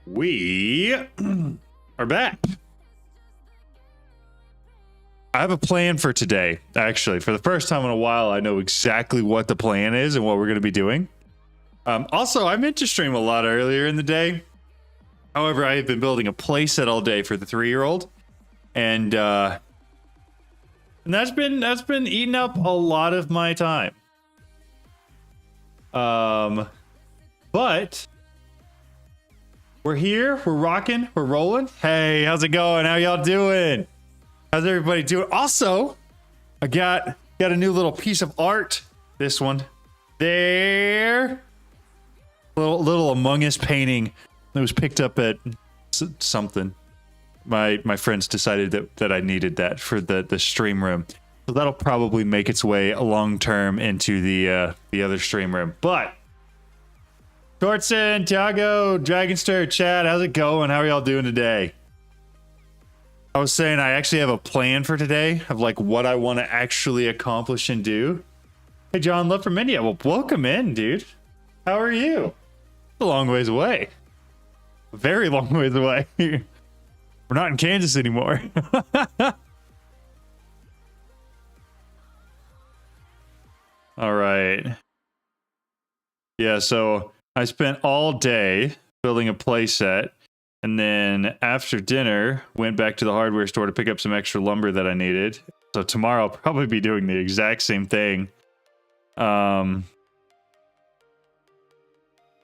We are back. I have a plan for today, actually. For the first time in a while, I know exactly what the plan is and what we're going to be doing. Also, I meant to stream a lot earlier in the day. However, I have been building a playset all day for the 3-year-old. And that's been eating up a lot of my time. But we're here, we're rocking, we're rolling. Hey, how's it going? How y'all doing? How's everybody doing? Also, I got a new little piece of art. This one there, little Among Us painting that was picked up at something. My friends decided that I needed that for the stream room, so that'll probably make its way long term into the other stream room. But Shortson, Tiago, Dragonster, Chad, how's it going? How are y'all doing today? I was saying I actually have a plan for today of like what I want to actually accomplish and do. Hey, John, love from India. Well, welcome in, dude. How are you? A long ways away. A very long ways away. We're not in Kansas anymore. All right. Yeah, so I spent all day building a playset, and then after dinner went back to the hardware store to pick up some extra lumber that I needed. So tomorrow I'll probably be doing the exact same thing. I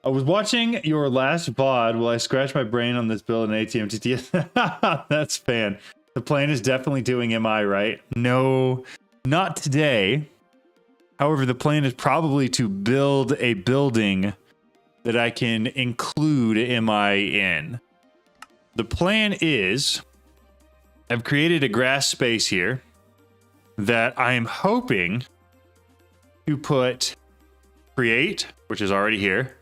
was watching your last VOD while I scratched my brain on this build in ATMTT. That's fan. The plan is definitely doing MI, right? No, not today. However, the plan is probably to build a building that I can include MI in. The plan is I've created a grass space here that I am hoping to put create, which is already here.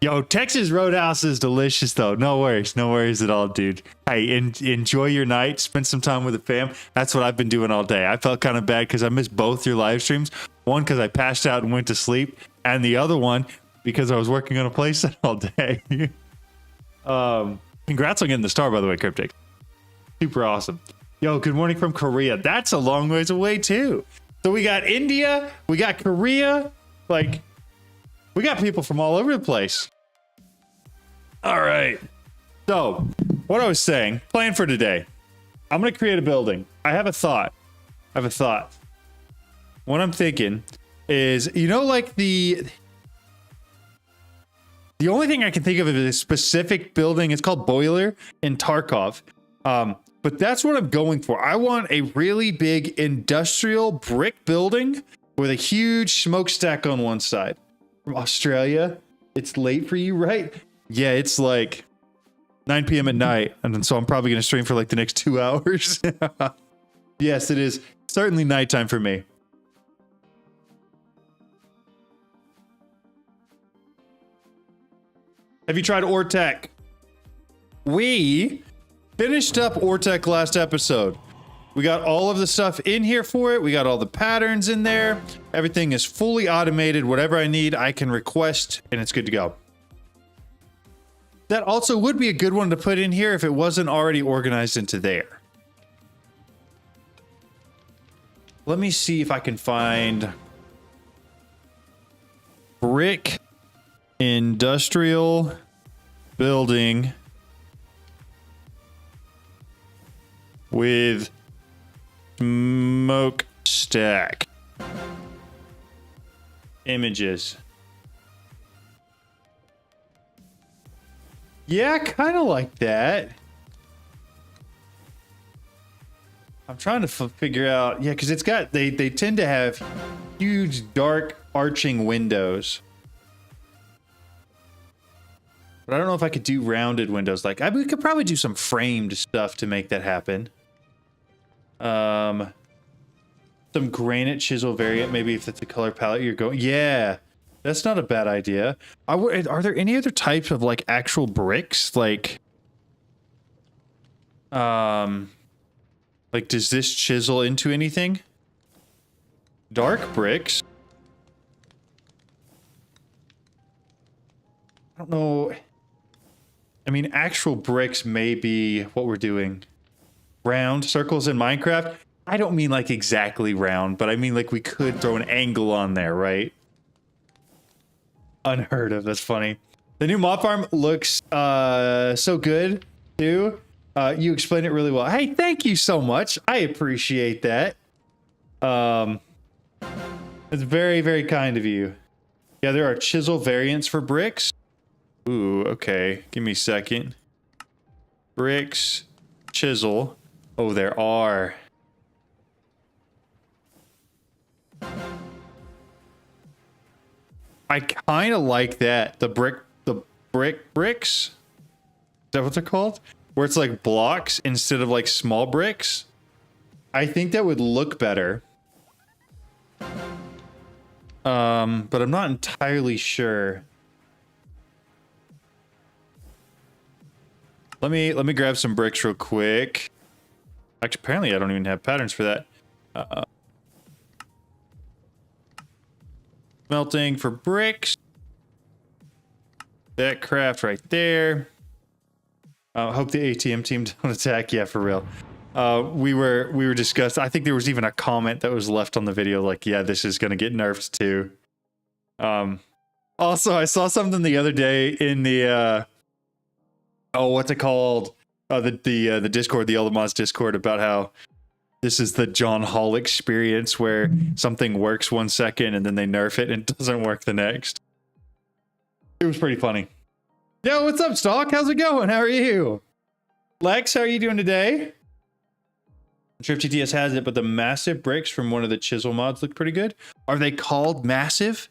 Yo, Texas Roadhouse is delicious though. No worries at all, dude. Hey, enjoy your night. Spend some time with the fam. That's what I've been doing all day. I felt kind of bad because I missed both your live streams. One because I passed out and went to sleep, and the other one because I was working on a playset all day. Congrats on getting the star, by the way, Cryptic. Super awesome. Yo, good morning from Korea. That's a long ways away too. So we got India, we got Korea, like we got people from all over the place. All right. So what I was saying, plan for today. I'm going to create a building. I have a thought. What I'm thinking is, you know, like the only thing I can think of is a specific building. It's called Boiler in Tarkov. But that's what I'm going for. I want a really big industrial brick building with a huge smokestack on one side. From Australia, it's late for you, right? Yeah, it's like 9 p.m. at night, and so I'm probably going to stream for like the next 2 hours. Yes, it is certainly nighttime for me. Have you tried Ortec? We finished up Ortec last episode. We got all of the stuff in here for it. We got all the patterns in there. Everything is fully automated. Whatever I need, I can request, and it's good to go. That also would be a good one to put in here if it wasn't already organized into there. Let me see if I can find brick industrial building with smokestack images. Yeah, kind of like that. I'm trying to figure out, yeah, because it's got, they tend to have huge dark arching windows. But I don't know if I could do rounded windows. Like, we could probably do some framed stuff to make that happen. Some granite chisel variant, maybe if that's the color palette you're going. Yeah, that's not a bad idea. Are there any other types of like actual bricks? Like does this chisel into anything? Dark bricks. don't know. I mean, actual bricks may be what we're doing. Round circles in Minecraft. I don't mean like exactly round, but I mean like we could throw an angle on there, right? Unheard of. That's funny. The new mob farm looks so good too. You explained it really well. Hey, thank you so much. I appreciate that. It's very, very kind of you. Yeah, there are chisel variants for bricks. Ooh, okay. Give me a second. Bricks, chisel. Oh, there are. I kind of like that. The brick bricks. Is that what they're called? Where it's like blocks instead of like small bricks. I think that would look better. But I'm not entirely sure. Let me grab some bricks real quick. Actually, apparently I don't even have patterns for that. Smelting for bricks. That craft right there. Hope the ATM team don't attack. Yeah, for real. We were discussing. I think there was even a comment that was left on the video like, yeah, this is gonna get nerfed too. Also, I saw something the other day in the what's it called? The Discord, the Elder Mods Discord, about how this is the John Hall experience where something works 1 second and then they nerf it and it doesn't work the next. It was pretty funny. Yo, what's up, Stalk? How's it going? How are you? Lex, how are you doing today? Drift GTS has it, but the massive bricks from one of the chisel mods look pretty good. Are they called massive?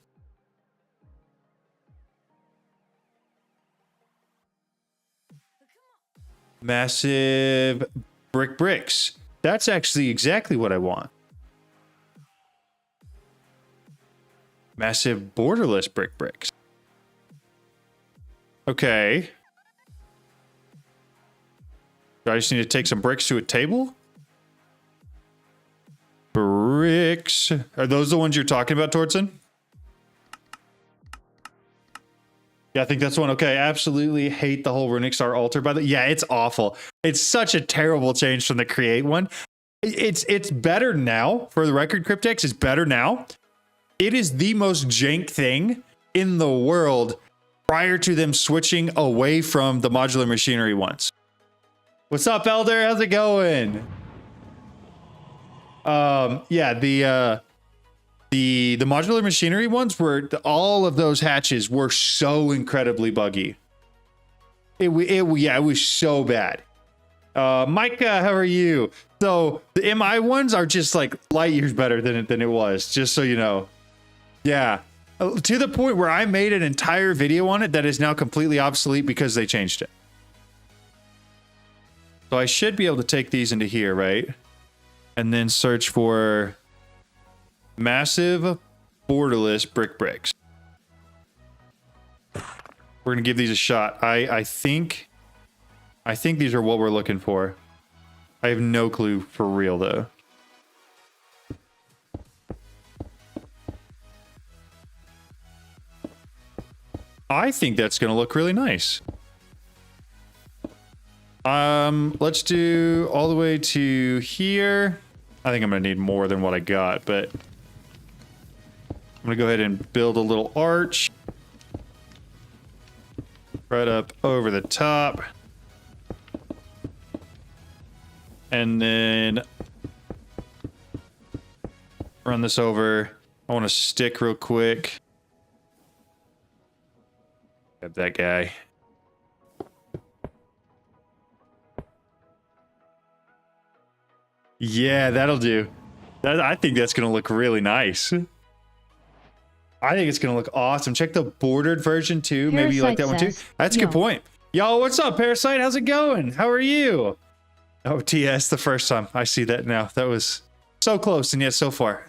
Massive bricks. That's actually exactly what I want. Massive borderless bricks. Okay. Do I just need to take some bricks to a table? Bricks. Are those the ones you're talking about, Tortson? Yeah, I think that's one. Okay, absolutely hate the whole Runic Star altar, by the way. Yeah, it's awful. It's such a terrible change from the create one. It's better now. For the record, Cryptex is better now. It is the most jank thing in the world prior to them switching away from the modular machinery ones. What's up, Elder? How's it going? Yeah, the modular machinery ones were, all of those hatches were so incredibly buggy. It was so bad. Micah, how are you? So the MI ones are just like light years better than it was, just so you know. Yeah, to the point where I made an entire video on it that is now completely obsolete because they changed it. So I should be able to take these into here, right? And then search for massive borderless bricks. We're gonna give these a shot. I think these are what we're looking for. I have no clue for real though. I think that's gonna look really nice. Let's do all the way to here. I think I'm gonna need more than what I got, but I'm gonna go ahead and build a little arch right up over the top. And then run this over. I want to stick real quick. Grab that guy. Yeah, that'll do. I think that's going to look really nice. I think it's going to look awesome. Check the bordered version too. Maybe you like that one too. That's a good point. Yo, what's up, Parasite? How's it going? How are you? Oh, TS, the first time. I see that now. That was so close and yet so far.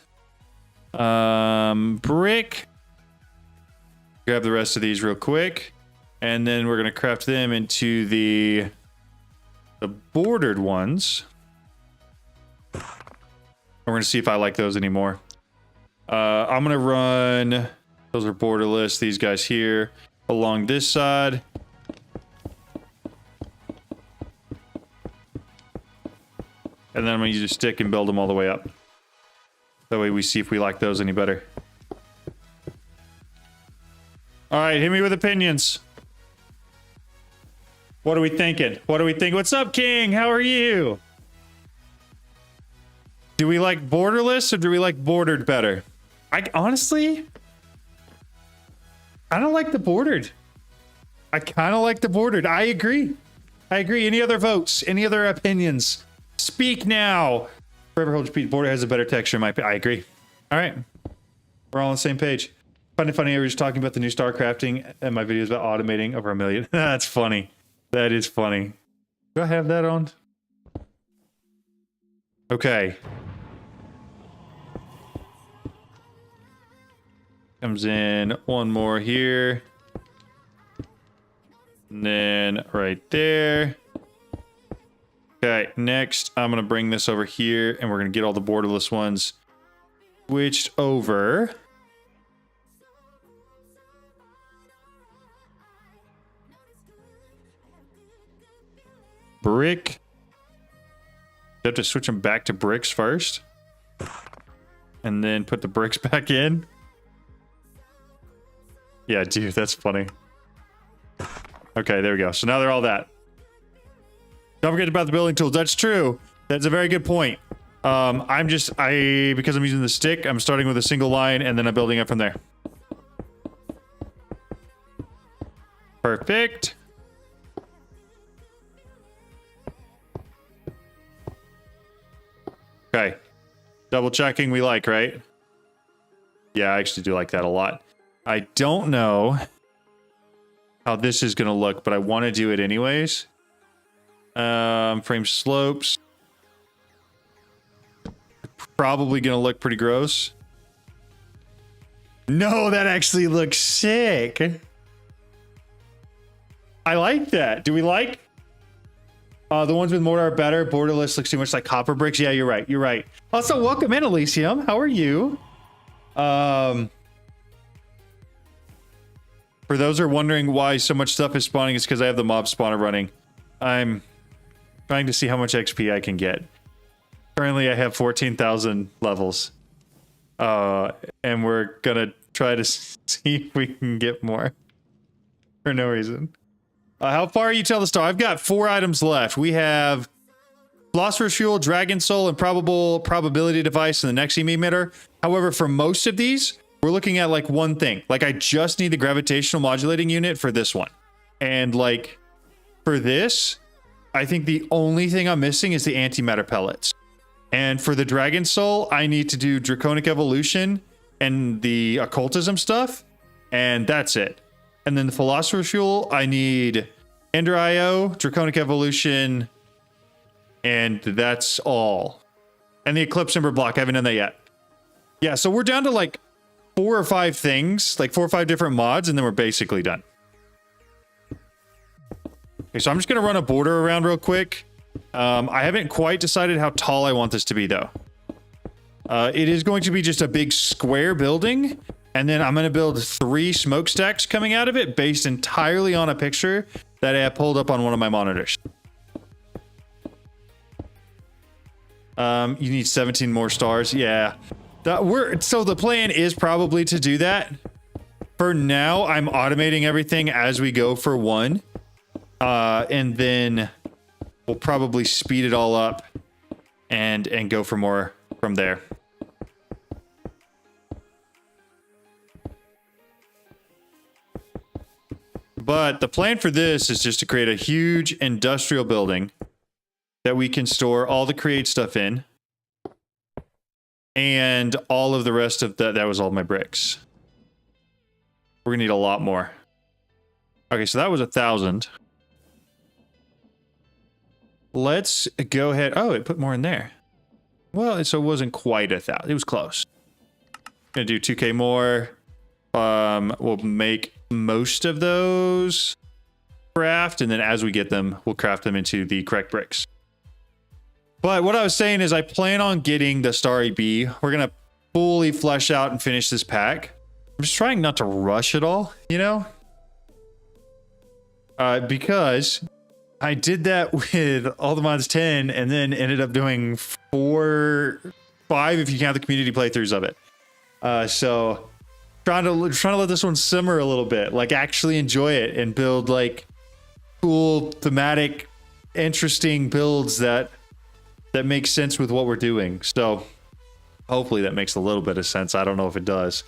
Brick. Grab the rest of these real quick. And then we're going to craft them into the bordered ones. We're going to see if I like those anymore. I'm going to run... Those are borderless. These guys here. along this side. And then I'm going to use a stick and build them all the way up. That way we see if we like those any better. All right, hit me with opinions. What are we thinking? What do we think? What's up, King? How are you? Do we like borderless or do we like bordered better? Honestly, I don't like the bordered. I kind of like the bordered. I agree. I agree. Any other votes? Any other opinions? Speak now. Forever hold your peace. Border has a better texture in my opinion. I agree. All right. We're all on the same page. Funny. I was just talking about the new star crafting and my videos about automating over 1 million. That's funny. That is funny. Do I have that on? Okay. Comes in one more here. And then right there. Okay, next I'm going to bring this over here and we're going to get all the borderless ones switched over. Brick. You have to switch them back to bricks first. And then put the bricks back in. Yeah, dude, that's funny. Okay, there we go. So now they're all that. Don't forget about the building tools. That's true. That's a very good point. Because I'm using the stick, I'm starting with a single line and then I'm building up from there. Perfect. Okay. Double checking we like, right? Yeah, I actually do like that a lot. I don't know how this is going to look, but I want to do it anyways. Frame slopes. Probably going to look pretty gross. No, that actually looks sick. I like that. Do we like? The ones with mortar are better. Borderless looks too much like copper bricks. Yeah, you're right. You're right. Also, welcome in, Elysium. How are you? For those who are wondering why so much stuff is spawning, it's because I have the mob spawner running. I'm trying to see how much XP I can get. Currently, I have 14,000 levels. And we're gonna try to see if we can get more. For no reason. How far are you till the star? I've got 4 items left. We have Philosopher's Fuel, Dragon Soul, and Probability Device in the next emitter. However, for most of these, we're looking at like one thing. Like I just need the gravitational modulating unit for this one. And like for this, I think the only thing I'm missing is the antimatter pellets. And for the Dragon Soul, I need to do Draconic Evolution and the occultism stuff. And that's it. And then the Philosopher's Fuel, I need Ender IO, Draconic Evolution, and that's all. And the Eclipse Ember block, I haven't done that yet. Yeah, so we're down to like 4 or 5 things, like 4 or 5 different mods, and then we're basically done. Okay, so I'm just going to run a border around real quick. I haven't quite decided how tall I want this to be, though. It is going to be just a big square building. And then I'm going to build 3 smokestacks coming out of it based entirely on a picture that I pulled up on one of my monitors. You need 17 more stars. Yeah. So the plan is probably to do that. For now, I'm automating everything as we go for 1. And then we'll probably speed it all up and go for more from there. But the plan for this is just to create a huge industrial building that we can store all the create stuff in. And all of the rest of that was all my bricks. We're gonna need a lot more. Okay, so that was 1,000. Let's go ahead. Oh, it put more in there. Well, so it wasn't quite 1,000. It was close. Gonna do 2K more. We'll make most of those craft, and then as we get them, we'll craft them into the correct bricks. But what I was saying is I plan on getting the Starry Bee. We're gonna fully flesh out and finish this pack. I'm just trying not to rush it all, you know? Because I did that with all the mods 10 and then ended up doing 5 if you count the community playthroughs of it. So trying to let this one simmer a little bit, like actually enjoy it and build like cool, thematic, interesting builds that make sense with what we're doing. So hopefully that makes a little bit of sense. I don't know if it does.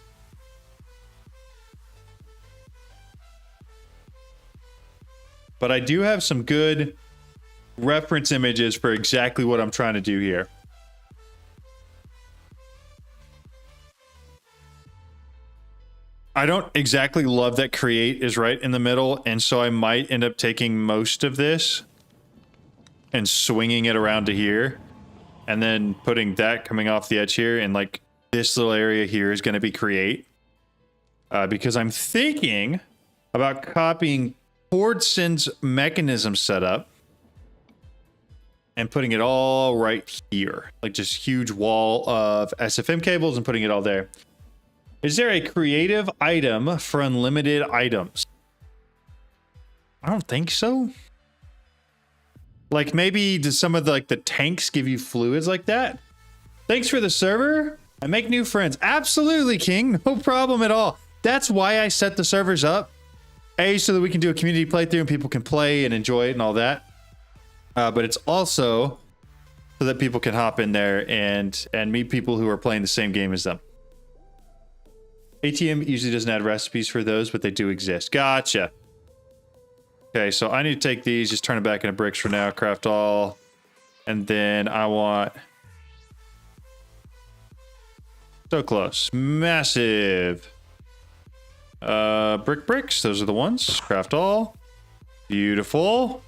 But I do have some good reference images for exactly what I'm trying to do here. I don't exactly love that create is right in the middle, and so I might end up taking most of this and swinging it around to here, and then putting that coming off the edge here, and like this little area here is going to be create. Because I'm thinking about copying Portson's mechanism setup and putting it all right here, like just huge wall of SFM cables and putting it all there. Is there a creative item for unlimited items? I don't think so. Like maybe does some of the, like the tanks give you fluids like that? Thanks for the server. I make new friends. Absolutely, King. No problem at all. That's why I set the servers up. A, so that we can do a community playthrough and people can play and enjoy it and all that. But it's also so that people can hop in there and meet people who are playing the same game as them. ATM usually doesn't add recipes for those, but they do exist. Gotcha. Okay, so I need to take these, just turn it back into bricks for now, craft all. And then I want... So close. Massive. Bricks, those are the ones. Craft all. Beautiful.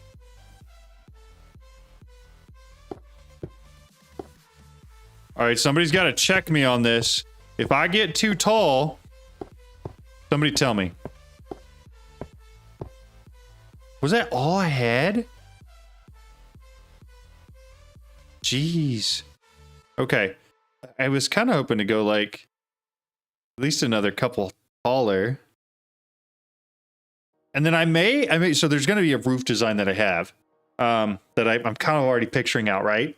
All right, somebody's got to check me on this. If I get too tall, somebody tell me. Was that all I had? Jeez. Okay. I was kind of hoping to go like at least another couple taller. And then I may, so there's going to be a roof design that I have that I'm kind of already picturing out, right?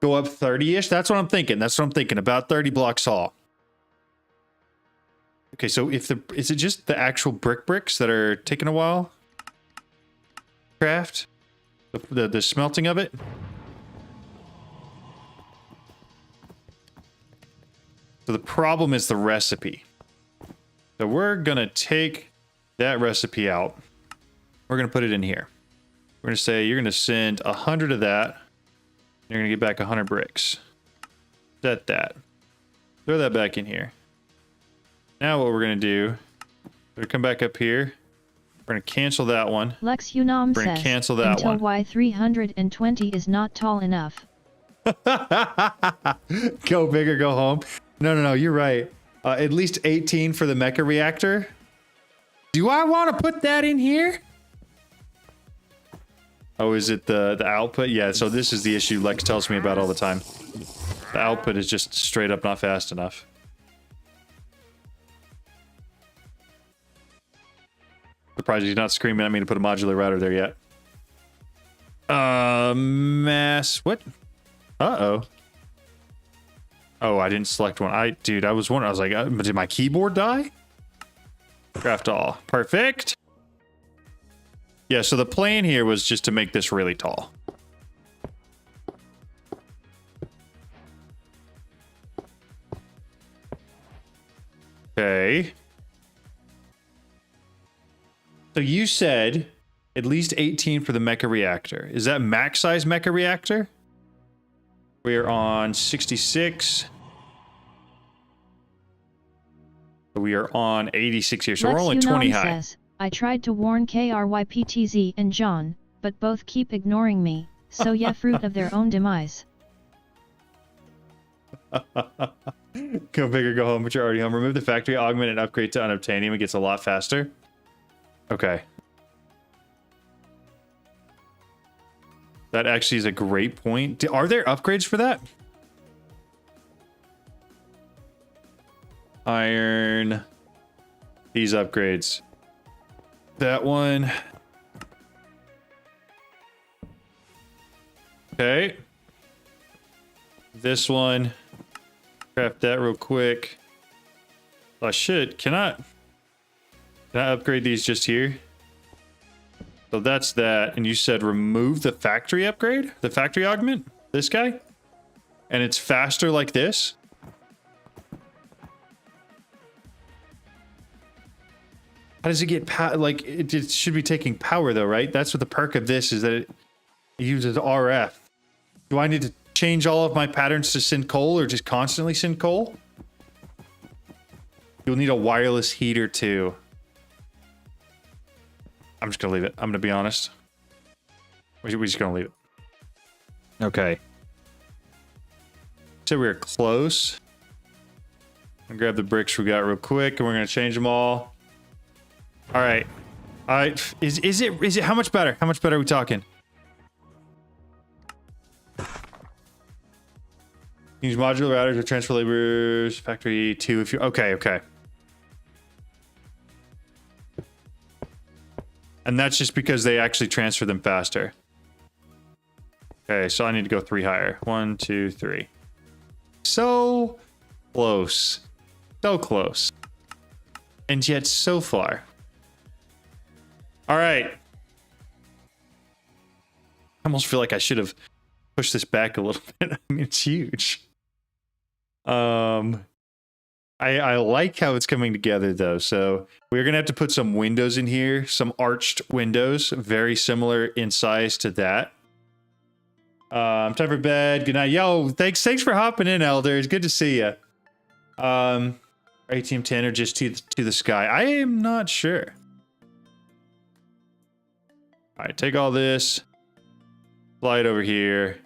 Go up 30-ish. That's what I'm thinking. That's what I'm thinking. About 30 blocks tall. Okay, so is it just the actual bricks that are taking a while? Craft? The smelting of it? So the problem is the recipe. So we're going to take that recipe out. We're going to put it in here. We're going to say you're going to send 100 of that. You're going to get back 100 bricks. Set that. Throw that back in here. Now what we're going to do, we're going to come back up here. We're going to cancel that one. Lex Unam we're going to says, cancel that until one. Y320 is not tall enough. Go big or go home. No, you're right. At least 18 for the mecha reactor. Do I want to put that in here? Oh, is it the output? Yeah, so this is the issue Lex tells me about all the time. The output is just straight up not fast enough. Surprised he's not screaming at me to put a modular router there yet. Mass... What? Uh-oh. Oh, I didn't select one. Dude, I was wondering. I was like, did my keyboard die? Craft all. Perfect. Yeah, so the plan here was just to make this really tall. Okay. So you said at least 18 for the mecha reactor. Is that max size mecha reactor? We are on 66. We are on 86 here, so Lex we're only 20 high. Says, I tried to warn KRYPTZ and John, but both keep ignoring me, so yeah, fruit of their own demise. Go big or go home, but you're already home. Remove the factory, augment and upgrade to unobtainium. It gets a lot faster. Okay. That actually is a great point. Are there upgrades for that? Iron. These upgrades. That one. Okay. This one. Craft that real quick. Oh shit, can I upgrade these just here? So that's that. And you said remove the factory upgrade? The factory augment? This guy? And it's faster like this? How does it get like it should be taking power though, right? That's what the perk of this is, that it uses RF. Do I need to change all of my patterns to send coal or just constantly send coal? You'll need a wireless heater too. I'm just gonna leave it. I'm gonna be honest. We're just gonna leave it. Okay. So we're close. I'm gonna grab the bricks we got real quick and we're gonna change them all. All right. All right. Is it how much better? How much better are we talking? Use modular routers or transfer laborers, factory 2 if you're okay. And that's just because they actually transfer them faster. Okay, so I need to go 3 higher. 1, 2, 3. So close. So close. And yet so far. All right. I almost feel like I should have pushed this back a little bit. I mean, it's huge. I like how it's coming together though. So we're gonna have to put some windows in here, some arched windows, very similar in size to that. Time for bed. Good night. Yo, thanks for hopping in, Elder. It's good to see you. ATM 10 or just to the sky? I am not sure. All right, take all this, fly it over here,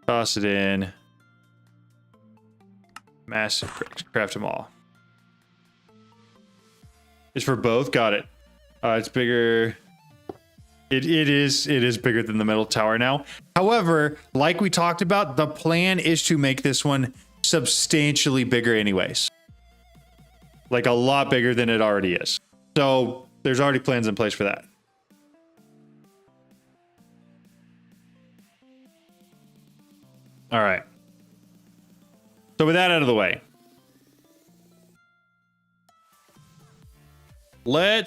toss it in. Massive craft them all. It's for both. Got it. It's bigger. It is bigger than the metal tower now. However, like we talked about, the plan is to make this one substantially bigger anyways. Like a lot bigger than it already is. So there's already plans in place for that. All right. So with that out of the way, we're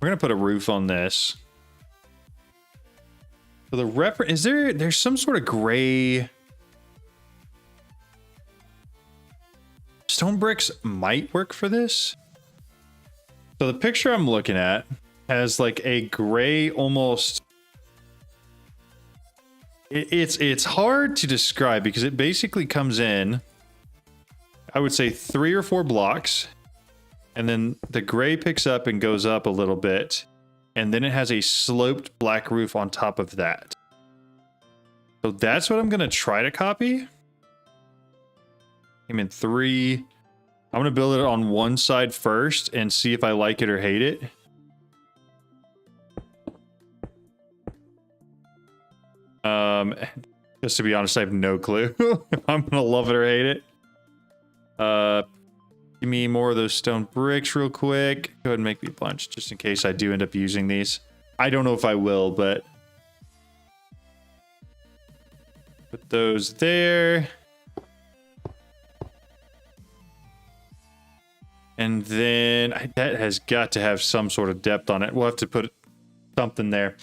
gonna put a roof on this. So the there's some sort of gray stone bricks might work for this. So the picture I'm looking at has like a gray almost. It's hard to describe because it basically comes in, I would say 3 or 4 blocks, and then the gray picks up and goes up a little bit, and then it has a sloped black roof on top of that. So that's what I'm gonna try to copy. I'm in 3. I'm gonna build it on one side first and see if I like it or hate it. Just to be honest, I have no clue if I'm gonna love it or hate it. Give me more of those stone bricks real quick. Go ahead and make me a bunch just in case I do end up using these. I don't know if I will, but put those there. And then that has got to have some sort of depth on it. We'll have to put something there.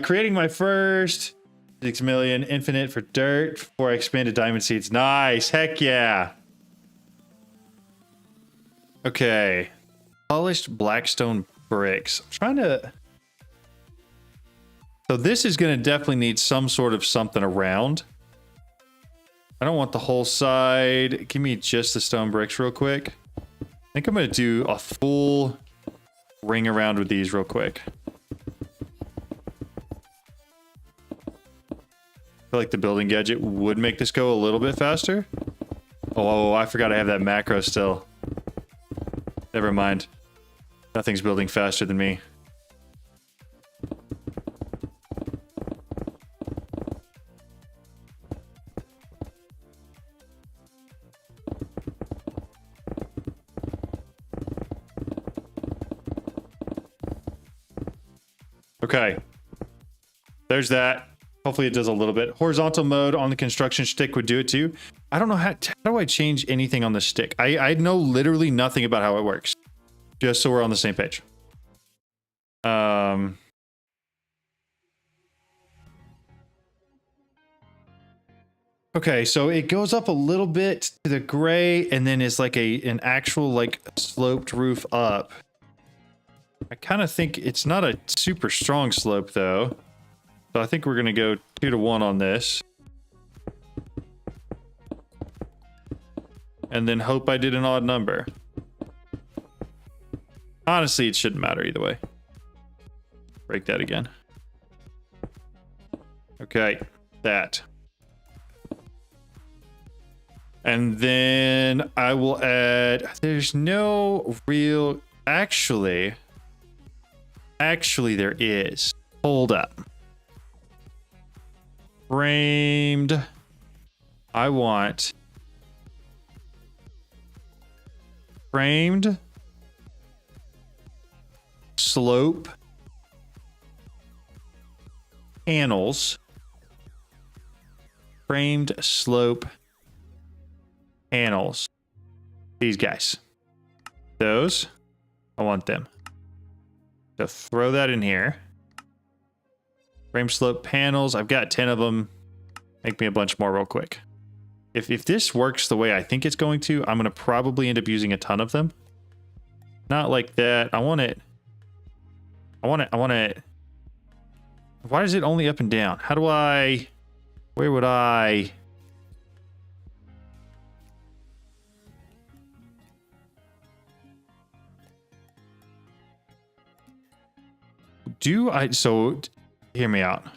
Creating my first 6 million infinite for dirt before I expand to diamond seeds. Nice. Heck yeah. Okay. Polished blackstone bricks. I'm trying to. So this is going to definitely need some sort of something around. I don't want the whole side. Give me just the stone bricks real quick. I think I'm going to do a full ring around with these real quick. I feel like the building gadget would make this go a little bit faster. Oh, I forgot I have that macro still. Never mind. Nothing's building faster than me. Okay. There's that. Hopefully it does a little bit. Horizontal mode on the construction stick would do it too. I don't know how do I change anything on the stick? I know literally nothing about how it works. Just so we're on the same page. Okay, so it goes up a little bit to the gray and then it's like an actual like sloped roof up. I kind of think it's not a super strong slope though. So I think we're going to go 2-to-1 on this. And then hope I did an odd number. Honestly, it shouldn't matter either way. Break that again. Okay, that. And then I will add, there's no real, actually there is. Hold up. Framed. I want framed slope panels. Framed slope panels. These guys. Those. I want them. So throw that in here. Frame slope panels. I've got 10 of them. Make me a bunch more real quick. If this works the way I think it's going to, I'm going to probably end up using a ton of them. Not like that. I want it. Why is it only up and down? How do I... Where would I... So, hear me out. Do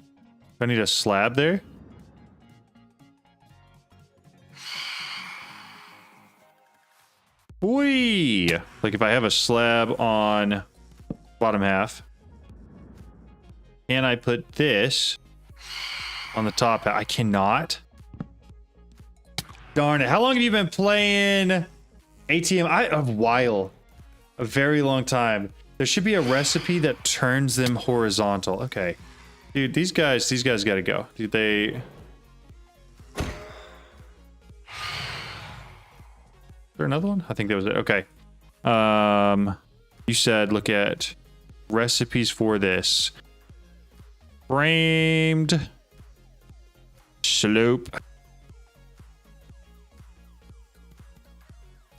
I need a slab there? Boy! Like if I have a slab on bottom half, can I put this on the top half? I cannot. Darn it. How long have you been playing ATM? A while. A very long time. There should be a recipe that turns them horizontal. Okay. Dude, these guys gotta go. Dude, they... Is there another one? I think that was it. Okay. You said look at recipes for this. Framed slope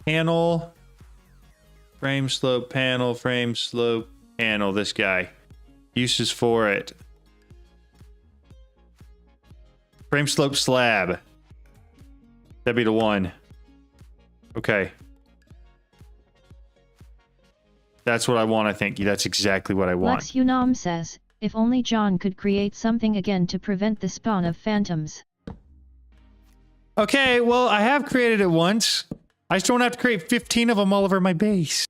panel. Frame slope panel, frame slope panel. This guy. Uses for it. Frame slope slab. That'd be the one. Okay. That's what I want, I think. That's exactly what I want. Lex Unam says, if only John could create something again to prevent the spawn of phantoms. Okay, well, I have created it once. I just don't have to create 15 of them all over my base.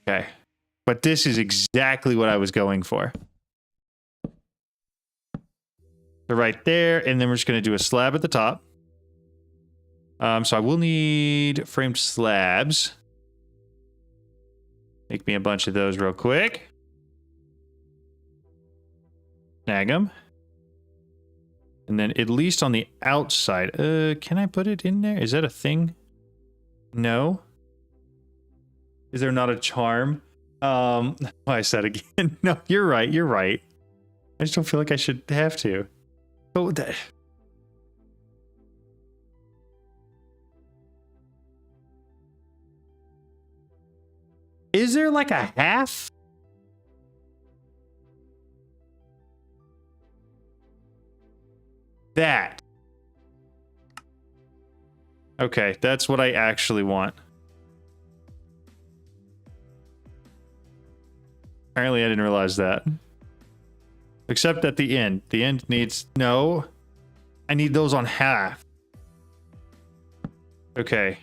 Okay. But this is exactly what I was going for. So right there, and then we're just going to do a slab at the top. So I will need framed slabs. Make me a bunch of those real quick. Snag them. And then at least on the outside, can I put it in there? Is that a thing? No. Is there not a charm? I said again. No, you're right. You're right. I just don't feel like I should have to. Oh, that. Is there like a half? That. Okay, that's what I actually want. Apparently I didn't realize that. Except at the end. The end needs... No. I need those on half. Okay.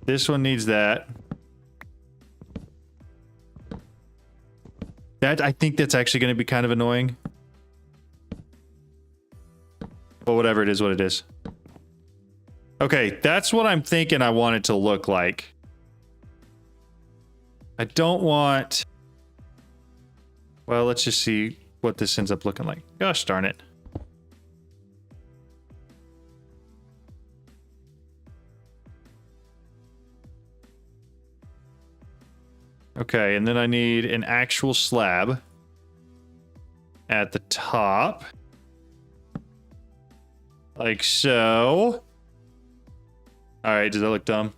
This one needs that. I think that's actually going to be kind of annoying. But whatever it is, what it is. Okay, that's what I'm thinking I want it to look like. I don't want... Well, let's just see what this ends up looking like. Gosh darn it. Okay, and then I need an actual slab at the top. Like so. All right, does that look dumb?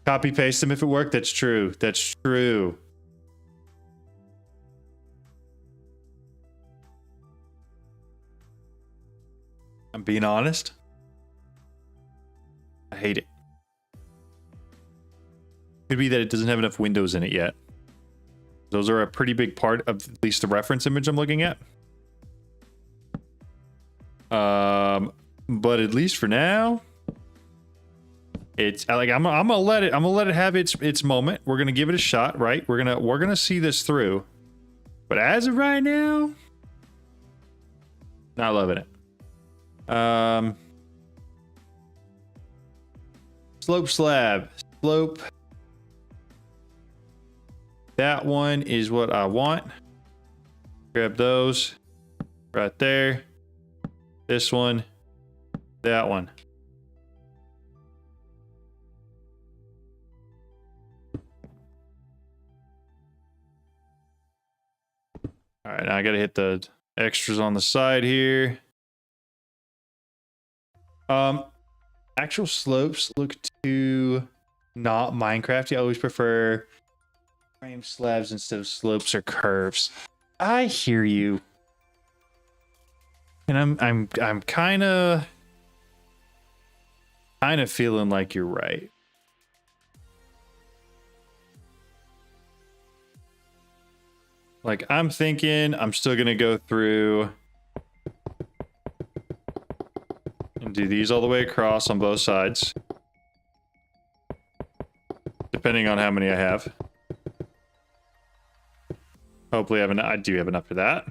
Copy paste them if it worked. That's true. That's true. I'm being honest. I hate it. Could be that it doesn't have enough windows in it yet. Those are a pretty big part of at least the reference image I'm looking at. But at least for now, it's like I'm gonna let it have its moment. We're gonna give it a shot, right? We're gonna see this through. But as of right now, not loving it. Slope slab. Slope. That one is what I want. Grab those. Right there. This one. That one. All right, now I gotta hit the extras on the side here. Actual slopes look too not Minecrafty. I always prefer frame slabs instead of slopes or curves. I hear you, and I'm kind of feeling like you're right. Like I'm thinking I'm still gonna go through and do these all the way across on both sides, depending on how many I have. Hopefully I do have enough for that.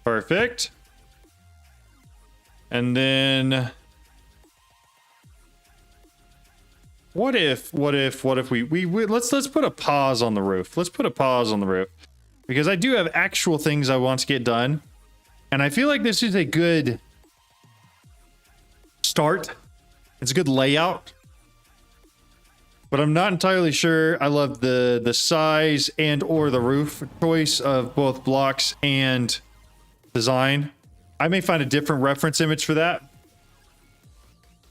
Perfect. And then what if we let's put a pause on the roof. Let's put a pause on the roof because I do have actual things I want to get done. And I feel like this is a good start. It's a good layout. But I'm not entirely sure I love the size and or the roof choice of both blocks and design. I may find a different reference image for that.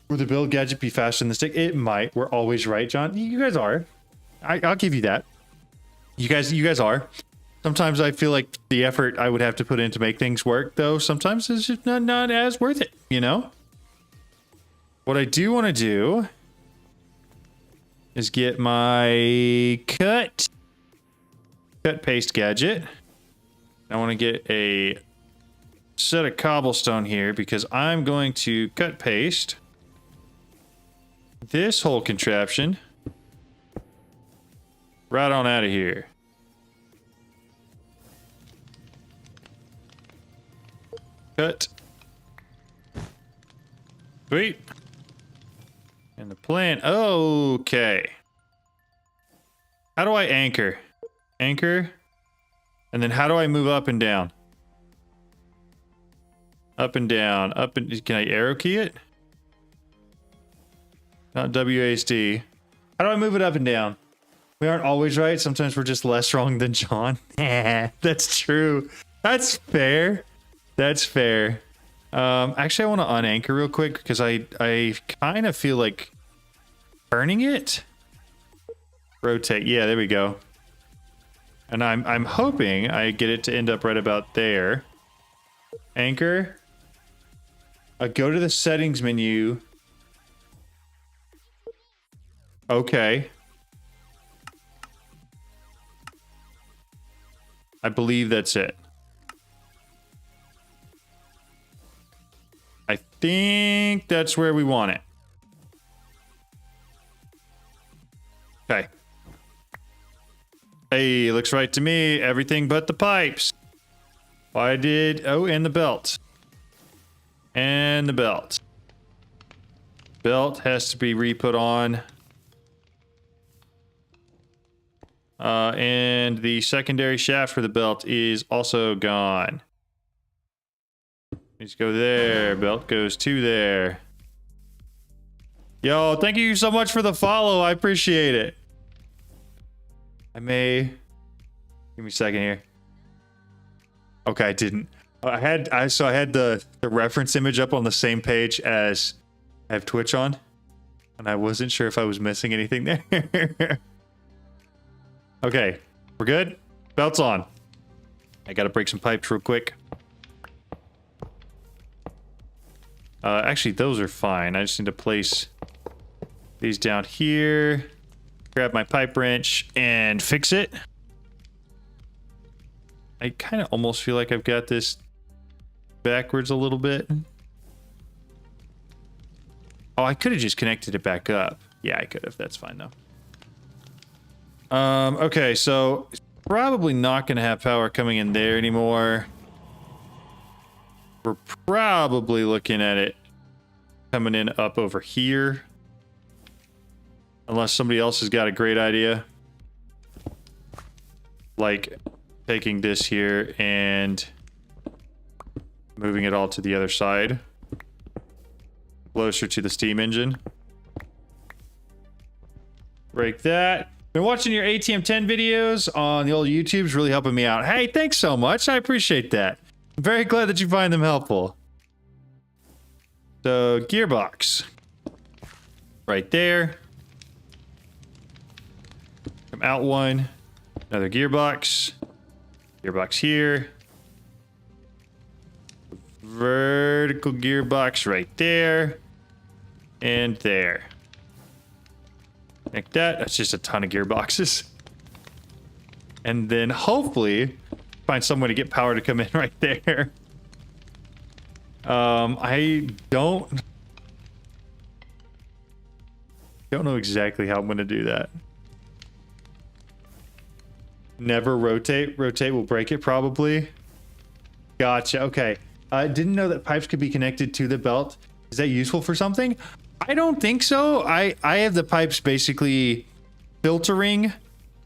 Will the build gadget be faster than the stick? It might. We're always right, John. You guys are. I'll give you that. You guys are. Sometimes I feel like the effort I would have to put in to make things work, though, sometimes is just not as worth it, you know? What I do want to do is get my cut paste gadget. I want to get a set of cobblestone here because I'm going to cut paste this whole contraption right on out of here. Cut. Sweet. And the plan. Okay. How do I anchor? Anchor. And then how do I move up and down? Up and down. Up and... Can I arrow key it? Not WASD. How do I move it up and down? We aren't always right. Sometimes we're just less wrong than John. That's true. That's fair. That's fair. Actually, I want to unanchor real quick because I kind of feel like turning it. Rotate. Yeah, there we go. And I'm hoping I get it to end up right about there. Anchor. Go to the settings menu. Okay. I believe that's it. I think that's where we want it. Okay. Hey, looks right to me. Everything but the pipes. Why did... Oh, and the belt. And the belt. Belt has to be re-put on. And the secondary shaft for the belt is also gone. Needs to go there. Belt goes to there. Yo, thank you so much for the follow. I appreciate it. I may... Give me a second here. Okay, I didn't. I had the reference image up on the same page as I have Twitch on. And I wasn't sure if I was missing anything there. Okay, we're good? Belt's on. I gotta break some pipes real quick. Actually, those are fine. I just need to place these down here. Grab my pipe wrench and fix it. I kind of almost feel like I've got this backwards a little bit. Oh, I could have just connected it back up. Yeah, I could have. That's fine though. Okay, so it's probably not going to have power coming in there anymore. We're probably looking at it coming in up over here. Unless somebody else has got a great idea. Like taking this here and moving it all to the other side. Closer to the steam engine. Break that. Been watching your ATM10 videos on the old YouTube's really helping me out. Hey, thanks so much. I appreciate that. I'm very glad that you find them helpful. So, gearbox. Right there. Come out one. Another gearbox. Gearbox here. Vertical gearbox right there. And there. Like that. That's just a ton of gearboxes. And then hopefully find some way to get power to come in right there. I don't know exactly how I'm going to do that. Never rotate. Rotate will break it probably. Gotcha. Okay. I didn't know that pipes could be connected to the belt. Is that useful for something? I don't think so. I have the pipes basically filtering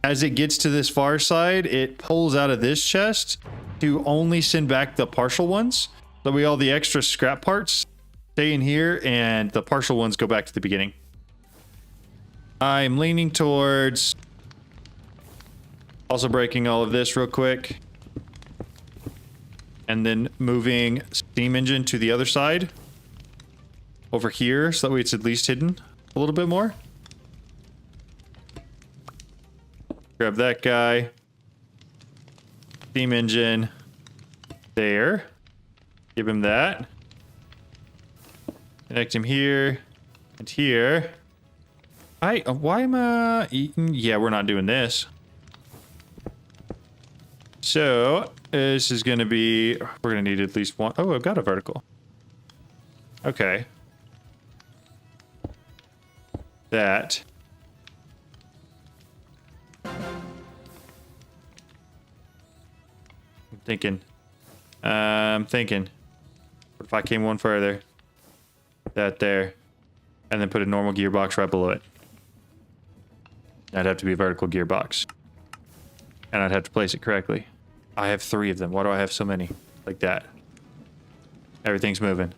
as it gets to this far side. It pulls out of this chest to only send back the partial ones. So all the extra scrap parts stay in here and the partial ones go back to the beginning. I'm leaning towards also breaking all of this real quick. And then moving steam engine to the other side. Over here, so that way it's at least hidden a little bit more. Grab that guy. Steam engine. There. Give him that. Connect him here. And here. Why am I eating? Yeah, we're not doing this. So, this is going to be... We're going to need at least one. Oh, I've got a vertical. Okay. That. I'm thinking. What if I came one further? That there. And then put a normal gearbox right below it. That'd have to be a vertical gearbox. And I'd have to place it correctly. I have 3 of them. Why do I have so many? Like that. Everything's moving.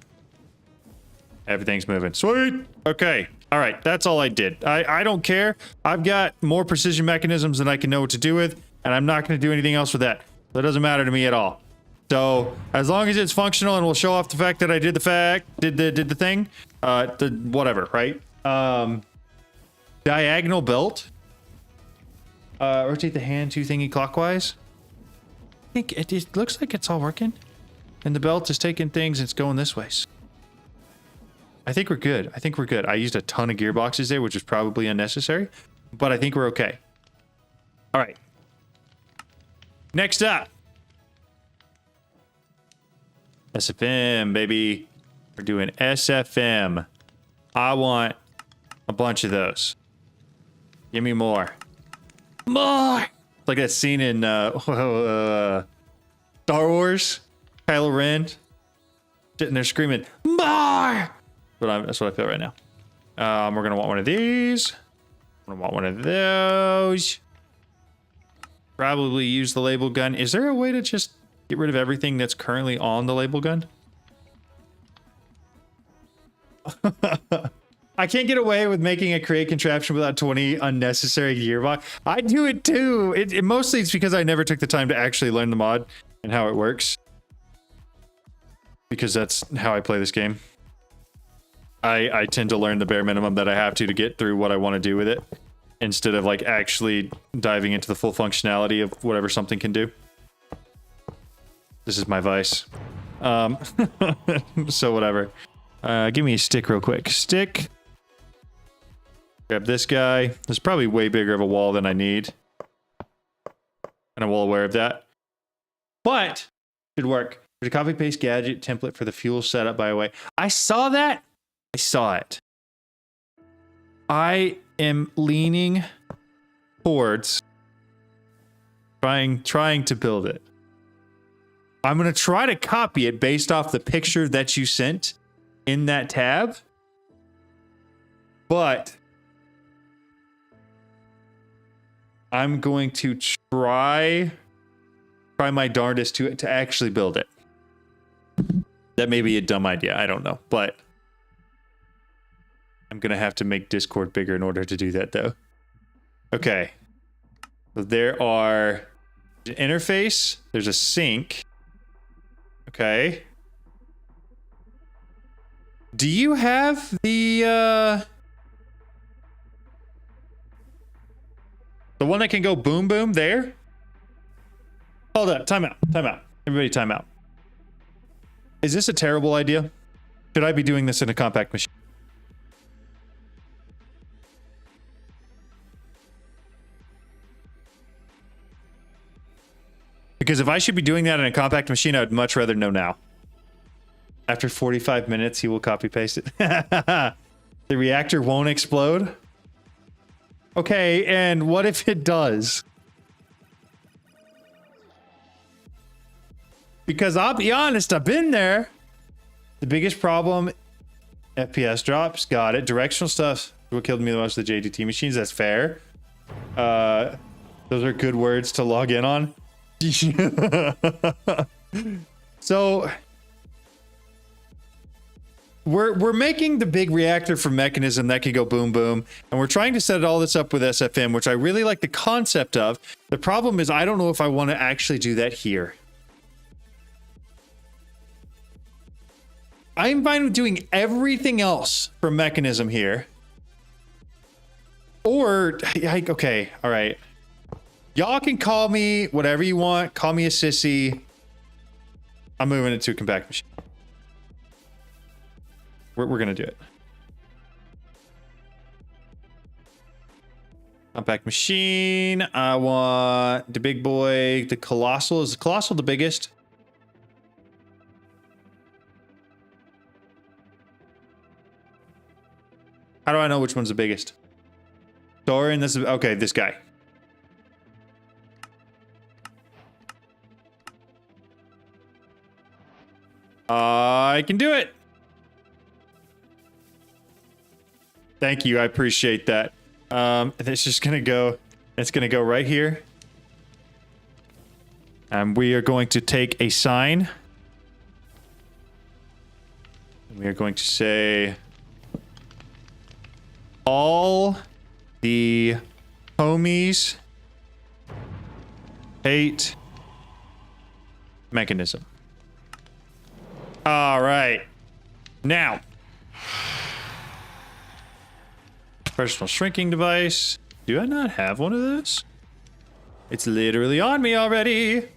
Everything's moving. Sweet! Okay. Alright, that's all I did. I don't care. I've got more precision mechanisms than I can know what to do with, and I'm not going to do anything else with that. That doesn't matter to me at all. So, as long as it's functional and will show off the fact that I did the thing, whatever, right? Diagonal belt. Rotate the hand 2 thingy clockwise. I think it looks like it's all working. And the belt is taking things and it's going this way. I think we're good. I think we're good. I used a ton of gearboxes there, which is probably unnecessary, but I think we're okay. All right. Next up. SFM, baby. We're doing SFM. I want a bunch of those. Give me more. More! It's like that scene in Star Wars. Kylo Ren. sitting there screaming, more! That's what I feel right now. We're gonna want one of these. We're gonna want one of those. Probably use the label gun. Is there a way to just get rid of everything that's currently on the label gun? I can't get away with making a create contraption without 20 unnecessary gearbox. I do it too. Mostly it's because I never took the time to actually learn the mod and how it works. Because that's how I play this game. I tend to learn the bare minimum that I have to get through what I want to do with it, instead of like actually diving into the full functionality of whatever something can do. This is my vice. So whatever. Give me a stick real quick. Stick. Grab this guy. This is probably way bigger of a wall than I need. And I'm well aware of that. But should work. There's a copy paste gadget template for the fuel setup, by the way. I saw that. I saw it. I am leaning towards trying to build it. I'm going to try to copy it based off the picture that you sent in that tab. But I'm going to try my darndest to actually build it. That may be a dumb idea. I don't know. But I'm going to have to make Discord bigger in order to do that, though. Okay. So there are an interface. There's a sink. Okay. Do you have the one that can go boom boom there? Hold up. Time out. Time out. Everybody time out. Is this a terrible idea? Should I be doing this in a compact machine? Because if I should be doing that in a compact machine, I would much rather know now. After 45 minutes, he will copy paste it. The reactor won't explode? Okay, and what if it does? Because I'll be honest, I've been there. The biggest problem, FPS drops, got it. Directional stuff, what killed me the most of the JDT machines, that's fair. Those are good words to log in on. So we're making the big reactor for Mekanism that can go boom boom, and we're trying to set all this up with SFM, which I really like the concept of. The problem is I don't know if I want to actually do that here. I'm fine with doing everything else for Mekanism here. Or, okay, all right. Y'all can call me whatever you want. Call me a sissy. I'm moving it to a compact machine. We're going to do it. Compact machine. I want the big boy. The colossal. Is the colossal the biggest? How do I know which one's the biggest? Dorian, this is... Okay, this guy. I can do it. Thank you. I appreciate that. It's just going to go... It's going to go right here. And we are going to take a sign. We are going to say... All the homies hate Mekanism. All right. Now, personal shrinking device. Do I not have one of those? It's literally on me already.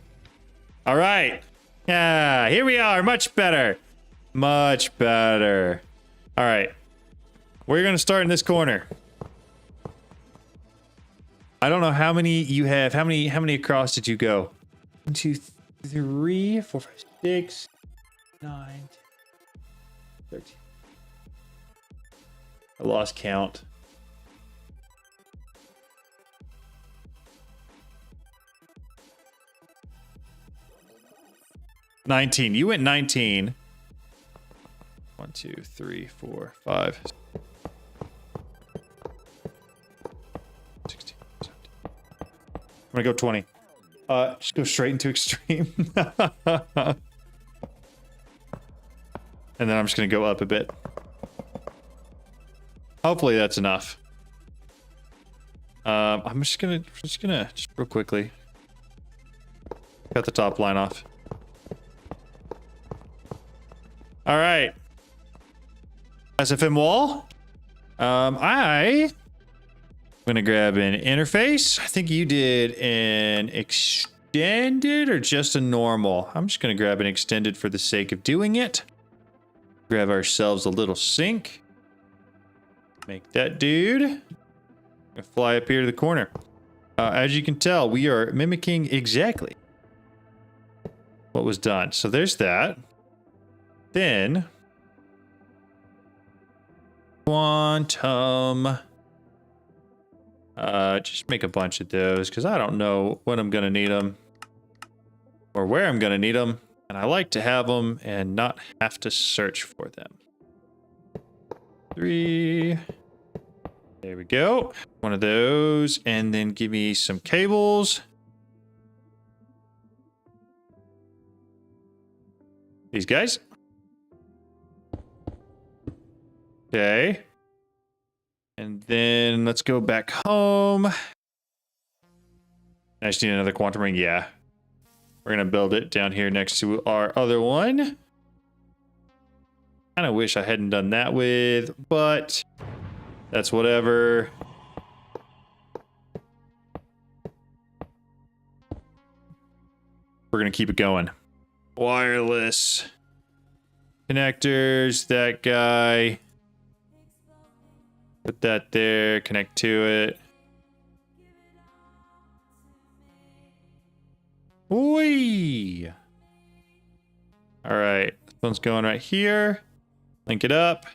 All right. Yeah, here we are. Much better. Much better. All right. We're going to start in this corner. I don't know how many you have. How many across did you go? 1, 2, 3, 4, 5, 6, 9, 13. I lost count. $19. You went 19. 2, 3, 4, 5. 16, 17. I'm gonna go 20. Just go straight into extreme. And then I'm just gonna go up a bit. Hopefully that's enough. I'm just gonna real quickly cut the top line off. All right. SFM wall. I'm gonna grab an interface. I think you did an extended or just a normal. I'm just gonna grab an extended for the sake of doing it. Grab ourselves a little sink. Make that dude. Fly up here to the corner. As you can tell, we are mimicking exactly what was done. So there's that. Then quantum. Just make a bunch of those because I don't know when I'm gonna need them or where I'm gonna need them. And I like to have them and not have to search for them. 3. There we go. One of those. And then give me some cables. These guys. Okay. And then let's go back home. I just need another quantum ring. Yeah. We're going to build it down here next to our other one. Kind of wish I hadn't done that with, but that's whatever. We're going to keep it going. Wireless connectors, that guy. Put that there, connect to it. Whee! All right, this one's going right here. Link it up.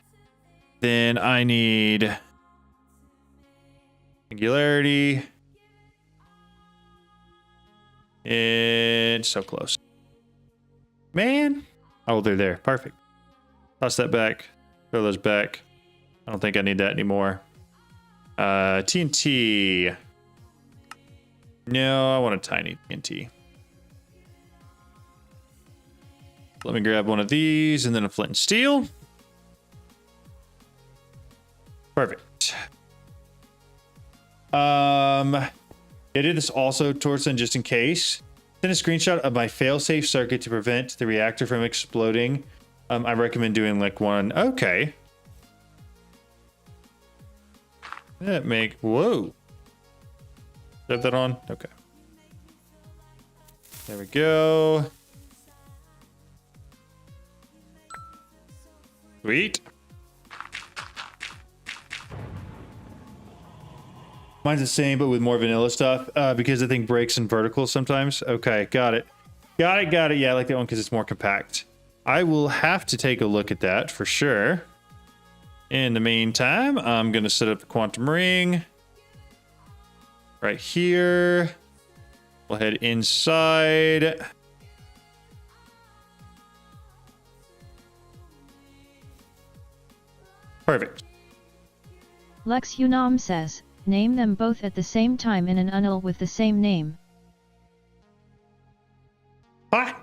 Then I need singularity. And so close. Man. Oh, they're there. Perfect. Toss that back. Throw those back. I don't think I need that anymore. TNT. No, I want a tiny TNT. Let me grab one of these and then a flint and steel. Perfect. I did this also, Torsten, just in case. Send a screenshot of my failsafe circuit to prevent the reactor from exploding. I recommend doing like one. Okay. That make whoa. Have that on? Okay. There we go. Sweet. Mine's the same, but with more vanilla stuff, because the thing breaks in vertical sometimes. Okay, got it. Got it. Yeah, I like that one because it's more compact. I will have to take a look at that for sure. In the meantime, I'm going to set up the quantum ring right here. We'll head inside. Perfect. Lex Unam says, name them both at the same time in an UNL with the same name. Ah!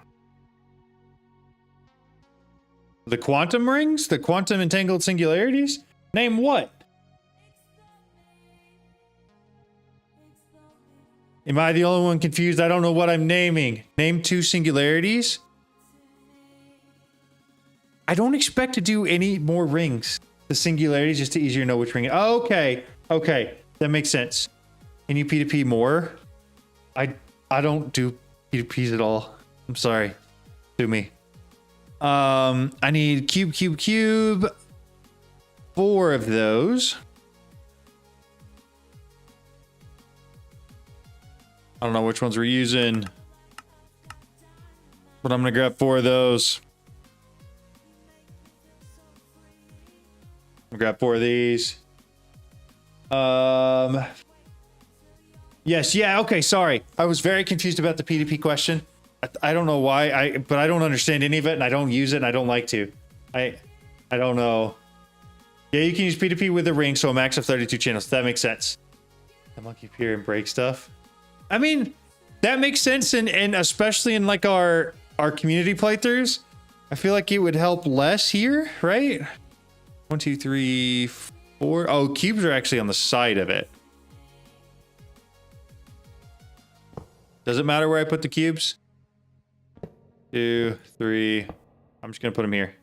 The quantum rings? The quantum entangled singularities? Name what? Am I the only one confused? I don't know what I'm naming. Name 2 singularities? I don't expect to do any more rings. The singularities just to easier know which ring. Okay. Okay. That makes sense. Can you P2P more? I don't do P2Ps at all. I'm sorry. Do me. I need cube. 4 of those. I don't know which ones we're using, but I'm gonna grab 4 of those. I'm gonna grab 4 of these. Yes, yeah, okay, sorry. I was very confused about the P2P question. I don't know why, but I don't understand any of it, and I don't use it, and I don't like to. I don't know. Yeah, you can use P2P with a ring, so a max of 32 channels. That makes sense. The monkey appear and break stuff. I mean, that makes sense, and especially in like our community playthroughs. I feel like it would help less here, right? 1, 2, 3, 4. Oh, cubes are actually on the side of it. Does it matter where I put the cubes? 2, 3. I'm just gonna put them here.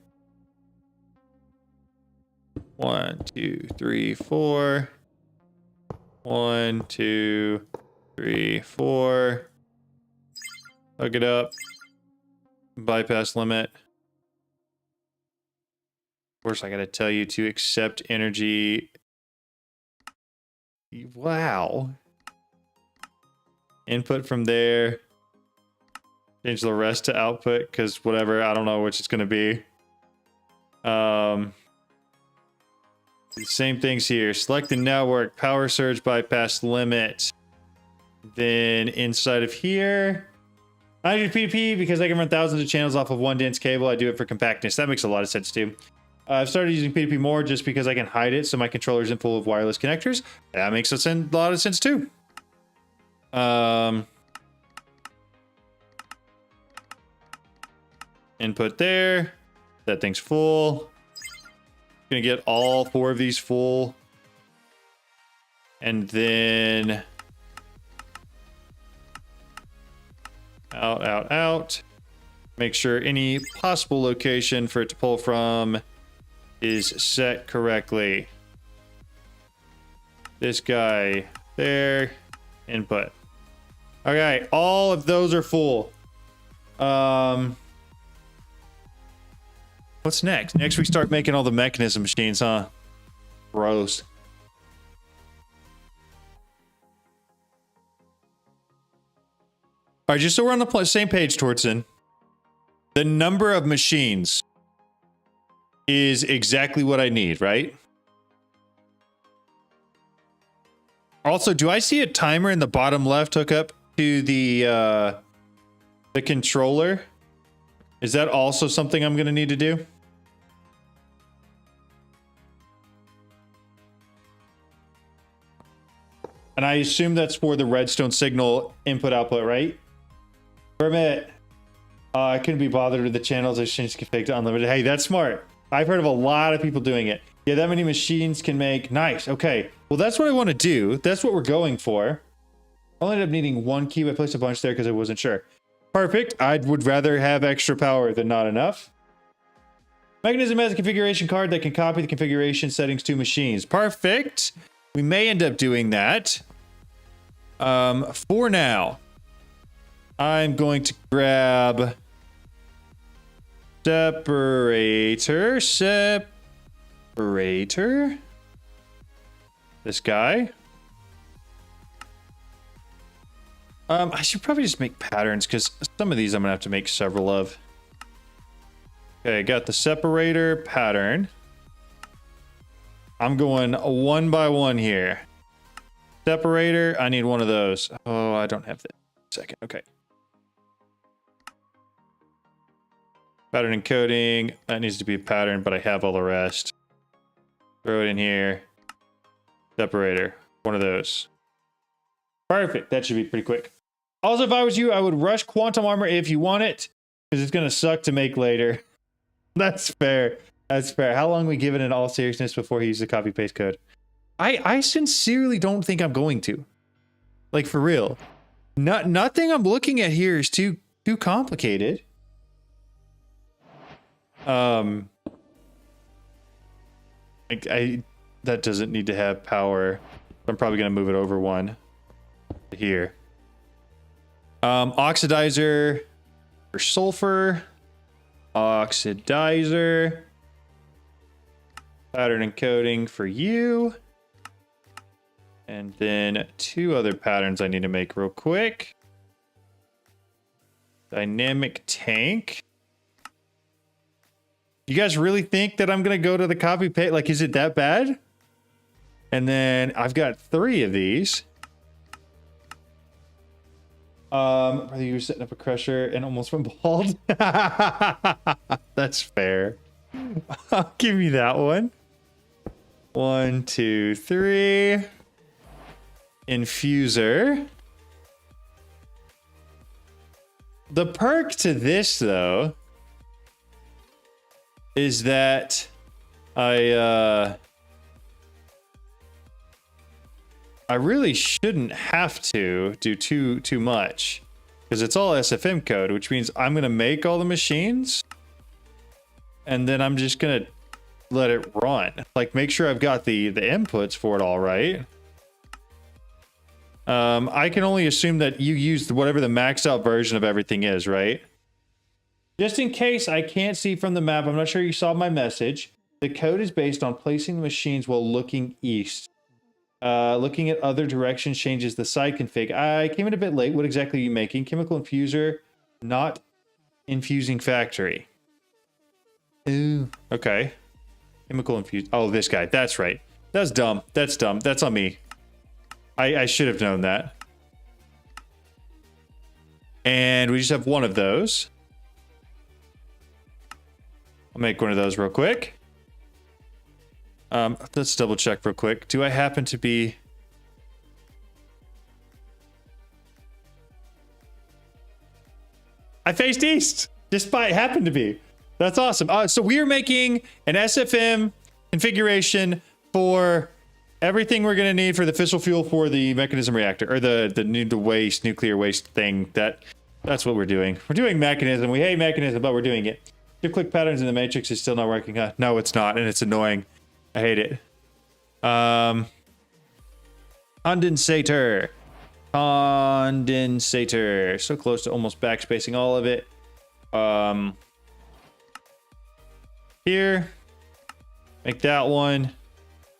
1, 2, 3, 4. 1, 2, 3, 4. Hook it up. Bypass limit. Of course, I gotta tell you to accept energy. Wow. Input from there. Change the rest to output, because whatever, I don't know which it's gonna be. The same things here. Select the network, power surge, bypass limit. Then inside of here, I do PDP because I can run thousands of channels off of one dense cable. I do it for compactness. That makes a lot of sense too. I've started using PDP more just because I can hide it so my controller isn't full of wireless connectors. That makes a lot of sense too. Input there. That thing's full. Gonna get all 4 of these full. And then out, out, out. Make sure any possible location for it to pull from is set correctly. This guy there. Input. Okay, all of those are full. What's next? Next we start making all the mechanism machines, huh? Gross. All right, just so we're on the same page, Tortson. The number of machines is exactly what I need, right? Also, do I see a timer in the bottom left hook up to the controller? Is that also something I'm going to need to do? And I assume that's for the redstone signal input output, right? Permit. I couldn't be bothered with the channels. I changed config to unlimited. Hey, that's smart. I've heard of a lot of people doing it. Yeah, that many machines can make. Nice. Okay. Well, that's what I want to do. That's what we're going for. I ended up needing 1 cube. I placed a bunch there because I wasn't sure. Perfect. I would rather have extra power than not enough. Mekanism has a configuration card that can copy the configuration settings to machines. Perfect. We may end up doing that. For now, I'm going to grab separator. This guy. I should probably just make patterns because some of these I'm gonna have to make several of. Okay, got the separator pattern. I'm going 1 by 1 here. Separator, I need one of those. Oh, I don't have that. Second, okay. Pattern encoding, that needs to be a pattern, but I have all the rest. Throw it in here. Separator, one of those. Perfect, that should be pretty quick. Also, if I was you, I would rush quantum armor if you want it, because it's gonna suck to make later. That's fair. That's fair. How long we give it in all seriousness before he uses the copy paste code? I sincerely don't think I'm going to. Like, for real. Nothing I'm looking at here is too complicated. That doesn't need to have power. I'm probably gonna move it over 1 to here. Oxidizer for sulfur. Oxidizer. Pattern encoding for you. And then 2 other patterns I need to make real quick. Dynamic tank. You guys really think that I'm going to go to the copy paste? Like, is it that bad? And then I've got 3 of these. Whether you were setting up a crusher and almost went bald. That's fair. I'll give you that one. 1, 2, 3. Infuser. The perk to this, though, is that I really shouldn't have to do too much, because it's all SFM code, which means I'm gonna make all the machines and then I'm just gonna let it run. Like, make sure I've got the inputs for it all right. I can only assume that you used whatever the maxed out version of everything is, right? Just in case I can't see from the map, I'm not sure you saw my message. The code is based on placing the machines while looking east. Looking at other directions changes the side config. I came in a bit late. What exactly are you making? Chemical infuser, not infusing factory. Ooh, okay. Chemical infuse. Oh, this guy. That's right. That's dumb. That's dumb. That's on me. I should have known that. And we just have one of those. I'll make one of those real quick. Let's double check real quick. Do I happen to be... I faced east, despite happen to be. That's awesome. So we are making an SFM configuration for everything we're going to need for the fissile fuel for the Mekanism reactor, or the nuclear waste thing. That's what we're doing. We're doing Mekanism. We hate Mekanism, but we're doing it. Shift click patterns in the matrix is still not working. No, it's not, and it's annoying. I hate it. Condensator. So close to almost backspacing all of it. Here. Make that one.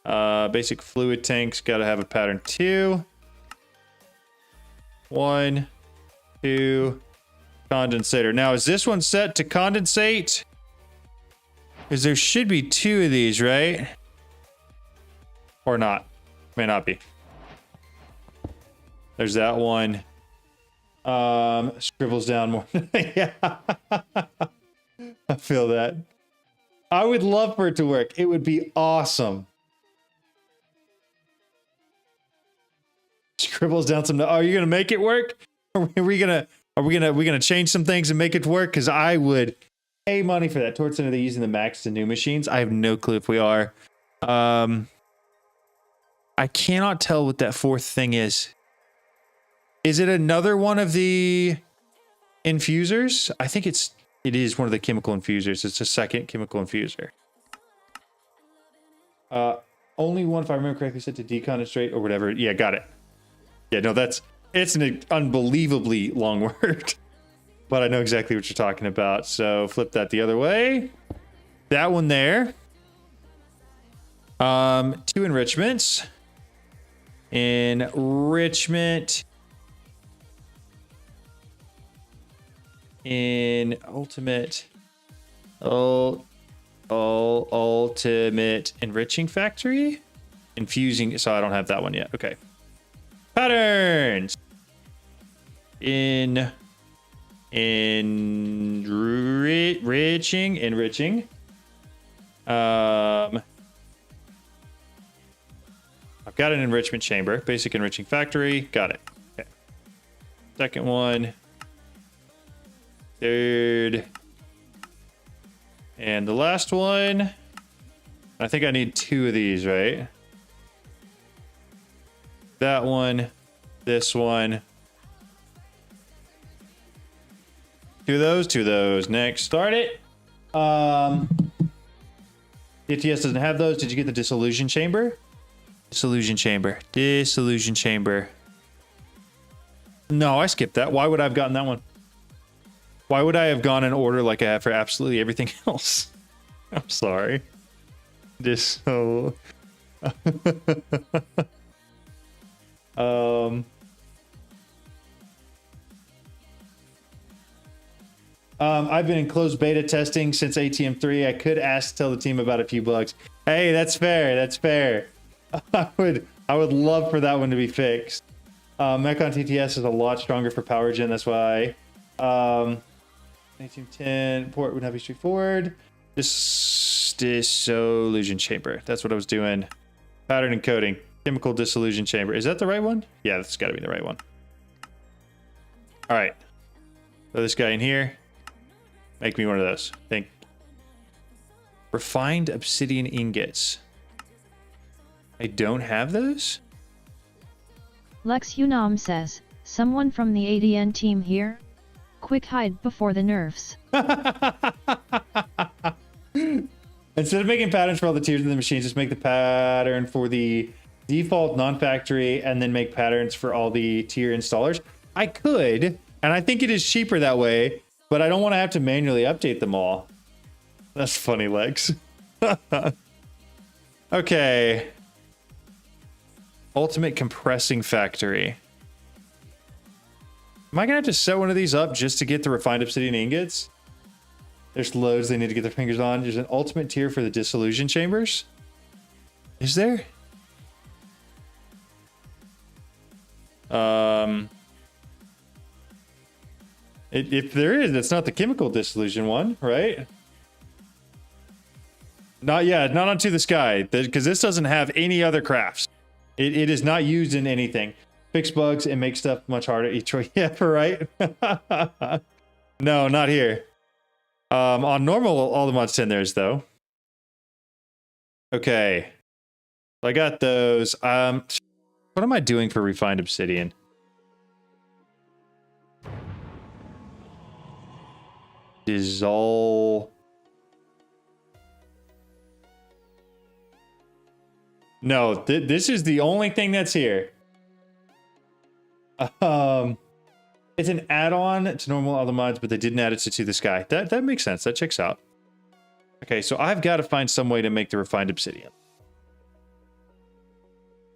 Basic fluid tanks. Got to have a pattern 2. 1, 2. Condensator. Now, is this one set to condensate? Because there should be 2 of these, right? Or not. May not be. There's that one. Scribbles down more. Yeah. I feel that. I would love for it to work. It would be awesome. Scribbles down some. Are you gonna make it work? Are we gonna change some things and make it work? Because I would pay money for that. Towards the end, are they using the max to new machines? I have no clue if we are. I cannot tell what that 4th thing is. Is it another one of the infusers? I think it is one of the chemical infusers. It's a second chemical infuser. Only one, if I remember correctly, set to decondensate or whatever. Yeah, got it. Yeah, no, it's an unbelievably long word, but I know exactly what you're talking about. So flip that the other way. That one there. 2 enrichments. Enrichment. In ultimate. Ultimate enriching factory. Infusing. So I don't have that one yet. Okay. Patterns. Enriching. I've got an enrichment chamber, basic enriching factory. Got it. Okay. Second one. Third. And the last one. I think I need 2 of these, right? That one. This one. 2 of those, 2 of those. Next, start it. ETS doesn't have those. Did you get the dissolution chamber? Dissolution chamber. Dissolution chamber. No, I skipped that. Why would I have gotten that one? Why would I have gone in order like I have for absolutely everything else? I'm sorry. I've been in closed beta testing since ATM 3. I could tell the team about a few bugs. Hey, that's fair. That's fair. I would love for that one to be fixed. Mecon TTS is a lot stronger for power gen. That's why. ATM 10 port would not be straightforward. Dissolution chamber. That's what I was doing. Pattern encoding. Chemical dissolution chamber. Is that the right one? Yeah, that's got to be the right one. All right. Throw this guy in here. Make me one of those. Think. Refined obsidian ingots. I don't have those? Lex Unam says, someone from the ADN team here? Quick hide before the nerfs. Instead of making patterns for all the tiers of the machines, just make the pattern for the default non-factory and then make patterns for all the tier installers. I could, and I think it is cheaper that way, but I don't want to have to manually update them all. That's funny, Lex. Okay. Ultimate compressing factory. Am I gonna have to set one of these up just to get the refined obsidian ingots? There's loads they need to get their fingers on. There's an ultimate tier for the dissolution chambers. Is there? If there is, it's not the chemical dissolution one, right? Not yet, not onto the sky, because this doesn't have any other crafts. It is not used in anything. Fix bugs and make stuff much harder. Yeah, right? No, not here. On normal, all the mods 10 there's though. Okay. I got those. What am I doing for refined obsidian? Dissolve. No, this is the only thing that's here. It's an add-on to normal other mods, but they didn't add it to the sky. That makes sense. That checks out. Okay, so I've got to find some way to make the refined obsidian.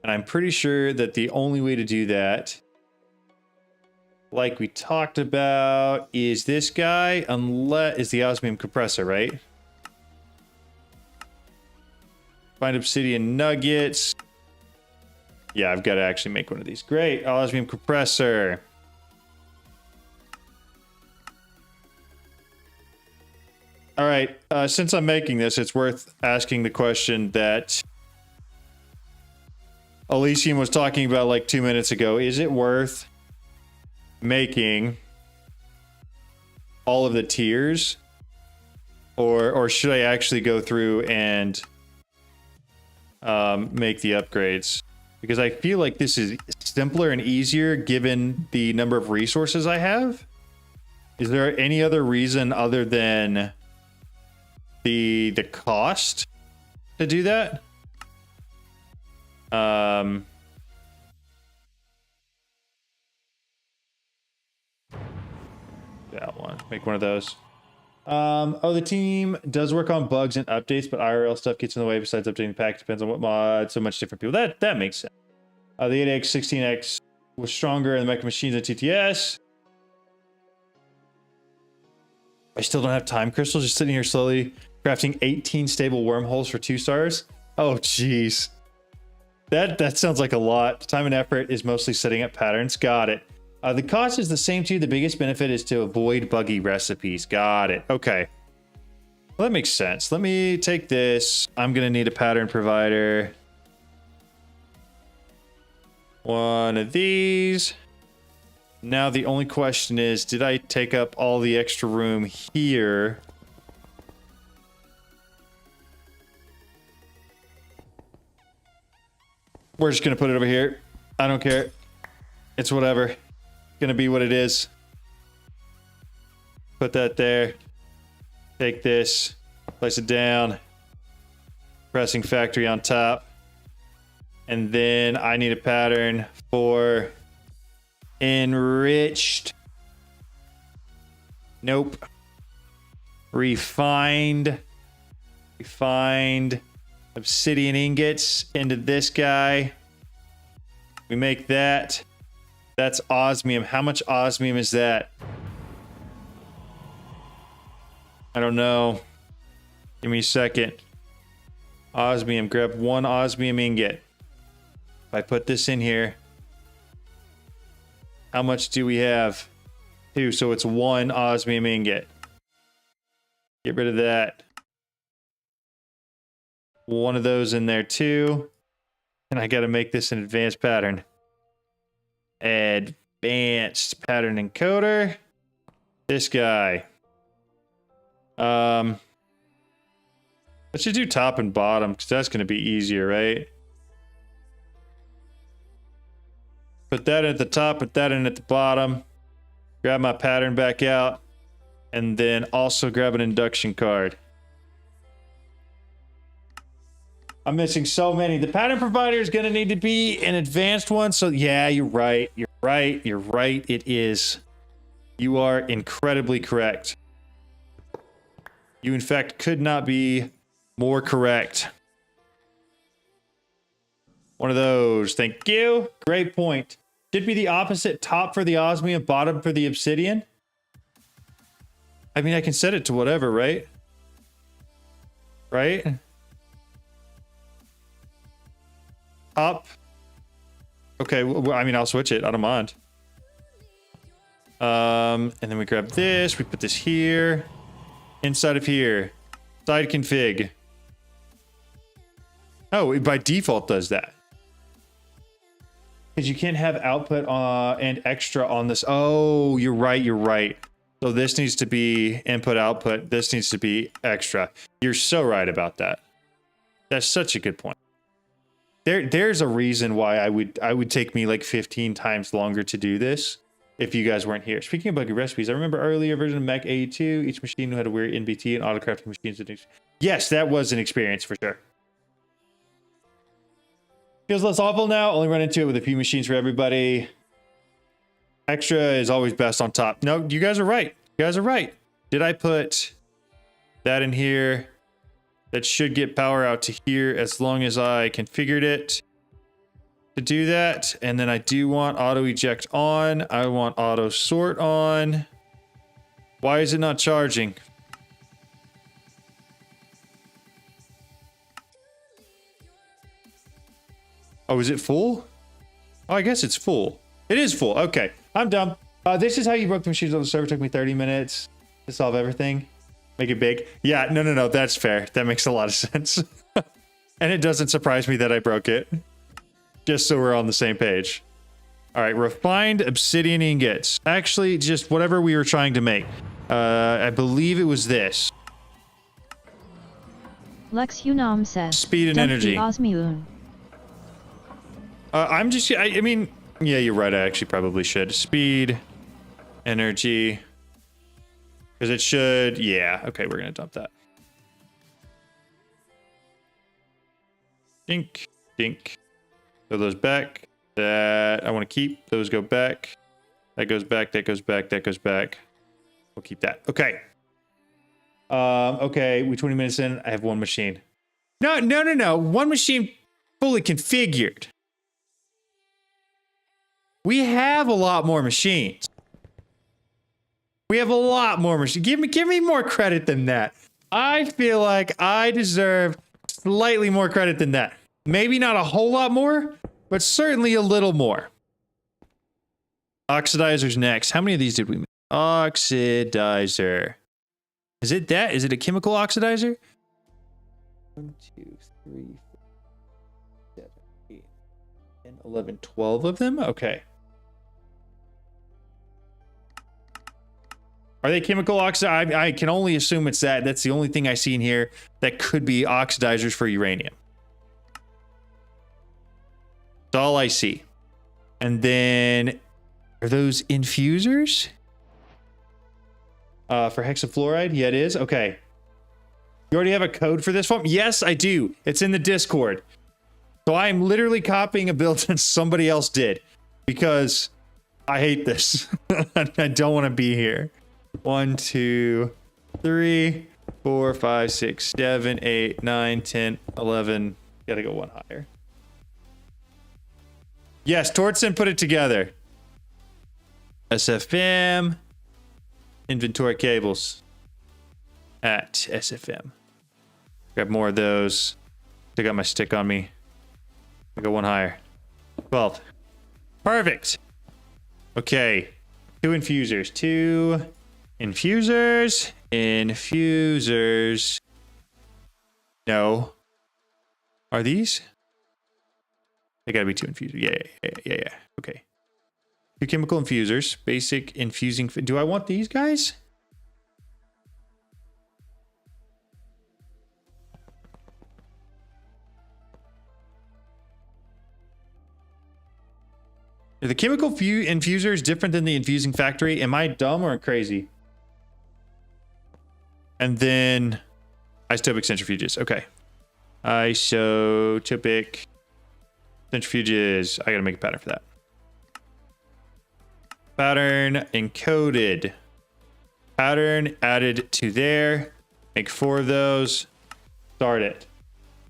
And I'm pretty sure that the only way to do that, like we talked about, is this guy, unless is the osmium compressor, right? Find obsidian nuggets. Yeah, I've got to actually make one of these. Great, osmium compressor. All right, since I'm making this, it's worth asking the question that Elysium was talking about like 2 minutes ago. Is it worth making all of the tiers? Or should I actually go through and make the upgrades? Because I feel like this is simpler and easier given the number of resources I have. Is there any other reason other than the cost to do that? That one. Make one of those. Oh, the team does work on bugs and updates, but IRL stuff gets in the way. Besides updating the pack, depends on what mod. So much different people. That makes sense. The 8X, 16X was stronger in the Mecha Machines and TTS. I still don't have time crystals. Just sitting here slowly crafting 18 stable wormholes for 2 stars. Oh, jeez. That sounds like a lot. Time and effort is mostly setting up patterns. Got it. The cost is the same too. The biggest benefit is to avoid buggy recipes. Got it. Okay. Well, that makes sense. Let me take this. I'm going to need a pattern provider. One of these. Now the only question is, did I take up all the extra room here? We're just going to put it over here. I don't care. It's whatever. Gonna be what it is. Put that there. Take this. Place it down. Pressing factory on top. And then I need a pattern for enriched. Nope. Refined obsidian ingots into this guy. We make that. That's osmium. How much osmium is that? I don't know. Give me a second. Osmium. Grab 1 osmium ingot. If I put this in here, how much do we have? 2. So it's 1 osmium ingot. Get rid of that. one of those in there too. And I got to make this an advanced pattern. Advanced pattern encoder. This guy. Let's just do top and bottom because that's going to be easier, right? Put that at the top, put that in at the bottom. Grab my pattern back out. And then also grab an induction card. I'm missing so many. The pattern provider is going to need to be an advanced one. So yeah, you're right. You're right. You're right. It is. You are incredibly correct. You, in fact, could not be more correct. One of those. Thank you. Great point. Should be the opposite. Top for the osmium, bottom for the obsidian. I mean, I can set it to whatever, right? Right? Up. Okay, well, I mean, I'll switch it. I don't mind. And then we grab this. We put this here. Inside of here. Side config. Oh, it by default does that. Because you can't have output and extra on this. Oh, you're right. You're right. So this needs to be input output. This needs to be extra. You're so right about that. That's such a good point. There's a reason why I would take me like 15 times longer to do this if you guys weren't here. Speaking of buggy recipes, I remember earlier version of Mech 82, each machine had a weird NBT and autocrafting machines. Yes, that was an experience for sure. Feels less awful now. Only run into it with a few machines for everybody. Extra is always best on top. No, you guys are right. You guys are right. Did I put that in here? That should get power out to here as long as I configured it to do that. And then I do want auto eject on. I want auto sort on. Why is it not charging? Oh, is it full? Oh, I guess it's full. It is full. Okay, I'm done. This is how you broke the machines on the server. It took me 30 minutes to solve everything. Make it big. Yeah, no. That's fair. That makes a lot of sense. And it doesn't surprise me that I broke it. Just so we're on the same page. All right, refined obsidian ingots. Actually, just whatever we were trying to make. I believe it was this. Lex Unam says. Speed and energy. Osmiun. I mean, yeah, you're right. I actually probably should. Speed, energy. Because it should, yeah. Okay, we're going to dump that. Dink, dink. Throw those back. That I want to keep. Those go back. That goes back, that goes back, that goes back. We'll keep that. Okay. Okay, we're 20 minutes in. I have one machine. No. One machine fully configured. We have a lot more machines. We have a lot more machines. Give me more credit than that. I feel like I deserve slightly more credit than that. Maybe not a whole lot more, but certainly a little more. Oxidizer's next. How many of these did we make? Oxidizer. Is it that? Is it a chemical oxidizer? 1, 2, 3, 4, 7, 8, 10, 11, 12 of them? Okay. Are they chemical oxidizers? I can only assume it's that. That's the only thing I see in here that could be oxidizers for uranium. That's all I see. And then, are those infusers? For hexafluoride? Yeah, it is. Okay. You already have a code for this one? Yes, I do. It's in the Discord. So I am literally copying a build that somebody else did. Because I hate this. I don't want to be here. 1, 2, 3, 4, 5, 6, 7, 8, 9, 10, 11. Gotta go one higher. Yes, Tortson put it together. SFM. Inventory cables. At SFM. Grab more of those. I got my stick on me. I go one higher. 12. Perfect. Okay. 2 infusers. 2 infusers. Infusers. No. Are these? They gotta be 2 infusers. Yeah. Okay. 2 chemical infusers. Basic infusing. Do I want these guys? Are the chemical infusers different than the infusing factory? Am I dumb or crazy? And then isotopic centrifuges. Okay. Isotopic centrifuges. I gotta make a pattern for that. Pattern encoded. Pattern added to there. Make 4 of those. Start it.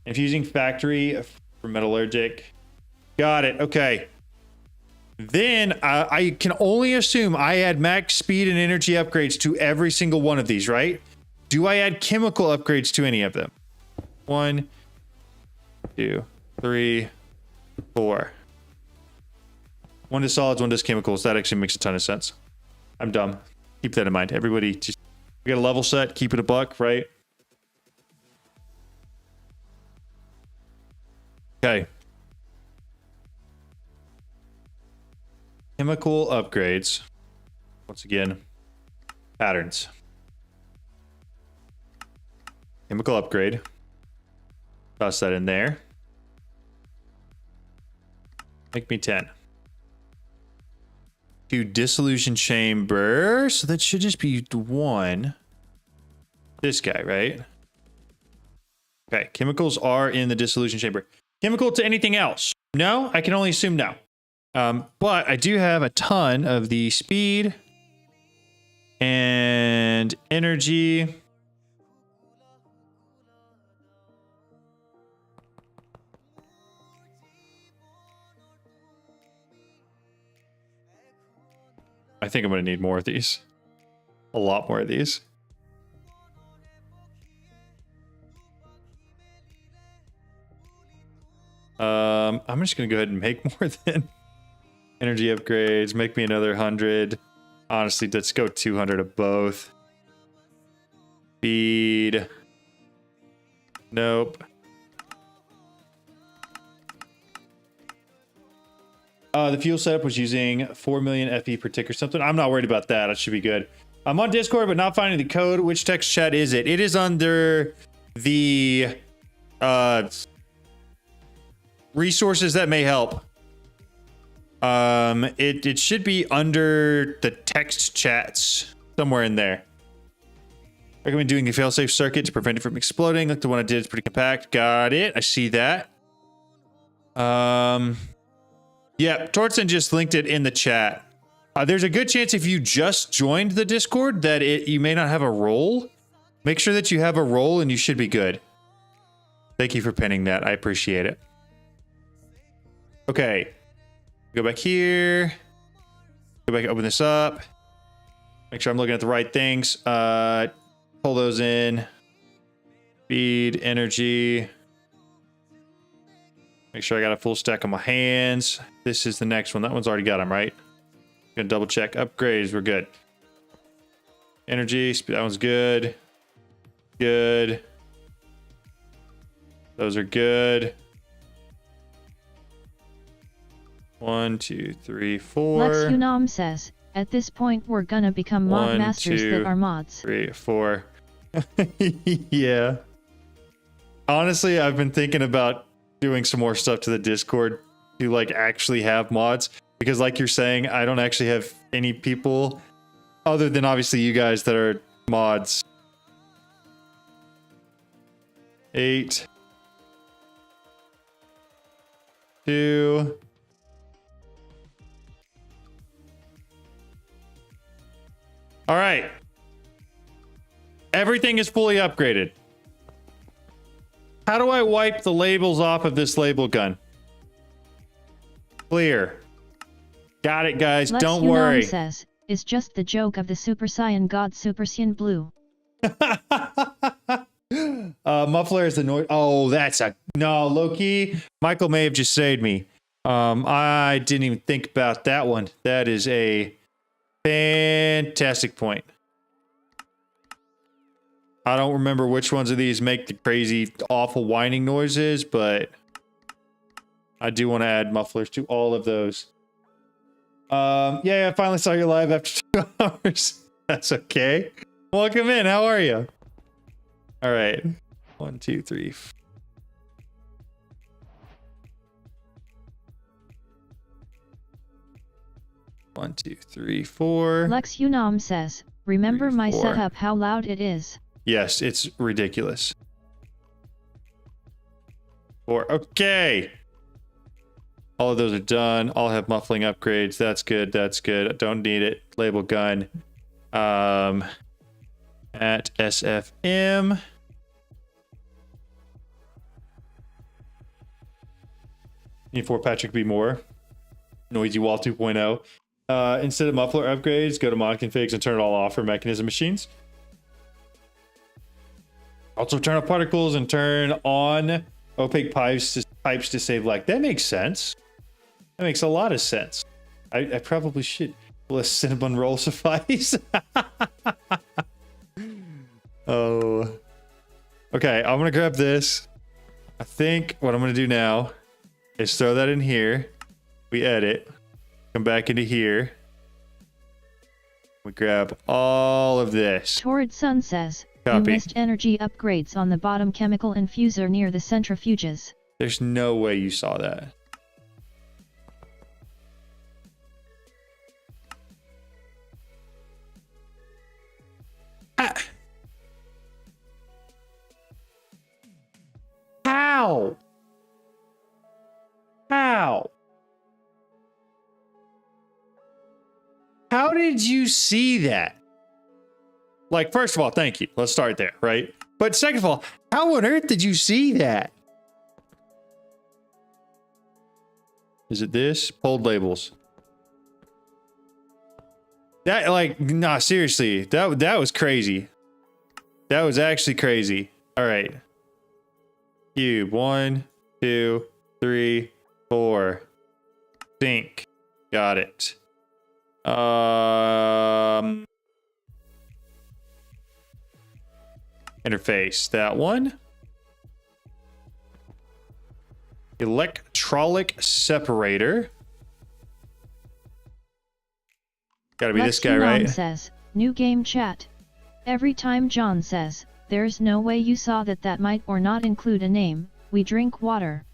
Infusing factory for metallurgic. Got it. Okay. Then I can only assume I add max speed and energy upgrades to every single one of these, right? Do I add chemical upgrades to any of them? 1, 2, 3, 4. 1 does solids, 1 does chemicals. That actually makes a ton of sense. I'm dumb. Keep that in mind. Everybody, just we got a level set. Keep it a buck, right? Okay. Chemical upgrades. Once again, patterns. Chemical upgrade. Toss that in there. Make me 10. To dissolution chamber. So that should just be 1. This guy, right? Okay. Chemicals are in the dissolution chamber. Chemical to anything else? No, I can only assume no. But I do have a ton of the speed and energy. I think I'm going to need more of these. A lot more of these. I'm just going to go ahead and make more then. Energy upgrades. Make me another 100. Honestly, let's go 200 of both. Speed. Nope. The fuel setup was using 4 million FE per tick or something. I'm not worried about that. That should be good. I'm on Discord, but not finding the code. Which text chat is it? It is under the resources that may help. It should be under the text chats somewhere in there. Recommend doing a failsafe circuit to prevent it from exploding. Like the one I did, it's pretty compact. Got it. I see that. Yeah, Tortson just linked it in the chat. There's a good chance if you just joined the Discord that you may not have a role. Make sure that you have a role and you should be good. Thank you for pinning that. I appreciate it. Okay. Go back here. Go back, open this up. Make sure I'm looking at the right things. Pull those in. Speed, energy. Make sure I got a full stack on my hands. This is the next one. That one's already got them, right? Gonna double check. Upgrades, we're good. Energy, that one's good. Good. Those are good. 1, 2, 3, 4. Lex Unam says, at this point we're gonna become mod 1, masters 2, that are mods. 3, 4. Yeah. Honestly, I've been thinking about doing some more stuff to the Discord to like actually have mods, because like you're saying, I don't actually have any people other than obviously you guys that are mods. 8, 2. All right. Everything is fully upgraded. How do I wipe the labels off of this label gun? Clear. Got it, guys. Lex Don't Unam worry. says, it's just the joke of the Super Saiyan God Super Saiyan Blue. Muffler is the noise. Oh, that's a no, Loki. Michael may have just saved me. I didn't even think about that one. That is a fantastic point. I don't remember which ones of these make the crazy, awful whining noises, but I do want to add mufflers to all of those. Yeah, I finally saw you live after 2 hours. That's okay. Welcome in. How are you? All right. 1, 2, 3. 1, 2, 3, 4. Lex Unam says, remember 3, my 4. setup, how loud it is. Yes, it's ridiculous. 4. Okay. All of those are done. I'll have muffling upgrades. That's good. That's good. I don't need it. Label gun. At SFM. Need 4 Patrick B. Moore. Noisy Wall 2.0. Instead of muffler upgrades, go to mod configs and turn it all off for mechanism machines. Also turn off particles and turn on opaque pipes to save light. That makes sense. That makes a lot of sense. I probably should. Will a cinnamon roll suffice? Oh. Okay, I'm gonna grab this. I think what I'm gonna do now is throw that in here. We edit. Come back into here. We grab all of this. Torrid Sun says, Copy. you missed energy upgrades on the bottom chemical infuser near the centrifuges. There's no way you saw that. How? How? How did you see that? Like, first of all, thank you. Let's start there, right? But second of all, how on earth did you see that? Is it this? Pulled labels. That, like, nah, seriously. That was crazy. That was actually crazy. All right. Cube. 1, 2, 3, 4. Sync. Got it. Interface. That one. Electrolytic separator. Gotta be this guy, right? Says, new game chat. Every time John says, there's no way you saw that, that might or not include a name, we drink water.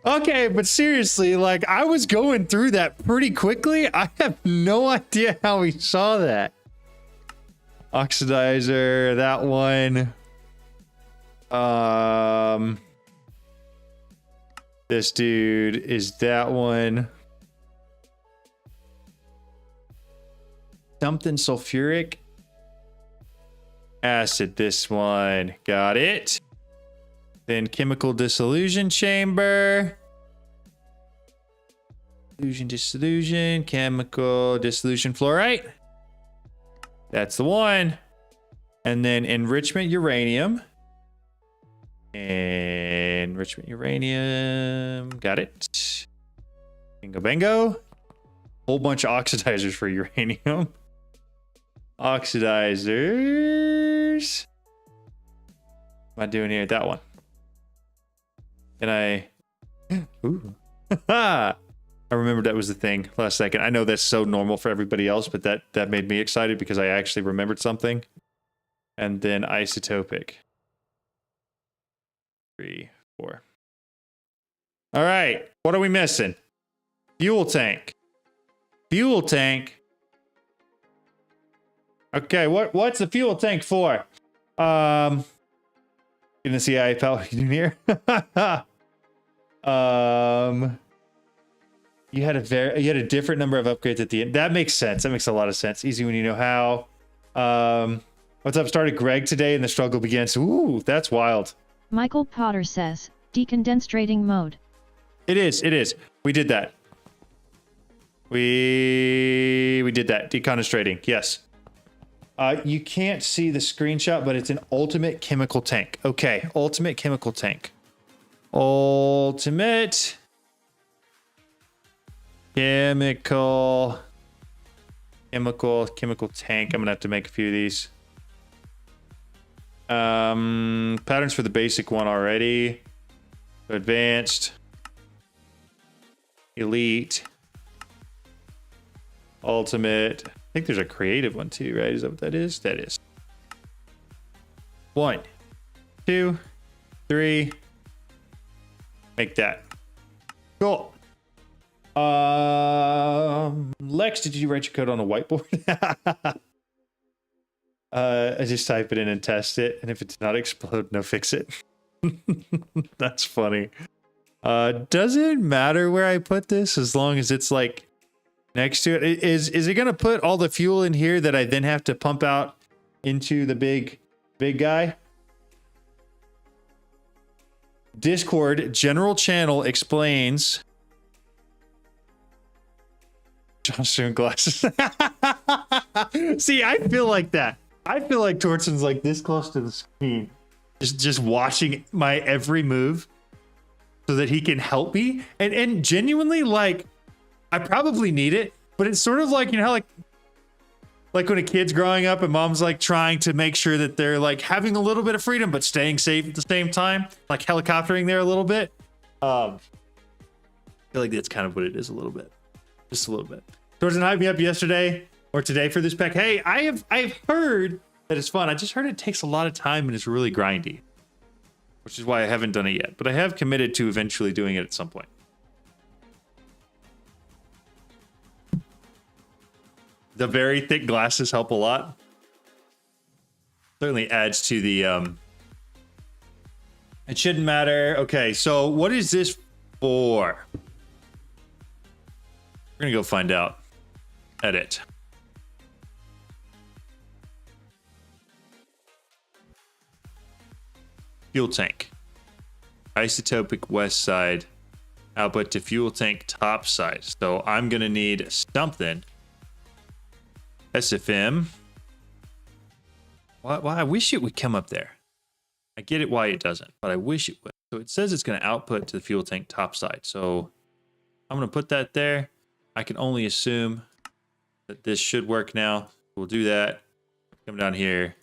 Okay, but seriously, like, I was going through that pretty quickly. I have no idea how he saw that. Oxidizer, that one. This dude is that one. Something sulfuric acid, this one. Got it. Then chemical dissolution chamber. Dissolution, chemical dissolution fluorite. That's the one. And then enrichment uranium. Enrichment uranium. Got it. Bingo bango. Whole bunch of oxidizers for uranium. Oxidizers. What am I doing here? That one. Can I? Ooh. I remembered that was the thing last second. I know that's so normal for everybody else, but that made me excited because I actually remembered something. And then isotopic. 3, 4. All right. What are we missing? Fuel tank. Fuel tank. Okay, what's the fuel tank for? Gonna see I power in here. You had a different number of upgrades at the end. That makes sense. That makes a lot of sense. Easy when you know how. What's up? Started Greg today and the struggle begins. Ooh, that's wild. Michael Potter says, decondensating mode. It is. We did that. We did that. Decondensating. Yes. You can't see the screenshot, but it's an ultimate chemical tank. Okay, ultimate chemical tank. Ultimate chemical Chemical tank. I'm gonna have to make a few of these. Patterns for the basic one already. Advanced. Elite. Ultimate. I think there's a creative one too, right? Is that what that is? That is. 1, 2, 3. Make that. Cool. Lex, did you write your code on a whiteboard? I just type it in and test it, and if it does not explode, no, fix it. That's funny. Does it matter where I put this as long as it's like next to it? Is it gonna put all the fuel in here that I then have to pump out into the big guy? Discord general channel explains. Johnson glasses. See, I feel like that. I feel like Tortson's like this close to the screen, just watching my every move, so that he can help me. And genuinely, like, I probably need it, but it's sort of like, you know how like when a kid's growing up and mom's like trying to make sure that they're like having a little bit of freedom but staying safe at the same time, like helicoptering there a little bit. I feel like that's kind of what it is a little bit, just a little bit. Tortson hyped me up yesterday or today for this pack. Hey, I've heard that it's fun. I just heard it takes a lot of time and it's really grindy, which is why I haven't done it yet, but I have committed to eventually doing it at some point. The very thick glasses help a lot. Certainly adds to the, it shouldn't matter. Okay, so what is this for? We're gonna go find out. Edit. Fuel tank. Isotopic west side. Output to fuel tank top side. So I'm gonna need something. SFM. Why? I wish it would come up there. I get it why it doesn't, but I wish it would. So it says it's going to output to the fuel tank top side. So I'm going to put that there. I can only assume that this should work now. We'll do that. Come down here.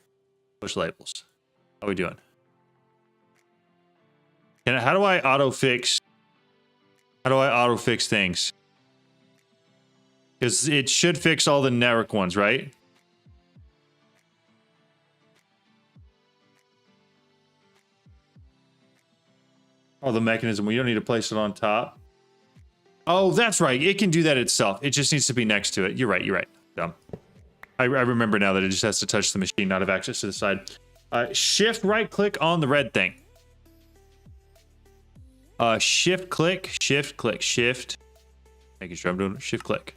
Push labels. How are we doing? How do I auto fix? How do I auto fix things? Because it should fix all the network ones, right? Oh, the mechanism. We don't need to place it on top. Oh, that's right. It can do that itself. It just needs to be next to it. You're right. You're right. Dumb. I remember now that it just has to touch the machine, not have access to the side. Shift right click on the red thing. Shift click. Making sure I'm doing shift click.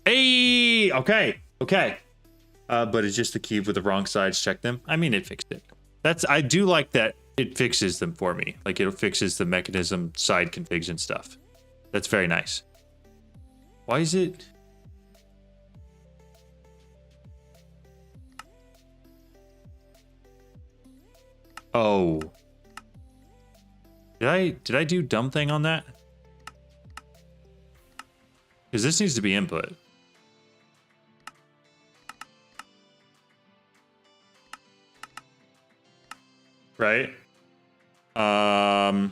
Hey, okay. But it's just the cube with the wrong sides. Check them. I mean, it fixed it. I do like that it fixes them for me. Like it fixes the mechanism side configs and stuff. That's very nice. Why is it? Oh. Did I do dumb thing on that? Because this needs to be input. Right? And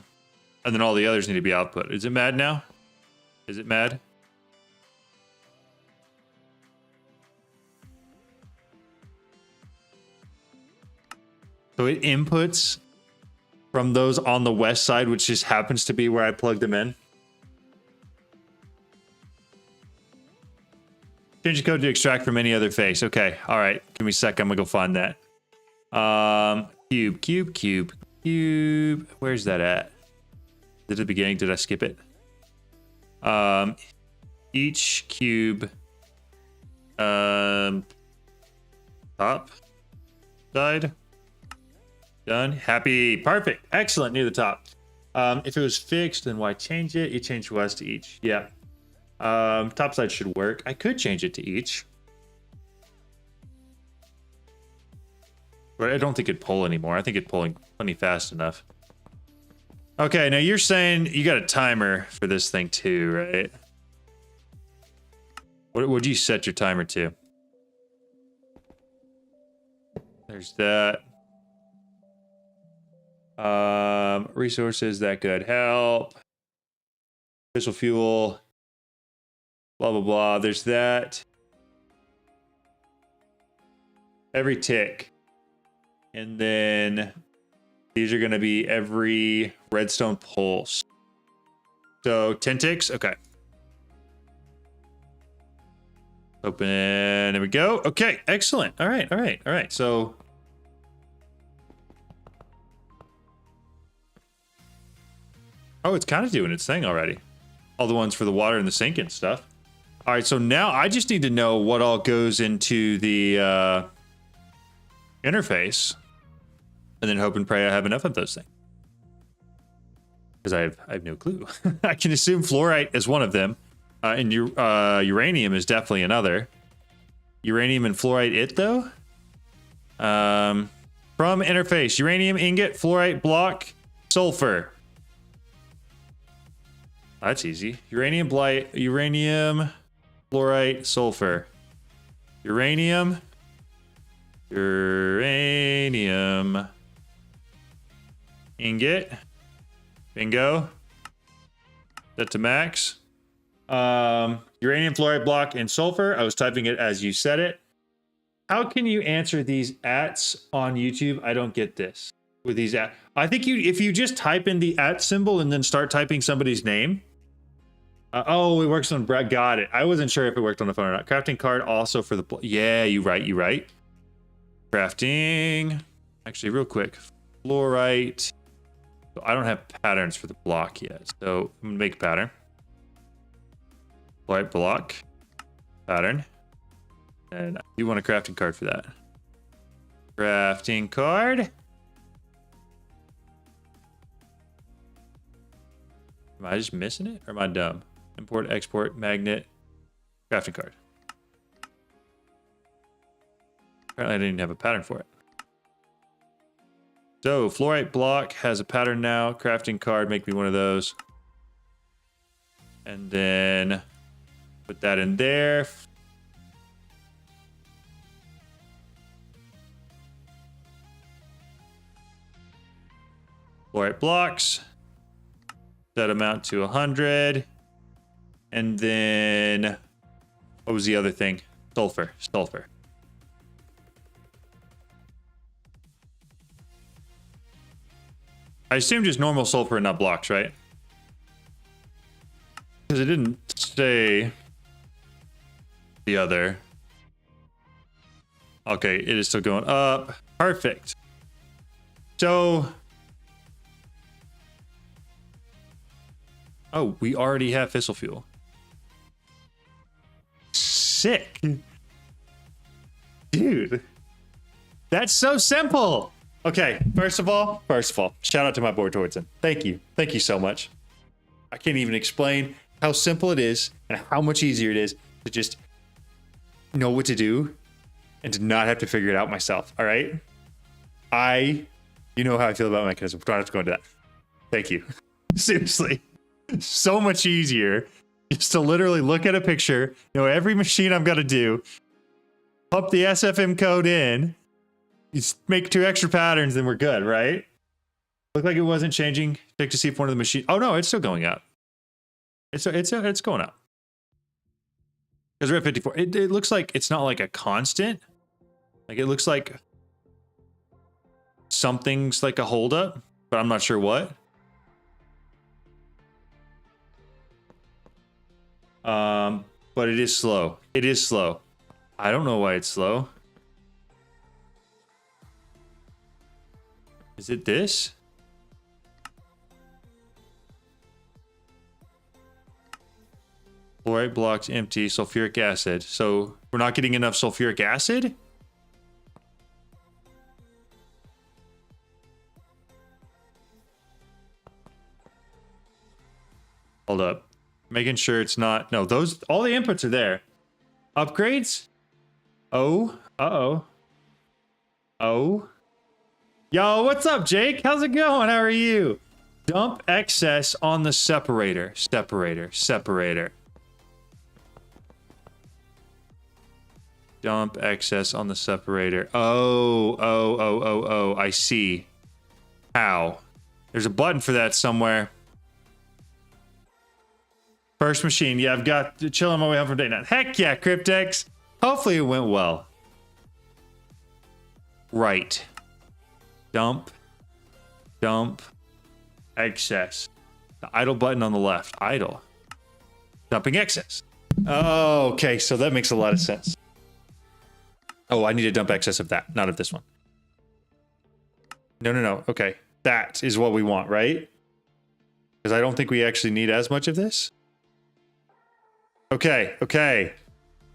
then all the others need to be output. Is it mad now? Is it mad? So it inputs from those on the west side, which just happens to be where I plugged them in. Change the code to extract from any other face. Okay, all right. Give me a sec. I'm gonna go find that. Cube. Where's that at? Is it at the beginning? Did I skip it? Each cube. Top side. Done. Happy. Perfect. Excellent. Near the top. If it was fixed, then why change it? You change west to each. Yeah. Top side should work. I could change it to each. But I don't think it'd pull anymore. I think it's pulling plenty fast enough. Okay, now you're saying you got a timer for this thing too, right? What would you set your timer to? There's that. Resources that could help. Fissile fuel. Blah, blah, blah. There's that. Every tick. And then these are going to be every redstone pulse. So 10 ticks? Okay. Open. There we go. Okay. Excellent. All right. All right. All right. So. Oh, it's kind of doing its thing already. All the ones for the water and the sink and stuff. All right. So now I just need to know what all goes into the interface. And then hope and pray I have enough of those things. Because I have no clue. I can assume fluorite is one of them. And uranium is definitely another. Uranium and fluorite it, though? From interface. Uranium, ingot, fluorite, block, sulfur. That's easy. Uranium, blight, uranium, fluorite, sulfur. Uranium. Uranium. Ingot. Bingo. Set to max. Uranium, fluoride, block, and sulfur. I was typing it as you said it. How can you answer these ats on YouTube? I don't get this. With these at, I think if you just type in the at symbol and then start typing somebody's name. Oh, it works on Brad. Got it. I wasn't sure if it worked on the phone or not. Crafting card also for the. Yeah, you right. You right. Crafting. Actually, real quick. Fluorite. So I don't have patterns for the block yet. So I'm gonna make a pattern. Fluorite block. Pattern. And I do want a crafting card for that. Crafting card. Am I just missing it or am I dumb? Import, export, magnet, crafting card. Apparently I didn't even have a pattern for it. So fluorite block has a pattern now. Crafting card, make me one of those. And then put that in there. Fluorite blocks. Set amount to 100. And then what was the other thing? Sulfur. Sulfur. I assume just normal sulfur and not blocks, right? Because it didn't say the other. Okay, it is still going up. Perfect. So. Oh, we already have fissile fuel. Sick. Dude. That's so simple. Okay, first of all, shout out to my boy Tortzen. Thank you. Thank you so much. I can't even explain how simple it is and how much easier it is to just know what to do and to not have to figure it out myself. All right? You know how I feel about Mechanism. We don't have to go into that. Thank you. Seriously. So much easier just to literally look at a picture, know every machine I'm going to do, pump the SFM code in, just make 2 extra patterns, and we're good, right? Looked like it wasn't changing. Check to see if one of the machines. Oh no, it's still going up. It's going up. Because we're at 54. It looks like it's not like a constant. Like it looks like something's like a holdup, but I'm not sure what. But it is slow. It is slow. I don't know why it's slow. Is it this? Fluorite blocks empty, sulfuric acid. So we're not getting enough sulfuric acid? Hold up. Making sure it's not. No, those, all the inputs are there. Upgrades? Oh, uh-oh. Oh. Yo, what's up, Jake? How's it going? How are you? Dump excess on the separator. Separator. Dump excess on the separator. I see. How? There's a button for that somewhere. First machine. Yeah, I've got to chill on my way home from date night. Heck yeah, Cryptex. Hopefully it went well. Right. Dump. Dump. Excess. The idle button on the left. Idle. Dumping excess. Oh, okay, so that makes a lot of sense. Oh, I need to dump excess of that, not of this one. No. Okay. That is what we want, right? Because I don't think we actually need as much of this. Okay.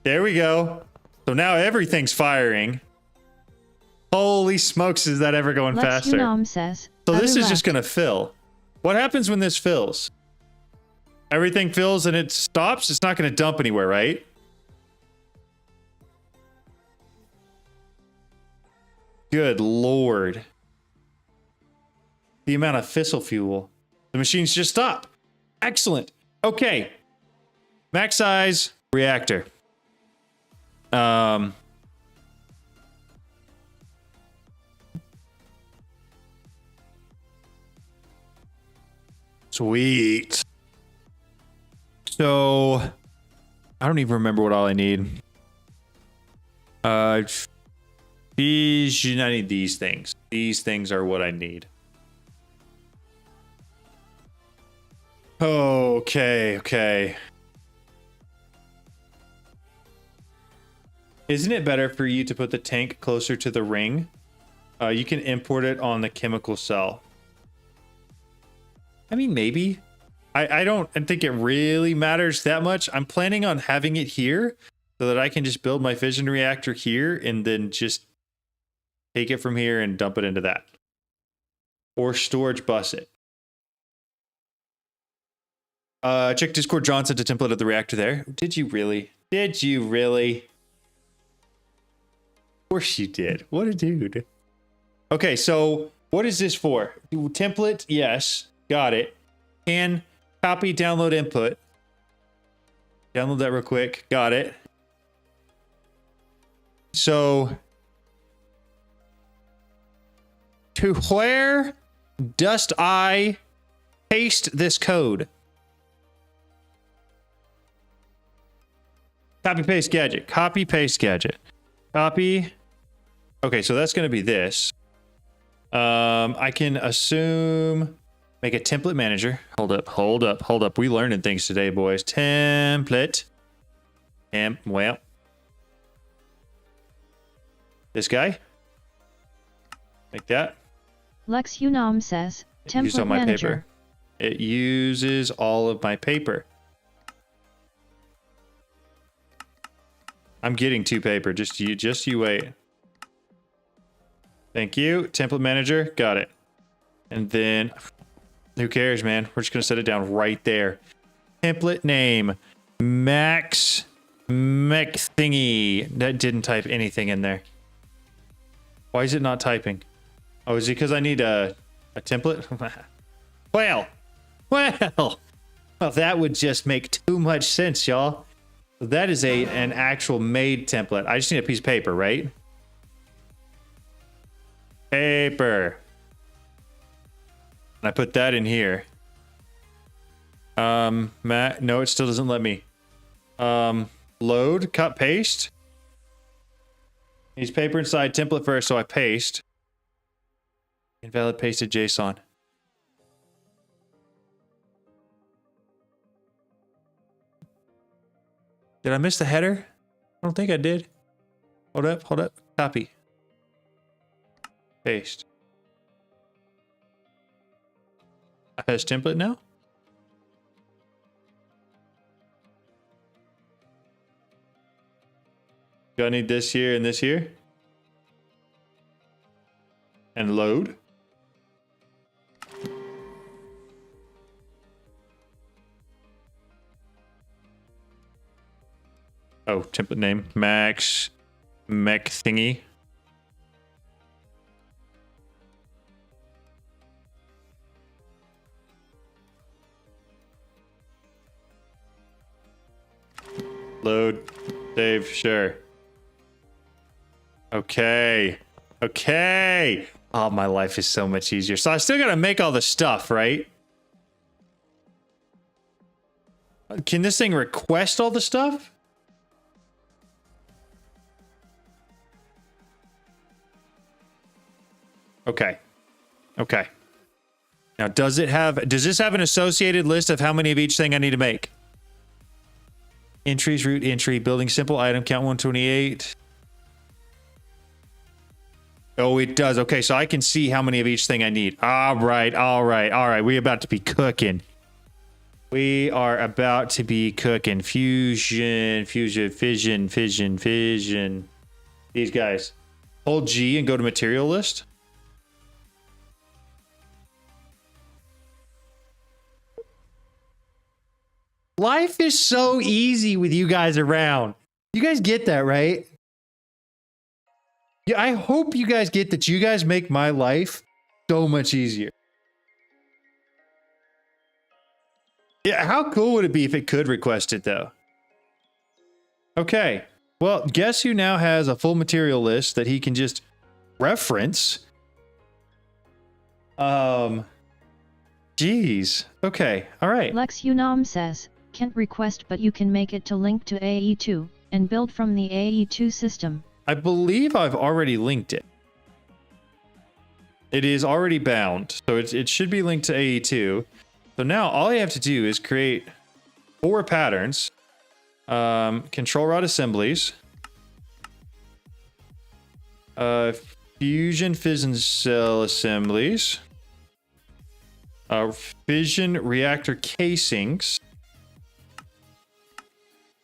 There we go. So now everything's firing. Holy smokes, is that ever going faster? Says, so this is just going to fill. What happens when this fills? Everything fills and it stops? It's not going to dump anywhere, right? Good lord. The amount of fissile fuel. The machines just stop. Excellent. Okay. Max size reactor. Sweet. So I don't even remember what all I need. These, I need these things. These things are what I need. Okay. Isn't it better for you to put the tank closer to the ring? You can import it on the chemical cell. I mean, maybe. I don't think it really matters that much. I'm planning on having it here so that I can just build my fission reactor here and then just take it from here and dump it into that. Or storage bus it. Check Discord. John sent a template of the reactor there. Did you really? Did you really? Of course you did. What a dude. Okay, so what is this for? Template? Yes. Got it. Can copy, download, input. Download that real quick. Got it. So, to where dost I paste this code? Copy, paste, gadget. Copy, paste, gadget. Copy. Okay, so that's going to be this. I can assume... Make a template manager. Hold up. We learning things today, boys. Template. Well. This guy. Like that. Lex Unam says, Template template manager. Paper. It uses all of my paper. I'm getting 2 paper. Just you wait. Thank you. Template manager. Got it. And then... Who cares, man? We're just going to set it down right there. Template name. Max Mech thingy. That didn't type anything in there. Why is it not typing? Oh, is it because I need a template? Well, that would just make too much sense, y'all. That is an actual made template. I just need a piece of paper, right? Paper. I put that in here. Matt, no, it still doesn't let me. Load, cut, paste. Needs paper inside template first, so I paste. Invalid pasted JSON. Did I miss the header? I don't think I did. Hold up. Copy. Paste. Has template now? Do I need this here and this here? And load? Oh, template name. Max Mech thingy. Load, save, sure. Okay. Okay. Oh, my life is so much easier. So I still gotta make all the stuff, right? Can this thing request all the stuff? Okay. Okay. Now, does this have an associated list of how many of each thing I need to make? Entries, root entry, building simple item, count 128. Oh, it does. Okay, so I can see how many of each thing I need. All right, all right, all right. We're about to be cooking. We are about to be cooking. Fusion, fission. These guys. Hold G and go to material list. Life is so easy with you guys around. You guys get that, right? Yeah, I hope you guys get that. You guys make my life so much easier. Yeah, how cool would it be if it could request it, though? Okay. Well, guess who now has a full material list that he can just reference? Geez. Okay. All right. Lex Unam says, can't request but you can make it to link to AE2, and build from the AE2 system. I believe I've already linked it. It is already bound, so it should be linked to AE2. So now all I have to do is create 4 patterns. Control rod assemblies. Fusion fission cell assemblies. Fission reactor casings.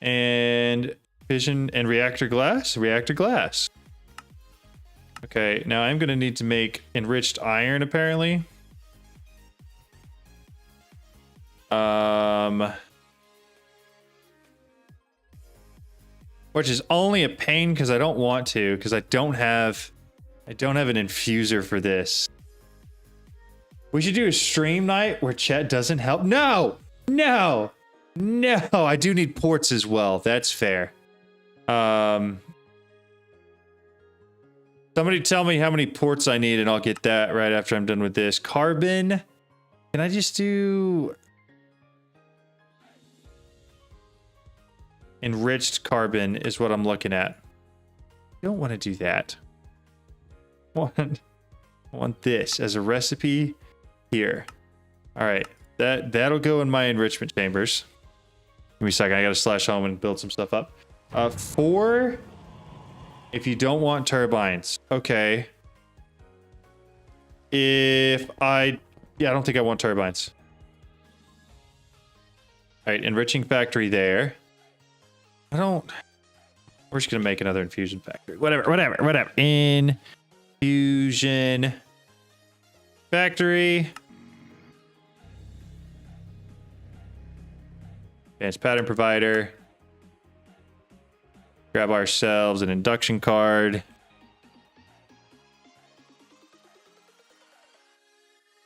And fission and reactor glass. Okay, now I'm gonna need to make enriched iron apparently. Which is only a pain because I don't want to, because I don't have an infuser for this. We should do a stream night where chat doesn't help. No! I do need ports as well. That's fair. Somebody tell me how many ports I need and I'll get that right after I'm done with this. Carbon. Can I just do enriched carbon is what I'm looking at. I don't want to do that. I want this as a recipe here. All right. That'll go in my enrichment chambers. Give me a second. I got to slash home and build some stuff up. 4 if you don't want turbines. Okay. I don't think I want turbines. All right, enriching factory there. We're just gonna make another infusion factory. Whatever. Infusion factory. Advanced pattern provider. Grab ourselves an induction card.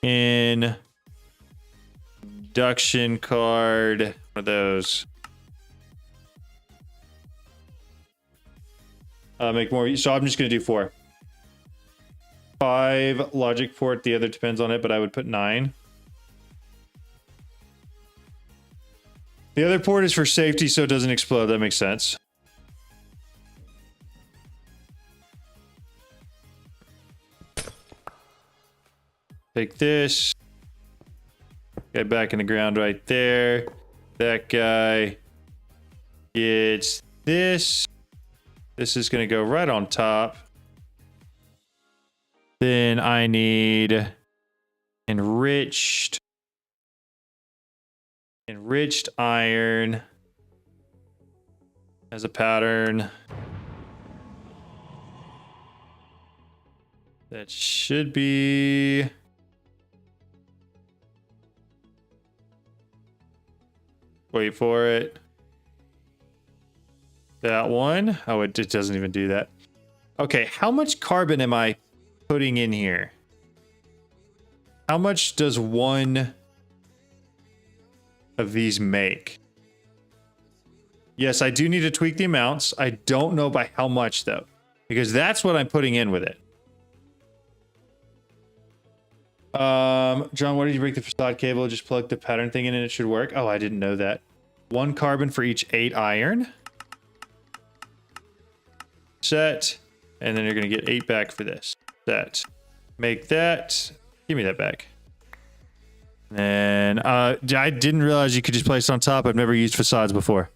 Induction card. One of those. Make more. So I'm just going to do 4. 5 logic port. The other depends on it, but I would put 9. The other port is for safety, so it doesn't explode. That makes sense. Take this. Get back in the ground right there. That guy gets this. This is going to go right on top. Then I need enriched iron as a pattern. That should be... Wait for it. That one. Oh, it doesn't even do that. Okay, how much carbon am I putting in here? How much does one of these make? Yes, I do need to tweak the amounts. I don't know by how much, though. because that's what I'm putting in with it. John, why did you break the facade cable? Just plug the pattern thing in and it should work. Oh, I didn't know that. 1 carbon for each 8 iron. Set. And then you're going to get 8 back for this. Set. Make that. Give me that back. And I didn't realize you could just place it on top. I've never used facades before.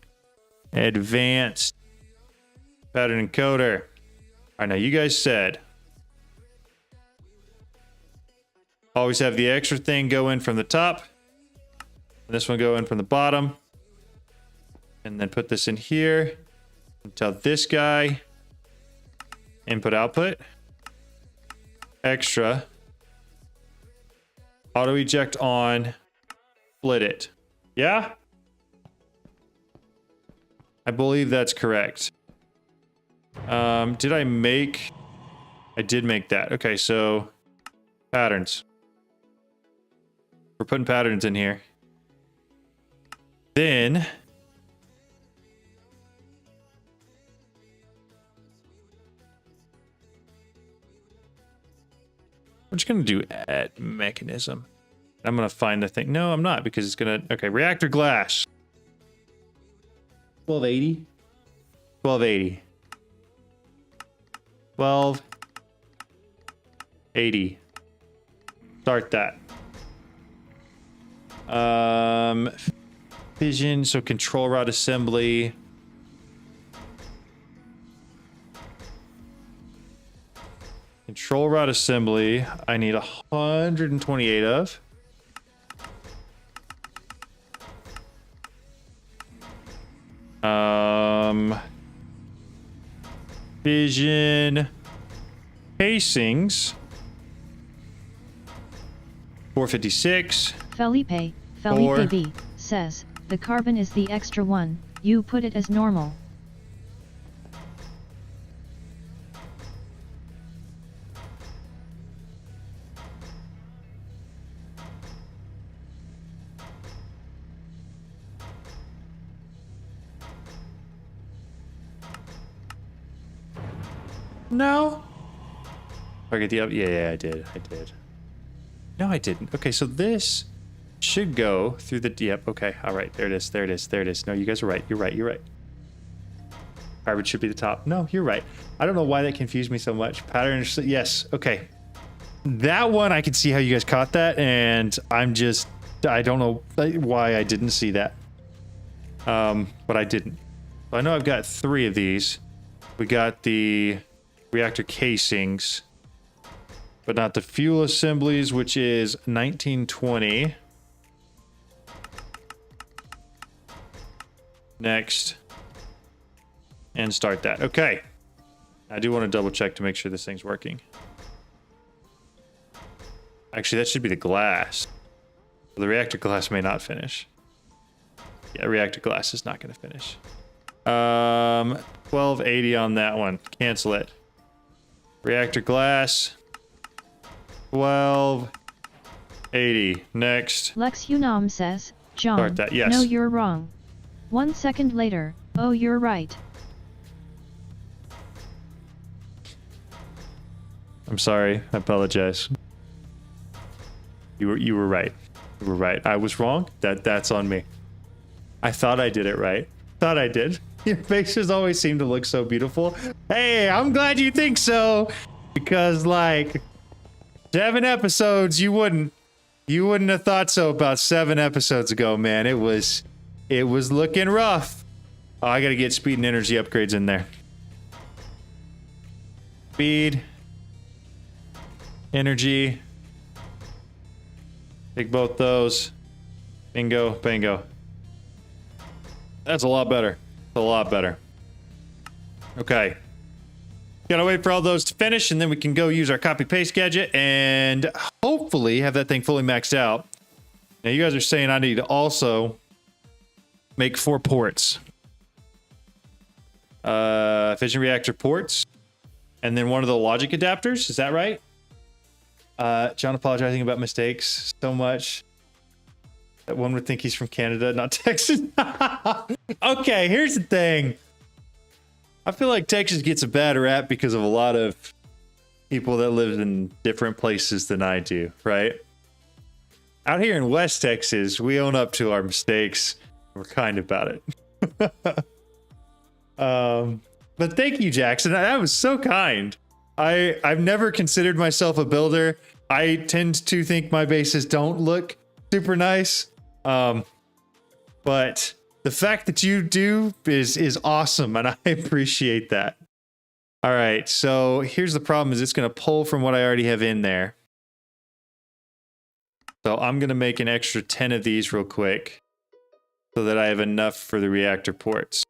Advanced pattern encoder. All right, now you guys said always have the extra thing go in from the top. And this one go in from the bottom. And then put this in here. And tell this guy input output. Extra. Auto eject on. Split it. Yeah? I believe that's correct. Did I make... I did make that. Okay, so patterns. We're putting patterns in here. Then I'm just going to do add mechanism. I'm going to find the thing. No, I'm not, because it's going to... Okay, reactor glass. 1280. 1280. 1280. Start that. Fission, so control rod assembly. Control rod assembly, I need 128 of. Fission casings. 456. Felipe B says, the carbon is the extra one, you put it as normal. No. Target the up. Yeah, I did. No, I didn't. Okay, so this should go through the... Yep, okay. All right, there it is. No, you guys are right. You're right. Carbon should be the top. No, you're right. I don't know why that confused me so much. Pattern... Yes, okay. That one, I can see how you guys caught that, and I'm just... I don't know why I didn't see that. But I didn't. So I know I've got 3 of these. We got the reactor casings, but not the fuel assemblies, which is 1920. Next. And start that. Okay. I do want to double check to make sure this thing's working. Actually, that should be the glass. The reactor glass may not finish. Yeah, reactor glass is not going to finish. 1280 on that one. Cancel it. Reactor glass. 1280. Next. Lex Unam says, John, start that. Yes. No, you're wrong. 1 second later, oh, you're right. I'm sorry. I apologize. You were right. You were right. I was wrong. That's on me. I thought I did it right. Thought I did. Your faces always seem to look so beautiful. Hey, I'm glad you think so, because like 7 episodes, you wouldn't have thought so about 7 episodes ago, man. It was looking rough. Oh, I gotta get speed and energy upgrades in there. Speed, energy. Take both those. Bingo, bango. That's a lot better. A lot better. Okay. Gotta wait for all those to finish, and then we can go use our copy paste gadget and hopefully have that thing fully maxed out. Now you guys are saying I need to also make 4 ports. Fission reactor ports. And then one of the logic adapters. Is that right? John apologizing about mistakes so much that one would think he's from Canada, not Texas. Okay, here's the thing. I feel like Texas gets a bad rap because of a lot of people that live in different places than I do, right? Out here in West Texas, we own up to our mistakes. We're kind about it. But thank you, Jackson. That was so kind. I've never considered myself a builder. I tend to think my bases don't look super nice. But the fact that you do is awesome, and I appreciate that. All right, so here's the problem: is it's going to pull from what I already have in there. So I'm going to make an extra 10 of these real quick, so that I have enough for the reactor ports.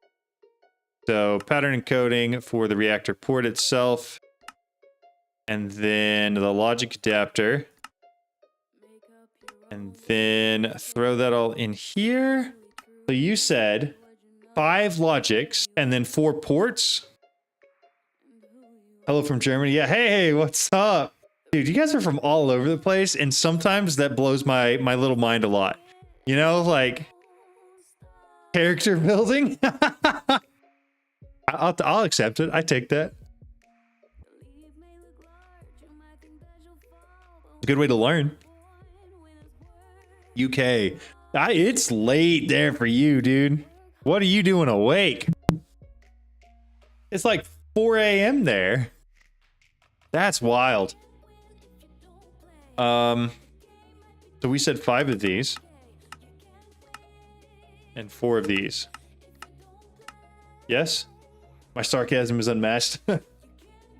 So pattern encoding for the reactor port itself, and then the logic adapter, and then throw that all in here. So you said 5 logics and then 4 ports. Hello from Germany. Yeah, hey, what's up? Dude, you guys are from all over the place, and sometimes that blows my little mind a lot. You know, like character building. I'll accept it. I take that. Good way to learn. UK. It's late there for you, dude. What are you doing awake? It's like 4 a.m. there. That's wild. So we said 5 of these. And 4 of these. Yes? My sarcasm is unmatched.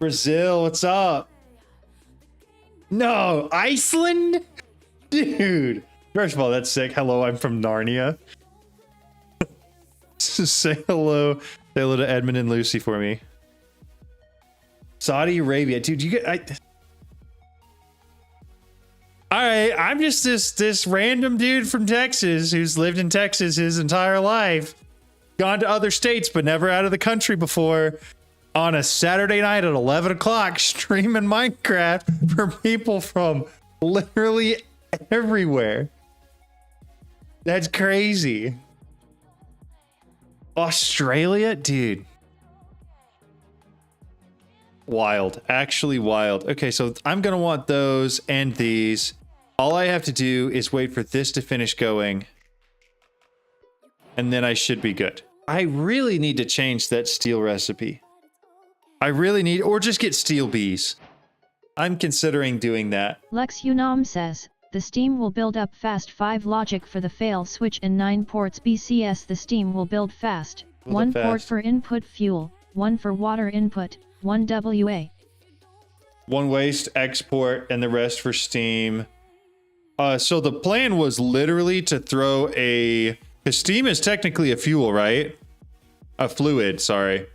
Brazil, what's up? No, Iceland? Dude. First of all, that's sick. Hello, I'm from Narnia. Say hello. Say hello to Edmund and Lucy for me. Saudi Arabia. Dude, you get... Alright, I'm just this random dude from Texas who's lived in Texas his entire life. Gone to other states, but never out of the country before. On a Saturday night at 11 o'clock, streaming Minecraft for people from literally everywhere. That's crazy. Australia? Dude. Wild. Actually wild. Okay, so I'm going to want those and these. All I have to do is wait for this to finish going. And then I should be good. I really need to change that steel recipe. I really need, or just get steel bees. I'm considering doing that. Lex Unam says, the steam will build up fast. 5 logic for the fail switch and 9 ports BCS. The steam will build fast. 1 port for input fuel, 1 for water input, 1 WA. 1 waste export and the rest for steam. So the plan was literally to throw a... Because steam is technically a fuel, right? A fluid, sorry.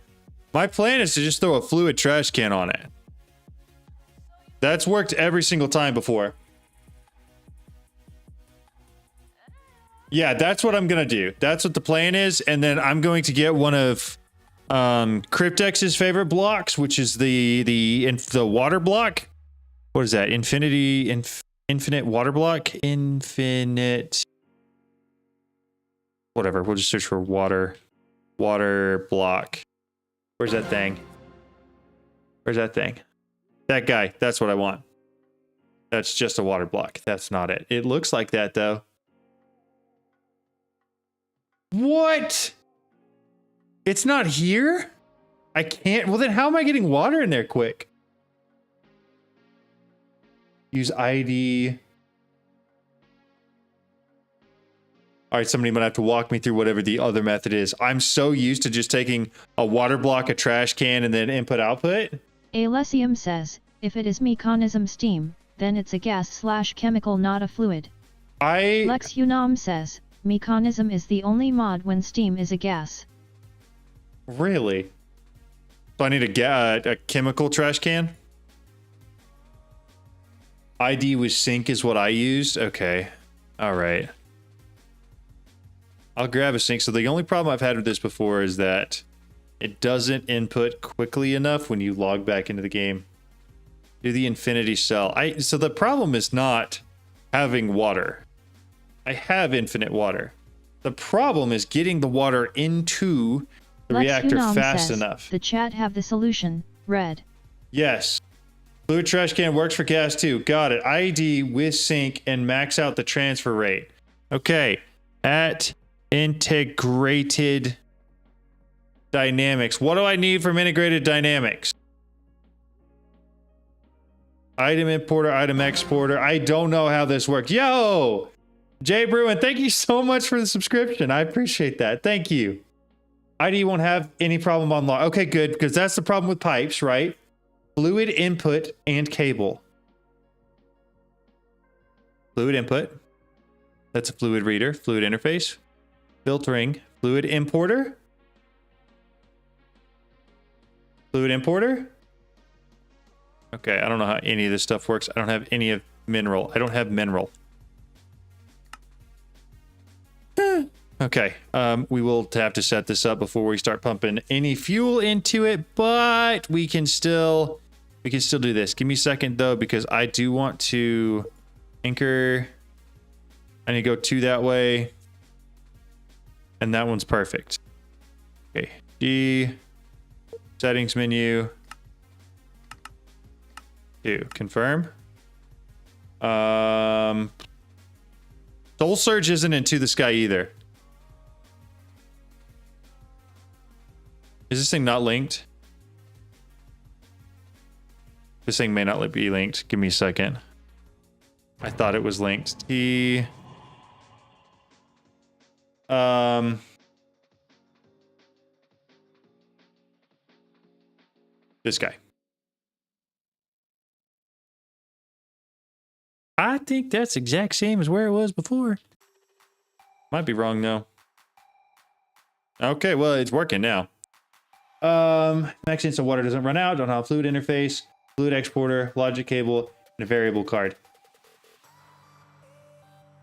My plan is to just throw a fluid trash can on it. That's worked every single time before. Yeah, that's what I'm going to do. That's what the plan is. And then I'm going to get one of Cryptex's favorite blocks, which is the water block. What is that? Infinite water block? Infinite... Whatever, we'll just search for water block. Where's that thing? Where's that thing? That guy, that's what I want. That's just a water block. That's not it. It looks like that though. What? It's not here? I can't, well then how am I getting water in there quick? Use ID. All right, somebody might have to walk me through whatever the other method is. I'm so used to just taking a water block, a trash can, and then input output. Alessium says, if it is Mekanism steam, then it's a gas/chemical, not a fluid. Lex Unam says, Mekanism is the only mod when steam is a gas. Really? So I need a chemical trash can? ID with sink is what I used? Okay. All right. I'll grab a sink. So the only problem I've had with this before is that it doesn't input quickly enough when you log back into the game. Do the infinity cell. So the problem is not having water. I have infinite water. The problem is getting the water into the Lex reactor Unam fast says, enough. The chat have the solution. Red. Yes. Fluid trash can works for gas too. Got it. ID with sink and max out the transfer rate. Okay. At integrated dynamics. What do I need from integrated dynamics? Item importer, item exporter. I don't know how this works. Yo! Jay Bruin, thank you so much for the subscription. I appreciate that. Thank you. ID won't have any problem on log. Okay, good, because that's the problem with pipes, right? Fluid input and cable. Fluid input. That's a fluid reader, fluid interface. Filtering, fluid importer. Fluid importer. Okay, I don't know how any of this stuff works. I don't have any of mineral. I don't have mineral. Okay, we will have to set this up before we start pumping any fuel into it, but we can still do this. Give me a second though, because I do want to anchor. I need to go 2 that way, and that one's perfect. Okay, G, settings menu, 2, confirm. Soul Surge isn't into the sky either. Is this thing not linked? This thing may not be linked. Give me a second. I thought it was linked. T. This guy. I think that's exact same as where it was before. Might be wrong though. Okay, well, it's working now. Max instant water doesn't run out. Don't have fluid interface, fluid exporter, logic cable, and a variable card.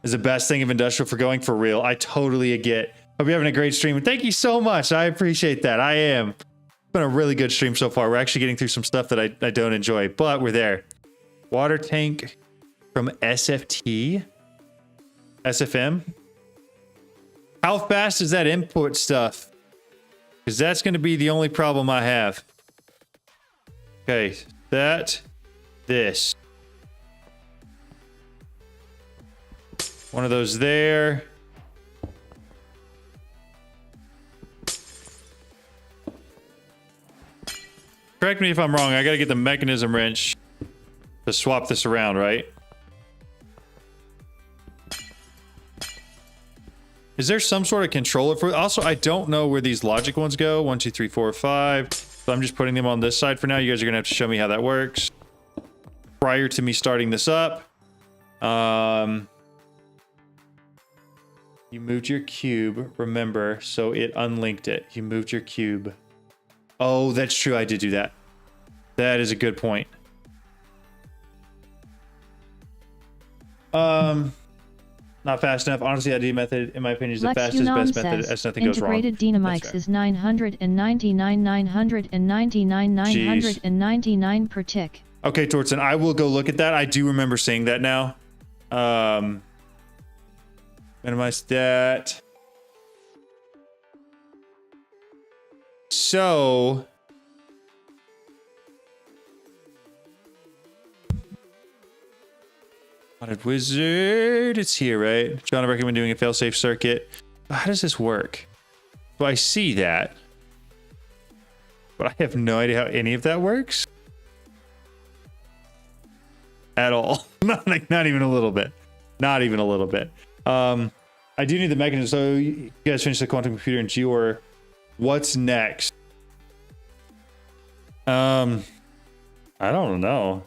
Is the best thing of industrial for going for real. I totally get. Hope you're having a great stream. And thank you so much. I appreciate that. I am. It's been a really good stream so far. We're actually getting through some stuff that I don't enjoy, but we're there. Water tank from SFT. SFM. How fast is that input stuff? Because that's going to be the only problem I have. Okay, this. One of those there. Correct me if I'm wrong. I got to get the mechanism wrench to swap this around, right? Is there some sort of controller for it? Also, I don't know where these logic ones go. 1, 2, 3, 4, 5. So I'm just putting them on this side for now. You guys are going to have to show me how that works prior to me starting this up. You moved your cube, remember, so it unlinked it. You moved your cube. Oh, that's true. I did do that. That is a good point. Not fast enough. Honestly, the ID method, in my opinion, is the fastest, best method as nothing goes wrong. Integrated dynamics is 999 per tick. Okay, Tortson, I will go look at that. I do remember seeing that now. Minimize that. So... Modded wizard, it's here, right? John, I recommend doing a failsafe circuit. How does this work? So I see that, but I have no idea how any of that works at all. not even a little bit. Not even a little bit. I do need the mechanism. So you guys finish the quantum computer and G-Or. What's next? I don't know.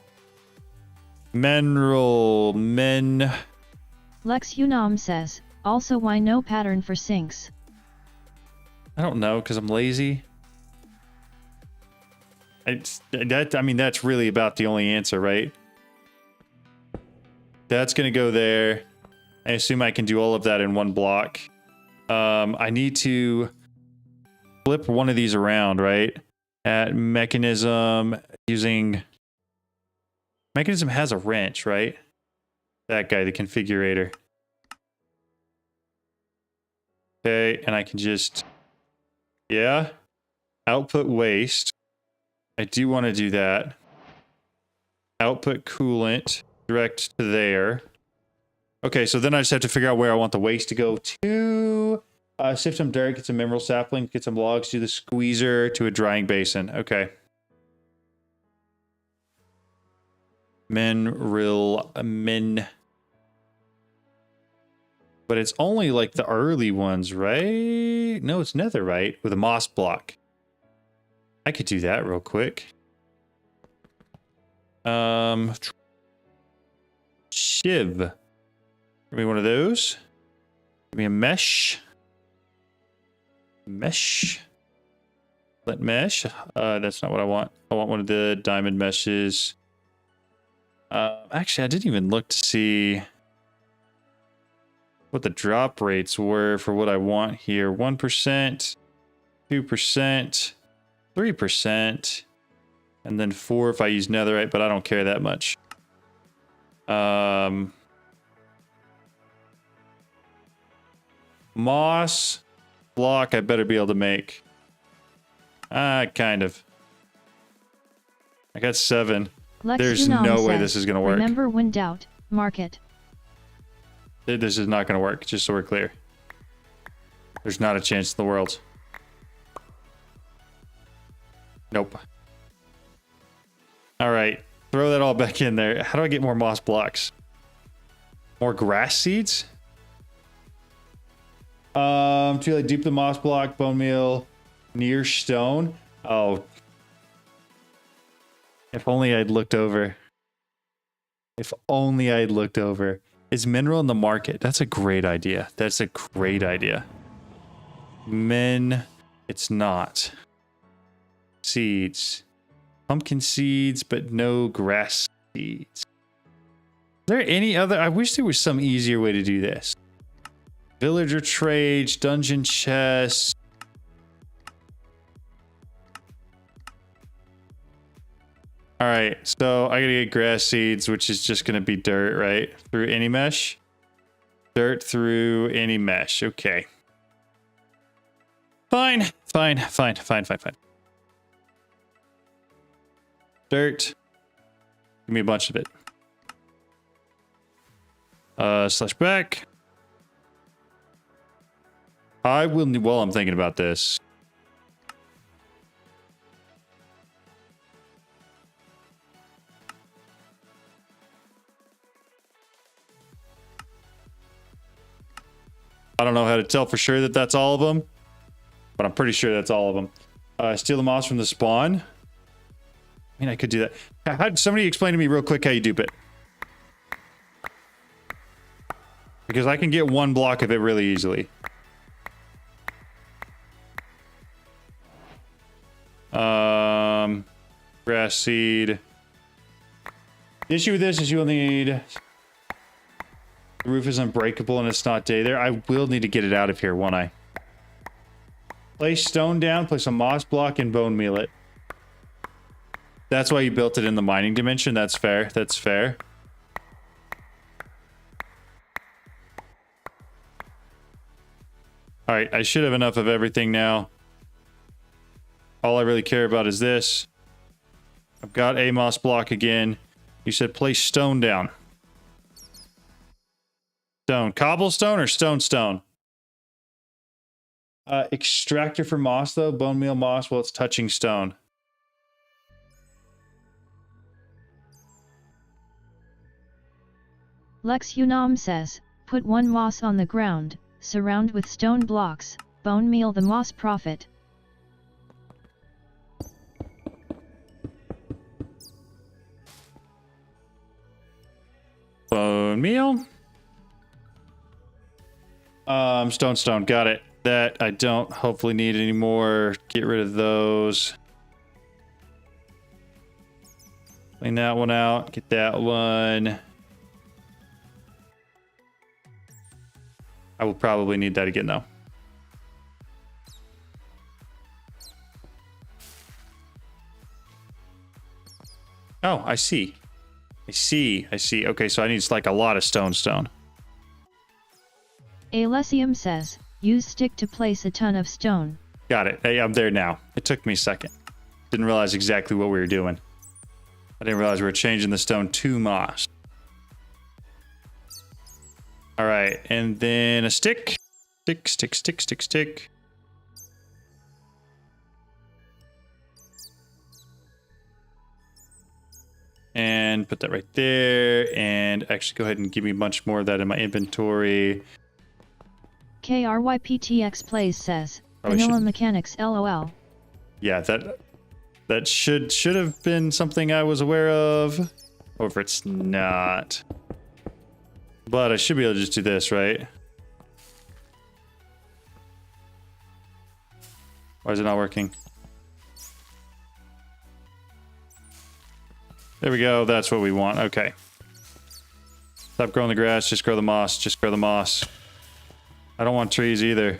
Lex Unam says, also why no pattern for sinks? I don't know, because I'm lazy. I mean, that's really about the only answer, right? That's going to go there. I assume I can do all of that in one block. I need to flip one of these around, right? At Mekanism, using... Mekanism has a wrench, right? That guy, the configurator. Okay, and I can just... Yeah? Output waste. I do want to do that. Output coolant. Direct to there. Okay, so then I just have to figure out where I want the waste to go to. Sift some dirt, get some mineral sapling, get some logs, do the squeezer to a drying basin. Okay. Min. But it's only like the early ones, right? No, it's netherite with a moss block. I could do that real quick. Shiv. Give me one of those. Give me a mesh. Mesh. Flint mesh. That's not what I want. I want one of the diamond meshes. Actually, I didn't even look to see what the drop rates were for what I want here. 1%, 2%, 3%, and then 4 if I use netherite, but I don't care that much. Moss block I better be able to make. Kind of. I got 7. There's no way this is going to work. Remember, when doubt, mark it. This is not going to work, just so we're clear. There's not a chance in the world. Nope. All right. Throw that all back in there. How do I get more moss blocks? More grass seeds? To like dupe the moss block, bone meal, near stone. Oh. If only I'd looked over. If only I'd looked over. Is mineral in the market? That's a great idea. That's a great idea. It's not. Seeds. Pumpkin seeds, but no grass seeds. Is there any other? I wish there was some easier way to do this. Villager trades, dungeon chests. All right, so I gotta get grass seeds, which is just gonna be dirt, right? Through any mesh? Dirt through any mesh, okay. Fine. Dirt. Give me a bunch of it. Slash back. I will, while I'm thinking about this. I don't know how to tell for sure that that's all of them, but I'm pretty sure that's all of them. Steal the moss from the spawn. I mean, I could do that. Somebody explain to me real quick how you dupe it. Because I can get 1 block of it really easily. Grass seed. The issue with this is you'll need... The roof is unbreakable and it's not day there. I will need to get it out of here, won't I? Place stone down, place a moss block, and bone meal it. That's why you built it in the mining dimension. That's fair. That's fair. All right, I should have enough of everything now. All I really care about is this. I've got a moss block again. You said place stone down. Stone. Cobblestone or stone? Extractor for moss, though. Bone meal moss while it's touching stone. Lex Unam says, put 1 moss on the ground, surround with stone blocks, bone meal the moss profit. Bone meal. Stone. Got it. That I don't hopefully need anymore. Get rid of those. Clean that one out. Get that one. I will probably need that again, though. Oh, I see. Okay, so I need like a lot of stone. Alessium says, use stick to place a ton of stone. Got it. Hey, I'm there now. It took me a second. Didn't realize exactly what we were doing. I didn't realize we were changing the stone to moss. All right, and then a stick. Stick. And put that right there. And actually go ahead and give me a bunch more of that in my inventory. KRYPTX Plays says, Vanilla Mechanics LOL. Yeah, that should have been something I was aware of. Or if it's not. But I should be able to just do this, right? Why is it not working? There we go. That's what we want. Okay. Stop growing the grass. Just grow the moss. Just grow the moss. I don't want trees either.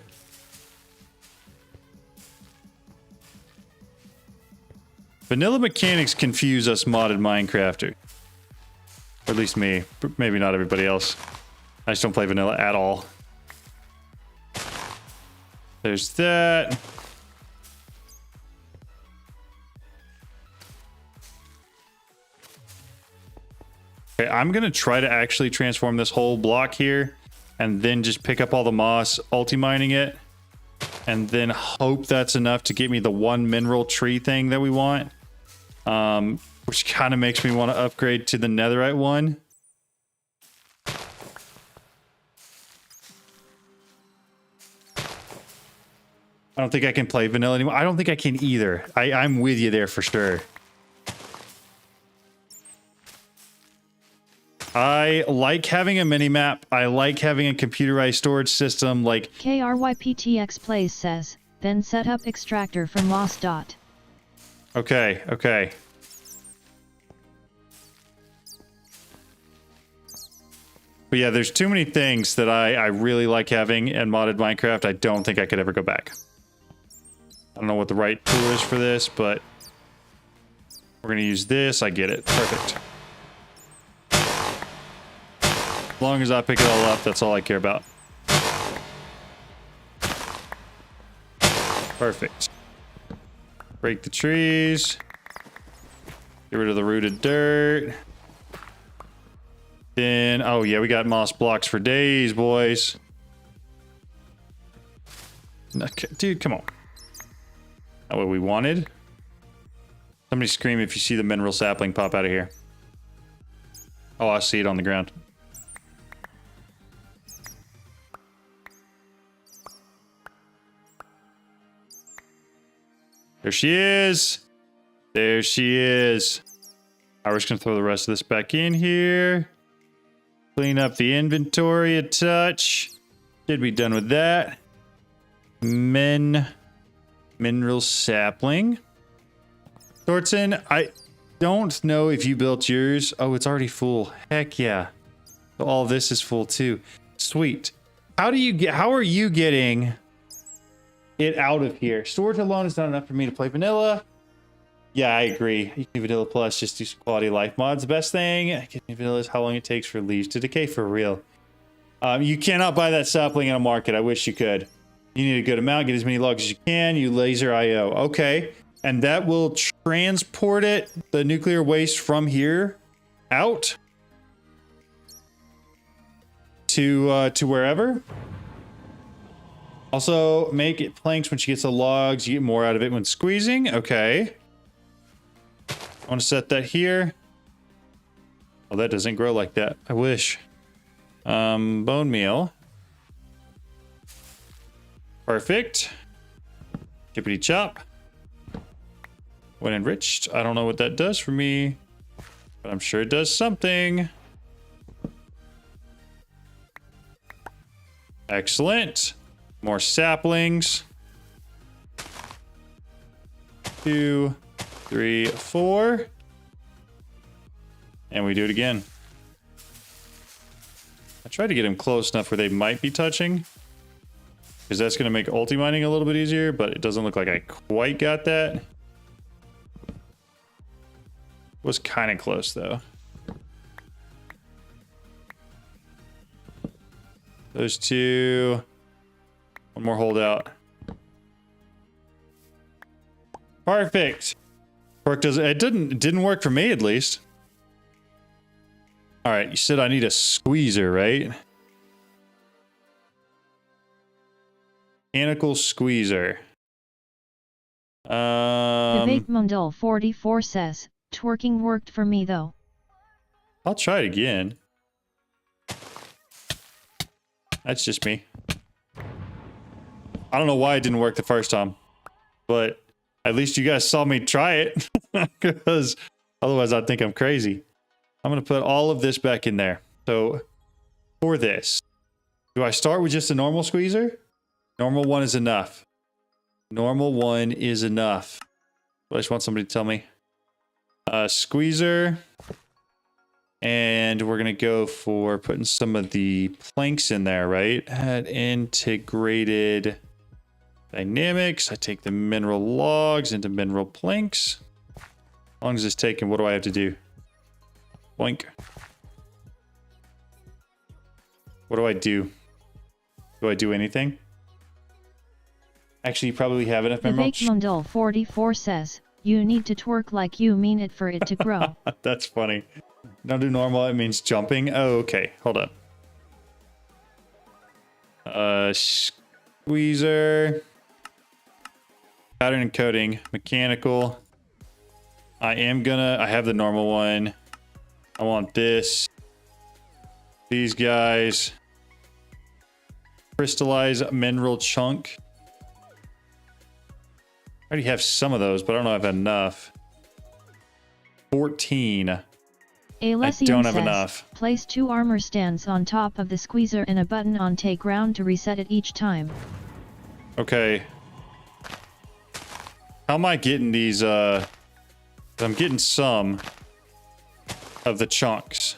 Vanilla mechanics confuse us modded Minecrafter. Or at least me. Maybe not everybody else. I just don't play vanilla at all. There's that. Okay, I'm going to try to actually transform this whole block here and then just pick up all the moss, ulti-mining it, and then hope that's enough to get me the one mineral tree thing that we want, which kind of makes me want to upgrade to the netherite one. I don't think I can play vanilla anymore. I don't think I can either. I'm with you there for sure. I like having a mini-map. I like having a computerized storage system like... KRYPTX Plays says, then set up extractor from Lost Dot. Okay. But yeah, there's too many things that I really like having in modded Minecraft. I don't think I could ever go back. I don't know what the right tool is for this, but we're going to use this. I get it. Perfect. As long as I pick it all up, that's all I care about. Perfect. Break the trees. Get rid of the rooted dirt. Then, oh yeah, we got moss blocks for days, boys. Okay, dude, come on. Not what we wanted. Somebody scream if you see the mineral sapling pop out of here. Oh, I see it on the ground. There she is. There she is. All right, we're just going to throw the rest of this back in here. Clean up the inventory a touch. Should be done with that. Mineral sapling. Thornton, I don't know if you built yours. Oh, it's already full. Heck yeah. So all this is full too. Sweet. How are you getting it out of here? Storage alone is not enough for me to play vanilla. Yeah, I agree. You can do vanilla plus, just do some quality of life mods. The best thing, vanilla is how long it takes for leaves to decay for real. You cannot buy that sapling in a market. I wish you could. You need a good amount. Get as many logs as you can. You laser IO. Okay. And that will transport it, the nuclear waste from here out to wherever. Also, make it planks when she gets the logs. You get more out of it when squeezing. Okay. I want to set that here. Oh, that doesn't grow like that. I wish. Bone meal. Perfect. Chippity chop. When enriched, I don't know what that does for me, but I'm sure it does something. Excellent. More saplings. 2, 3, 4. And we do it again. I tried to get them close enough where they might be touching, because that's going to make ulti mining a little bit easier, but it doesn't look like I quite got that. Was kind of close though. Those two. One more holdout. Perfect. It didn't work for me, at least. All right, you said I need a squeezer, right? Mechanical squeezer. Debate Mundul 44 says, twerking worked for me though. I'll try it again. That's just me. I don't know why it didn't work the first time, but at least you guys saw me try it, because otherwise I'd think I'm crazy. I'm going to put all of this back in there. So for this, do I start with just a normal squeezer? Normal one is enough. Normal one is enough. I just want somebody to tell me. Squeezer. And we're going to go for putting some of the planks in there, right? Add integrated dynamics. I take the mineral logs into mineral planks. As long as it's taken, what do I have to do? Boink. What do I do? Do I do anything? Actually, you probably have enough mineral. Mundul 44 says, you need to twerk like you mean it for it to grow. That's funny. Don't do normal, it means jumping. Oh, okay. Hold up. Squeezer. Pattern and coating. Mechanical. I have the normal one. I want this. These guys. Crystallize mineral chunk. I already have some of those, but I don't know if I have enough. 14. I don't have enough. Place 2 armor stands on top of the squeezer and a button on take round to reset it each time. Okay. How am I getting these? I'm getting some of the chunks.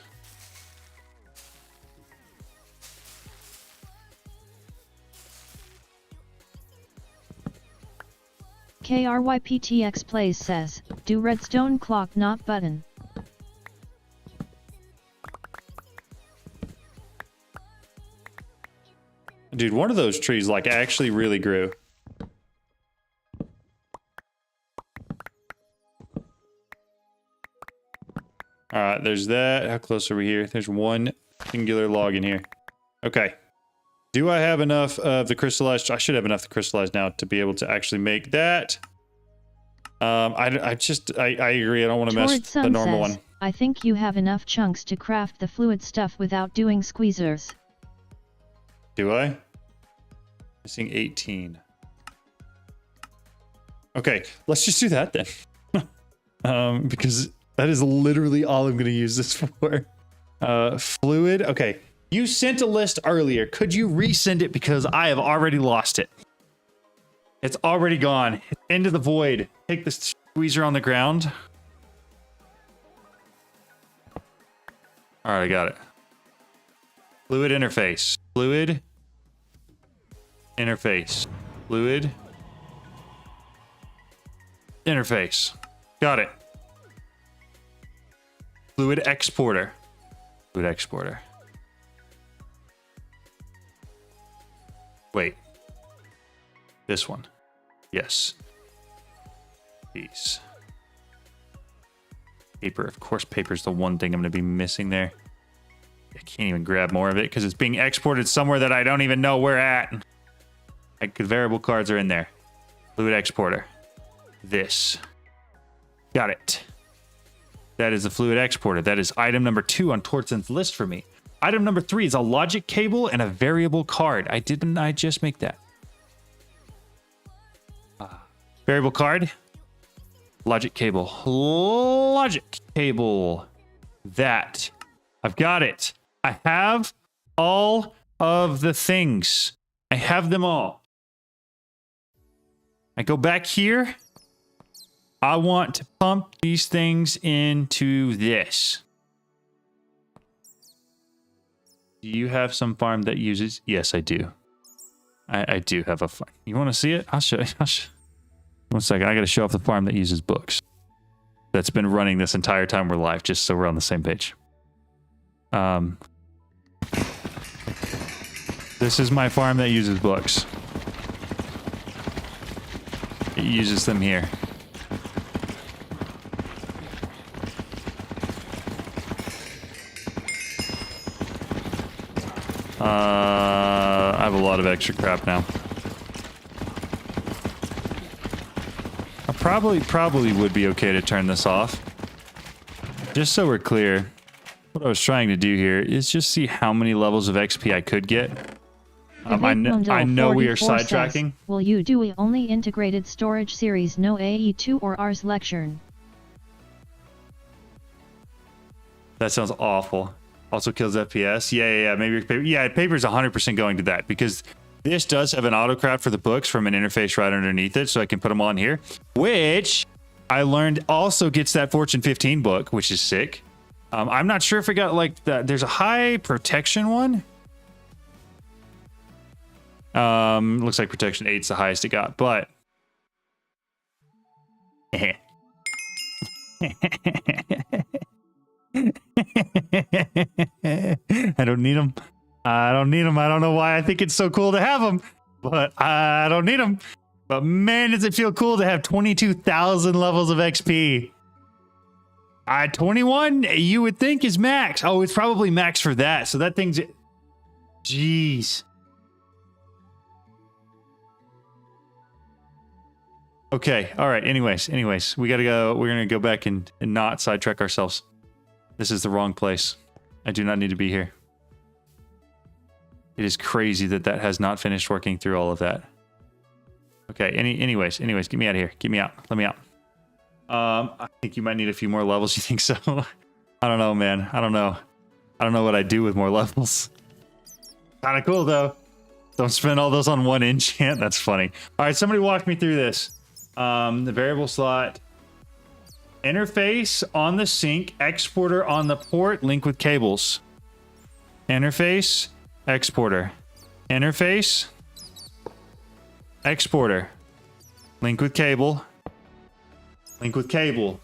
KRYPTX plays says, do redstone clock not button. Dude, one of those trees like actually really grew. All right, there's that. How close are we here? There's one singular log in here. Okay. Do I have enough of the crystallized? I should have enough to crystallize now to be able to actually make that. I agree. I don't want to mess with the normal one. I think you have enough chunks to craft the fluid stuff without doing squeezers. Do I? Missing 18. Okay, let's just do that then. Because that is literally all I'm going to use this for. Fluid. Okay. You sent a list earlier. Could you resend it? Because I have already lost it. It's already gone. It's into the void. Take the squeezer on the ground. All right, I got it. Fluid interface. Fluid interface. Fluid interface. Got it. Fluid exporter. Fluid exporter. Wait. This one. Yes. These. Paper. Of course, paper's the one thing I'm going to be missing there. I can't even grab more of it because it's being exported somewhere that I don't even know where at. Like, the variable cards are in there. Fluid exporter. This. Got it. That is the fluid exporter. That is item number 2 on Tortsen's list for me. Item number 3 is a logic cable and a variable card. Didn't I just make that? Variable card. Logic cable. Logic cable. That. I've got it. I have all of the things. I have them all. I go back here. I want to pump these things into this. Do you have some farm that uses? Yes, I do. I do have a farm. You want to see it? I'll show you. 1 second. I got to show off the farm that uses books. That's been running this entire time we're live, just so we're on the same page. This is my farm that uses books. It uses them here. I have a lot of extra crap now. I probably would be okay to turn this off. Just so we're clear, what I was trying to do here is just see how many levels of XP I could get. I know we are sidetracking. Says, will you do a only integrated storage series, no AE2 or Ars lecture? That sounds awful. Also kills FPS. Yeah. Maybe paper. Yeah, paper's 100% going to that because this does have an autocraft for the books from an interface right underneath it, so I can put them on here. Which I learned also gets that Fortune 15 book, which is sick. I'm not sure if it got like that. There's a high protection one. Looks like protection 8's the highest it got, but I don't need them. I don't need them. I don't know why I think it's so cool to have them, but I don't need them. But man, does it feel cool to have 22,000 levels of XP. 21, you would think is max. Oh, it's probably max for that. So that thing's... Jeez. Okay. All right. Anyways, we gotta go. We're gonna go back and not sidetrack ourselves. This is the wrong place. I do not need to be here. It is crazy that has not finished working through all of that. Okay. Anyways, get me out of here. Get me out. Let me out. I think you might need a few more levels. You think so? I don't know, man. I don't know what I'd do with more levels. Kind of cool though. Don't spend all those on one enchant. That's funny. All right, somebody walk me through this. The variable slot, interface on the sink, exporter on the port, link with cables. Interface, exporter. Interface, exporter. Link with cable. Link with cable.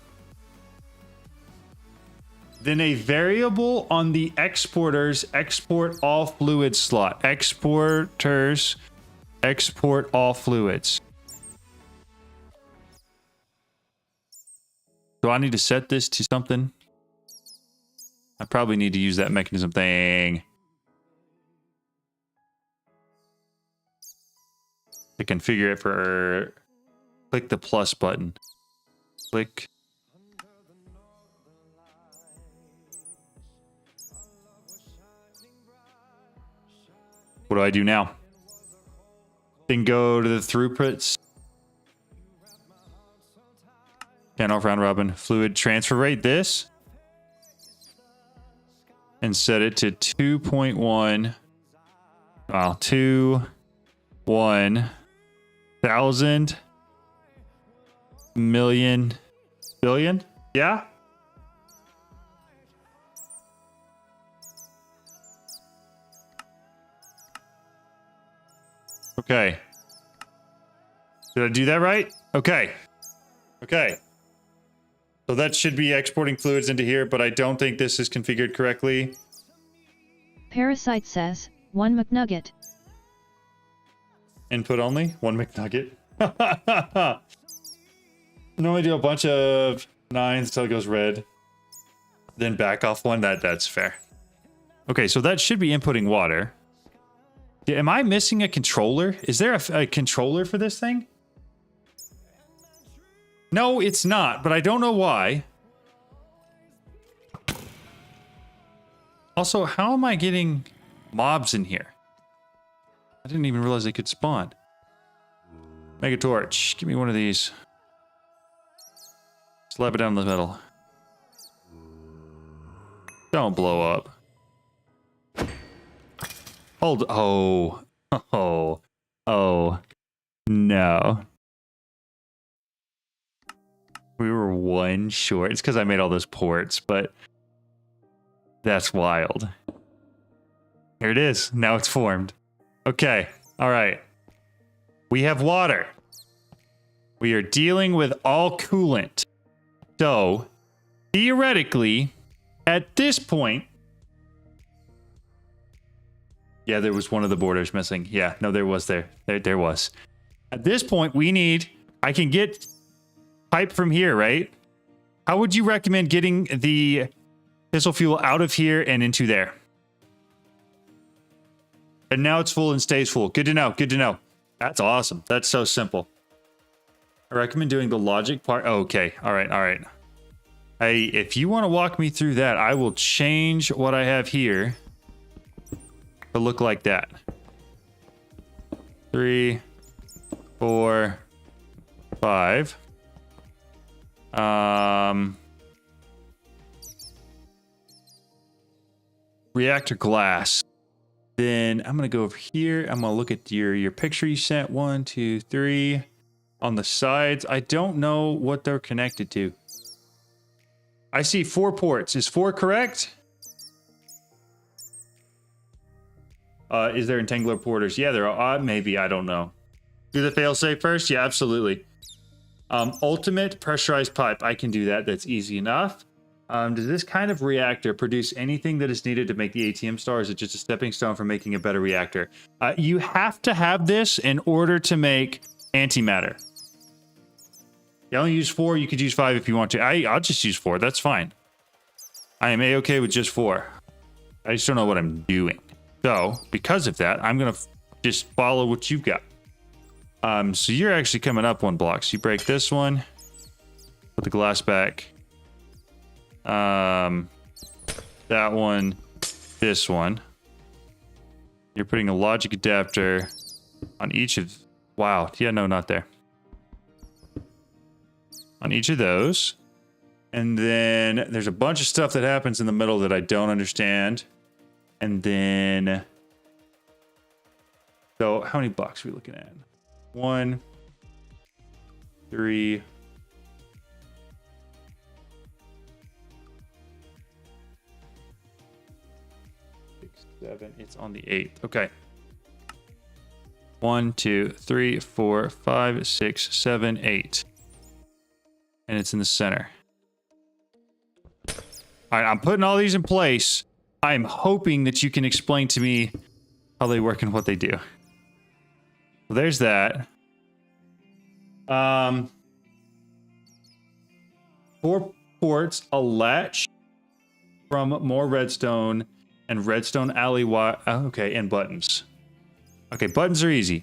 Then a variable on the exporters, export all fluids slot. Exporters, export all fluids. Do I need to set this to something? I probably need to use that mechanism thing. To configure it for... Click the plus button. Click. What do I do now? Then go to the throughputs. Turn off round robin. Fluid transfer rate. This. And set it to 2.1. Wow. 1,000 million billion. Yeah. Okay. Did I do that right? Okay. So that should be exporting fluids into here, but I don't think this is configured correctly. Parasite says, 1 McNugget. Input only? 1 McNugget? Normally do a bunch of 9s until it goes red. Then back off 1. That's fair. Okay, so that should be inputting water. Yeah, am I missing a controller? Is there a controller for this thing? No, it's not, but I don't know why. Also, how am I getting mobs in here? I didn't even realize they could spawn. Mega torch. Give me one of these. Slap it down the middle. Don't blow up. Hold. Oh, no. We were 1 short. It's because I made all those ports, but that's wild. Here it is. Now it's formed. Okay. All right. We have water. We are dealing with all coolant. So, theoretically, at this point... Yeah, there was one of the borders missing. Yeah, no, there was there. There was. At this point, we need... I can get pipe from here, right? How would you recommend getting the fissile fuel out of here and into there? And now it's full and stays full. Good to know. Good to know. That's awesome. That's so simple. I recommend doing the logic part. Oh, okay. All right. All right. Hey, if you want to walk me through that, I will change what I have here to look like that. 3, 4, 5. Reactor glass. Then I'm gonna go over here. I'm gonna look at your picture you sent. 1, 2, 3. On the sides, I don't know what they're connected to. I see 4 ports. Is 4 correct? Is there entangler porters? Yeah, there are. Maybe, I don't know. Do the failsafe first? Yeah, absolutely. Ultimate pressurized pipe. I can do that. That's easy enough. Does this kind of reactor produce anything that is needed to make the ATM star? Or is it just a stepping stone for making a better reactor? You have to have this in order to make antimatter. You only use 4. You could use 5 if you want to. I'll just use 4. That's fine. I am A-okay with just 4. I just don't know what I'm doing. So, because of that, I'm going to just follow what you've got. So you're actually coming up 1 block. So you break this one. Put the glass back. That one. This one. You're putting a logic adapter on each of... Wow. Yeah, no, not there. On each of those. And then there's a bunch of stuff that happens in the middle that I don't understand. And then... So, how many blocks are we looking at? 1, 3... 6, 7. It's on the 8th. Okay. 1, 2, 3, 4, 5, 6, 7, 8. And it's in the center. All right, I'm putting all these in place. I'm hoping that you can explain to me how they work and what they do. Well, there's that. 4 ports, a latch from more redstone and redstone alley wire. Okay, and buttons. Okay, buttons are easy.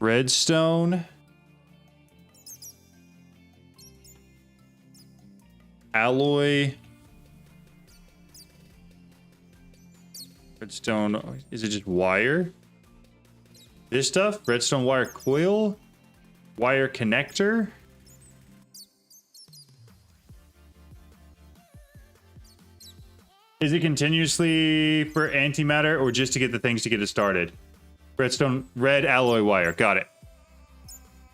Redstone. Alloy. Redstone. Is it just wire? This stuff? Redstone wire coil? Wire connector? Is it continuously for antimatter or just to get the things to get it started? Redstone, red alloy wire. Got it.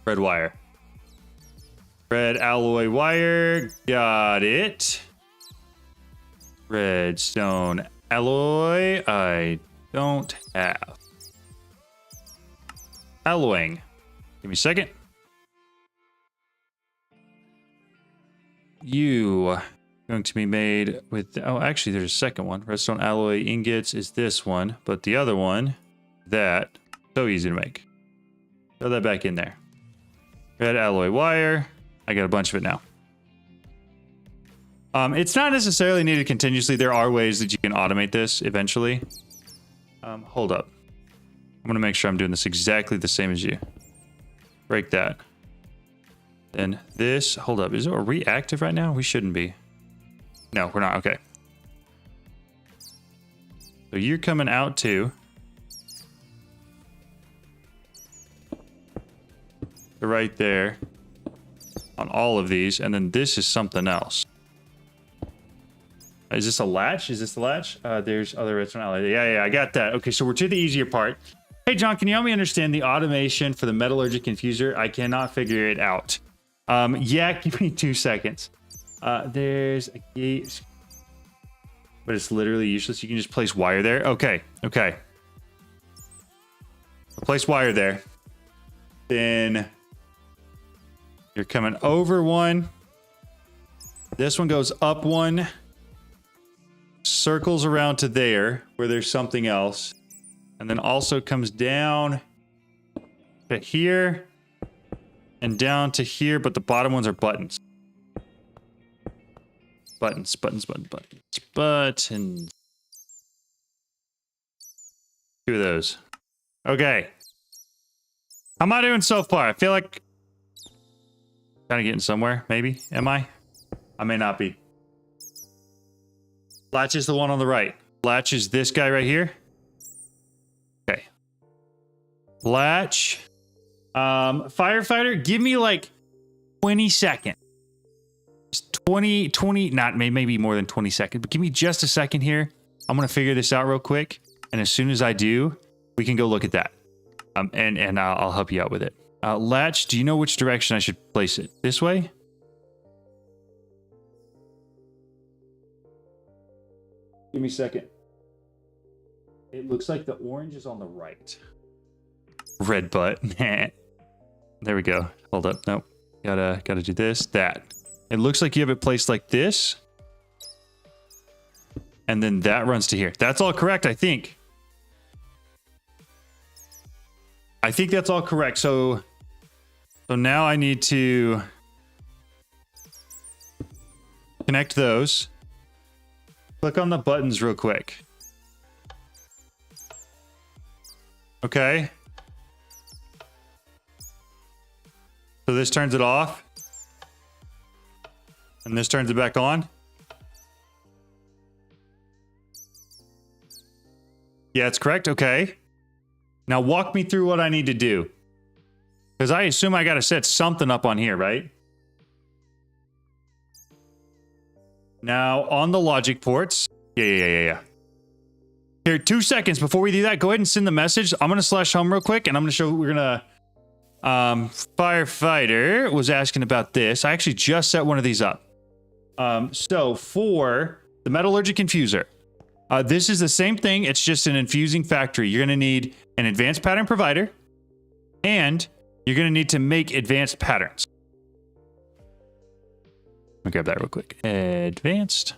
Red wire. Red alloy wire. Got it. Redstone alloy. I don't have. Alloying. Give me a second. You going to be made with... Oh, actually, there's a second one. Redstone alloy ingots is this one, but the other one, that, so easy to make. Throw that back in there. Red alloy wire. I got a bunch of it now. It's not necessarily needed continuously. There are ways that you can automate this eventually. Hold up. I'm going to make sure I'm doing this exactly the same as you. Break that. Then this, hold up. Is it reactive right now? We shouldn't be. No, we're not. Okay. So you're coming out too. Right there. On all of these. And then this is something else. Is this a latch? Is this the latch? There's other redstone alloy. Yeah, I got that. Okay, so we're to the easier part. Hey, John, can you help me understand the automation for the metallurgic infuser? I cannot figure it out. Yeah, give me 2 seconds. There's a gate, but it's literally useless. You can just place wire there. Okay. I'll place wire there. Then you're coming over one. This one goes up one. Circles around to there where there's something else. And then also comes down to here and down to here, but the bottom ones are buttons. Buttons. 2 of those. Okay. How am I doing so far? I feel like kind of getting somewhere, maybe. Am I? I may not be. Latch is the one on the right. Latch is this guy right here. Okay. Latch. Firefighter, give me like 20 seconds. Just 20, not maybe more than 20 seconds, but give me just a second here. I'm going to figure this out real quick. And as soon as I do, we can go look at that. And I'll help you out with it. Latch, do you know which direction I should place it? This way? Give me a second. It looks like the orange is on the right. Red butt. There we go. Hold up. Nope. Gotta do this. That. It looks like you have it placed like this. And then that runs to here. That's all correct, I think. I think that's all correct. So now I need to connect those. Click on the buttons real quick. Okay. So this turns it off. And this turns it back on. Yeah, it's correct. Okay. Now walk me through what I need to do. Because I assume I got to set something up on here, right? Now on the logic ports. Yeah. Here, 2 seconds before we do that, go ahead and send the message. I'm going to slash home real quick and I'm going to show, we're going to, firefighter was asking about this. I actually just set one of these up. So for the metallurgic infuser, this is the same thing. It's just an infusing factory. You're going to need an advanced pattern provider and you're going to need to make advanced patterns. Let me grab that real quick. Advanced.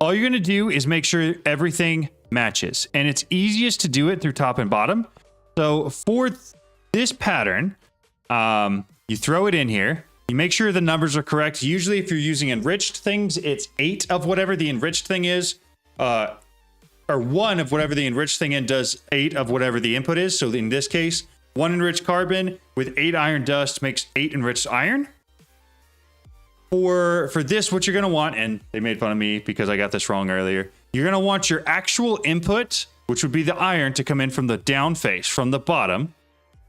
All you're going to do is make sure everything matches, and it's easiest to do it through top and bottom. So for this pattern, you throw it in here. You make sure the numbers are correct. Usually if you're using enriched things, it's 8 of whatever the enriched thing is, or 1 of whatever the enriched thing in does 8 of whatever the input is. So in this case, 1 enriched carbon with 8 iron dust makes 8 enriched iron. For this, what you're going to want, and they made fun of me because I got this wrong earlier, you're going to want your actual input, which would be the iron, to come in from the down face, from the bottom.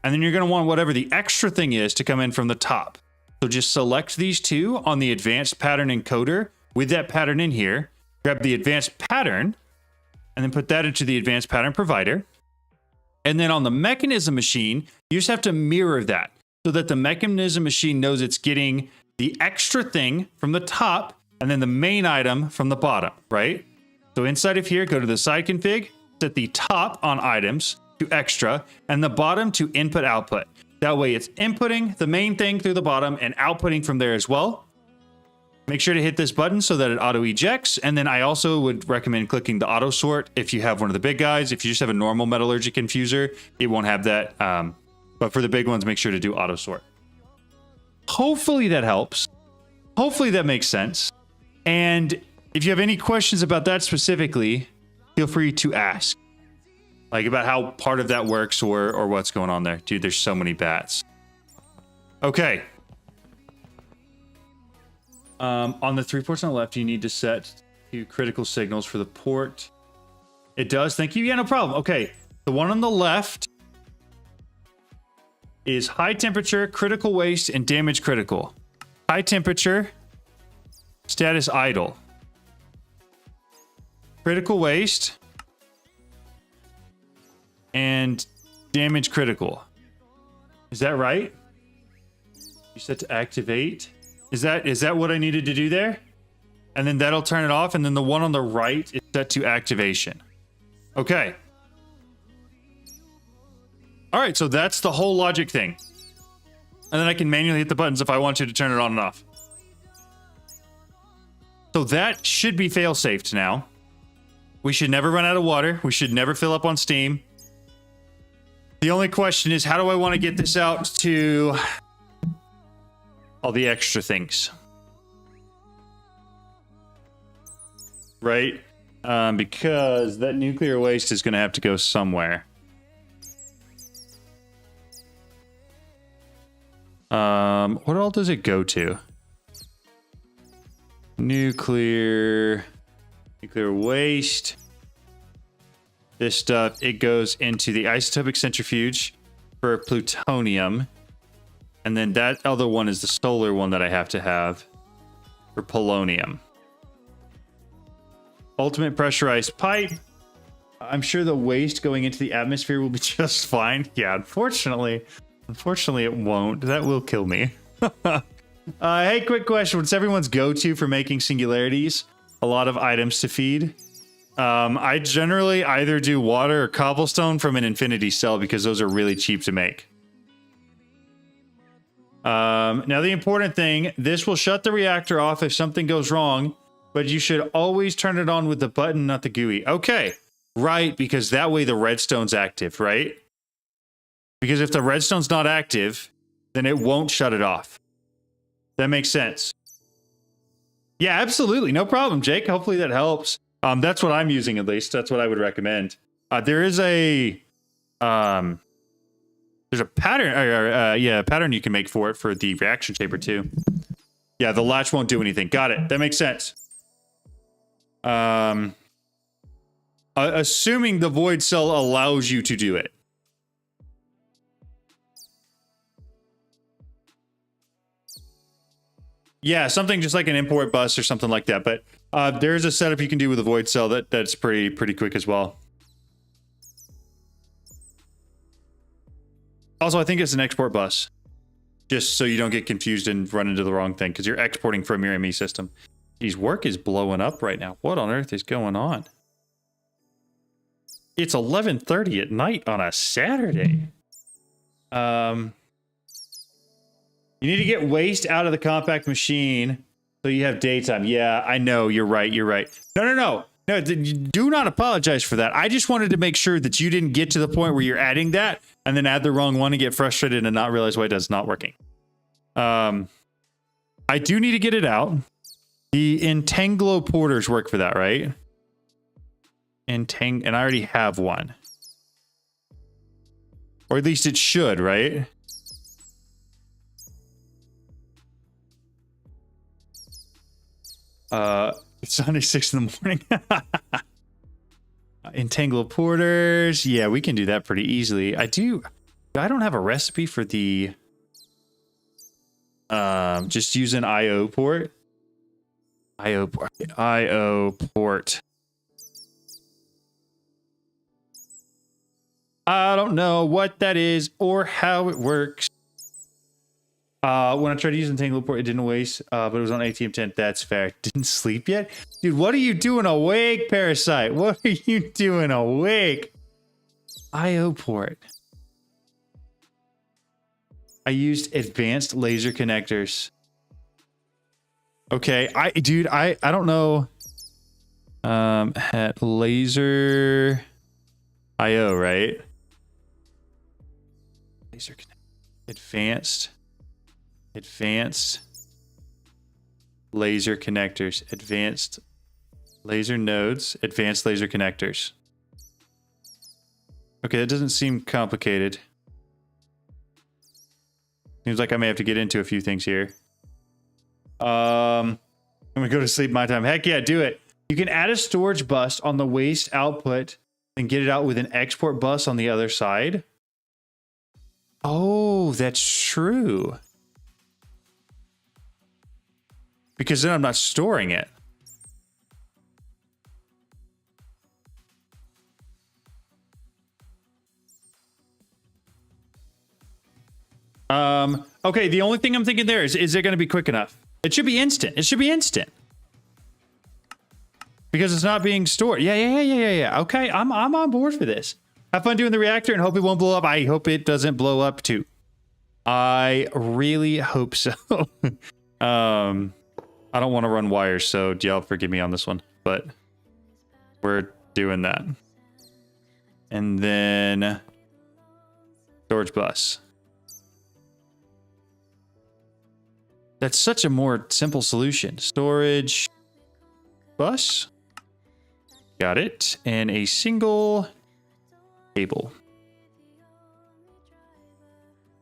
And then you're going to want whatever the extra thing is to come in from the top. So just select these 2 on the advanced pattern encoder with that pattern in here. Grab the advanced pattern and then put that into the advanced pattern provider. And then on the mechanism machine, you just have to mirror that so that the mechanism machine knows it's getting the extra thing from the top and then the main item from the bottom, right? So inside of here, go to the side config, set the top on items to extra and the bottom to input output. That way it's inputting the main thing through the bottom and outputting from there as well. Make sure to hit this button so that it auto ejects. And then I also would recommend clicking the auto sort if you have one of the big guys. If you just have a normal metallurgic infuser, it won't have that. But for the big ones, make sure to do auto sort. Hopefully that helps. Hopefully that makes sense. And if you have any questions about that specifically, feel free to ask. Like about how part of that works or what's going on there. Dude, there's so many bats. Okay. On the 3 ports on the left, you need to set 2 critical signals for the port. It does. Thank you. Yeah, no problem. Okay. The one on the left is high temperature, critical waste, and damage critical. High temperature, status idle. Critical waste, and damage critical. Is that right? You set to activate. Is that what I needed to do there? And then that'll turn it off, and then the one on the right is set to activation. Okay. All right, so that's the whole logic thing. And then I can manually hit the buttons if I want to turn it on and off. So that should be fail-safed now. We should never run out of water. We should never fill up on steam. The only question is, how do I want to get this out to all the extra things? Right? because that nuclear waste is going to have to go somewhere. What all does it go to? Nuclear waste. This stuff, it goes into the isotopic centrifuge for plutonium. And then that other one is the solar one that I have to have for polonium. Ultimate pressurized pipe. I'm sure the waste going into the atmosphere will be just fine. Yeah, unfortunately it won't. That will kill me. Hey, quick question. What's everyone's go-to for making singularities? A lot of items to feed. I generally either do water or cobblestone from an infinity cell because those are really cheap to make. Now the important thing, this will shut the reactor off if something goes wrong, but you should always turn it on with the button, not the GUI. Okay, right, because that way the redstone's active, right? Because if the redstone's not active, then it won't shut it off. That makes sense. Yeah, absolutely. No problem, Jake. Hopefully that helps. That's what I'm using, at least. That's what I would recommend. There is a there's a pattern, pattern you can make for it for the reaction chamber too. Yeah, the latch won't do anything. Got it. That makes sense. Assuming the void cell allows you to do it. Yeah, something just like an import bus or something like that. But there's a setup you can do with a void cell that's pretty quick as well. Also, I think it's an export bus, just so you don't get confused and run into the wrong thing, because you're exporting from your ME system. Geez, work is blowing up right now. What on earth is going on? It's 11:30 at night on a Saturday. You need to get waste out of the compact machine so you have daytime. Yeah, I know. You're right. You're right. No, do not apologize for that. I just wanted to make sure that you didn't get to the point where you're adding that and then add the wrong one and get frustrated and not realize why it's not working. I do need to get it out. The Entanglo porters work for that, right? And I already have one. Or at least it should, right? It's Sunday 6 in the morning. Entanglo porters. Yeah, we can do that pretty easily. I don't have a recipe for the just use an IO port. IO port. I don't know what that is or how it works. When I tried to use Entanglo port, it didn't waste, but it was on ATM 10. That's fair. Didn't sleep yet? Dude, what are you doing awake, Parasite? What are you doing awake? IO port. I used advanced laser connectors. Okay, I don't know. Had laser IO, right? Laser connect. Advanced laser connectors, advanced laser nodes, advanced laser connectors. Okay, that doesn't seem complicated. Seems like I may have to get into a few things here. I'm gonna go to sleep my time. Heck yeah, do it. You can add a storage bus on the waste output and get it out with an export bus on the other side. Oh, that's true. Because then I'm not storing it. Okay, the only thing I'm thinking there is it going to be quick enough? It should be instant. It should be instant. Because it's not being stored. Yeah. Okay, I'm on board for this. Have fun doing the reactor and hope it won't blow up. I hope it doesn't blow up too. I really hope so. I don't want to run wires, so y'all forgive me on this one, but we're doing that. And then storage bus. That's such a more simple solution. Storage bus. Got it. And a single cable.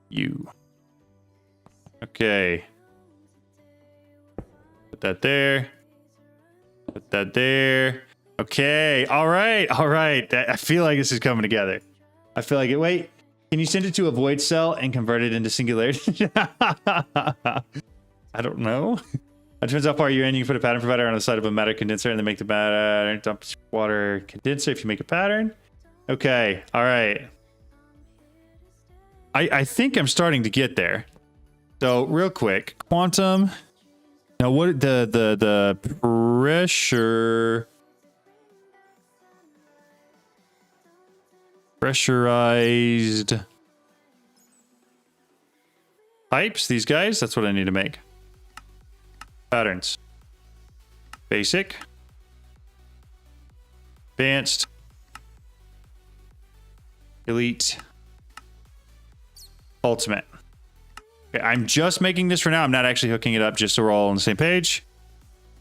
You. Okay. Put that there. Put that there. Okay. All right. All right. I feel like this is coming together. I feel like it. Wait. Can you send it to a void cell and convert it into singularity? I don't know. It turns out how far you're in. You can put a pattern provider on the side of a matter condenser and then make the pattern dump water condenser if you make a pattern. Okay. All right. I think I'm starting to get there. So real quick, quantum. Now what the pressure pressurized pipes, these guys, that's what I need to make. Patterns. Basic. Advanced. Elite. Ultimate. Okay, I'm just making this for now. I'm not actually hooking it up, just so we're all on the same page.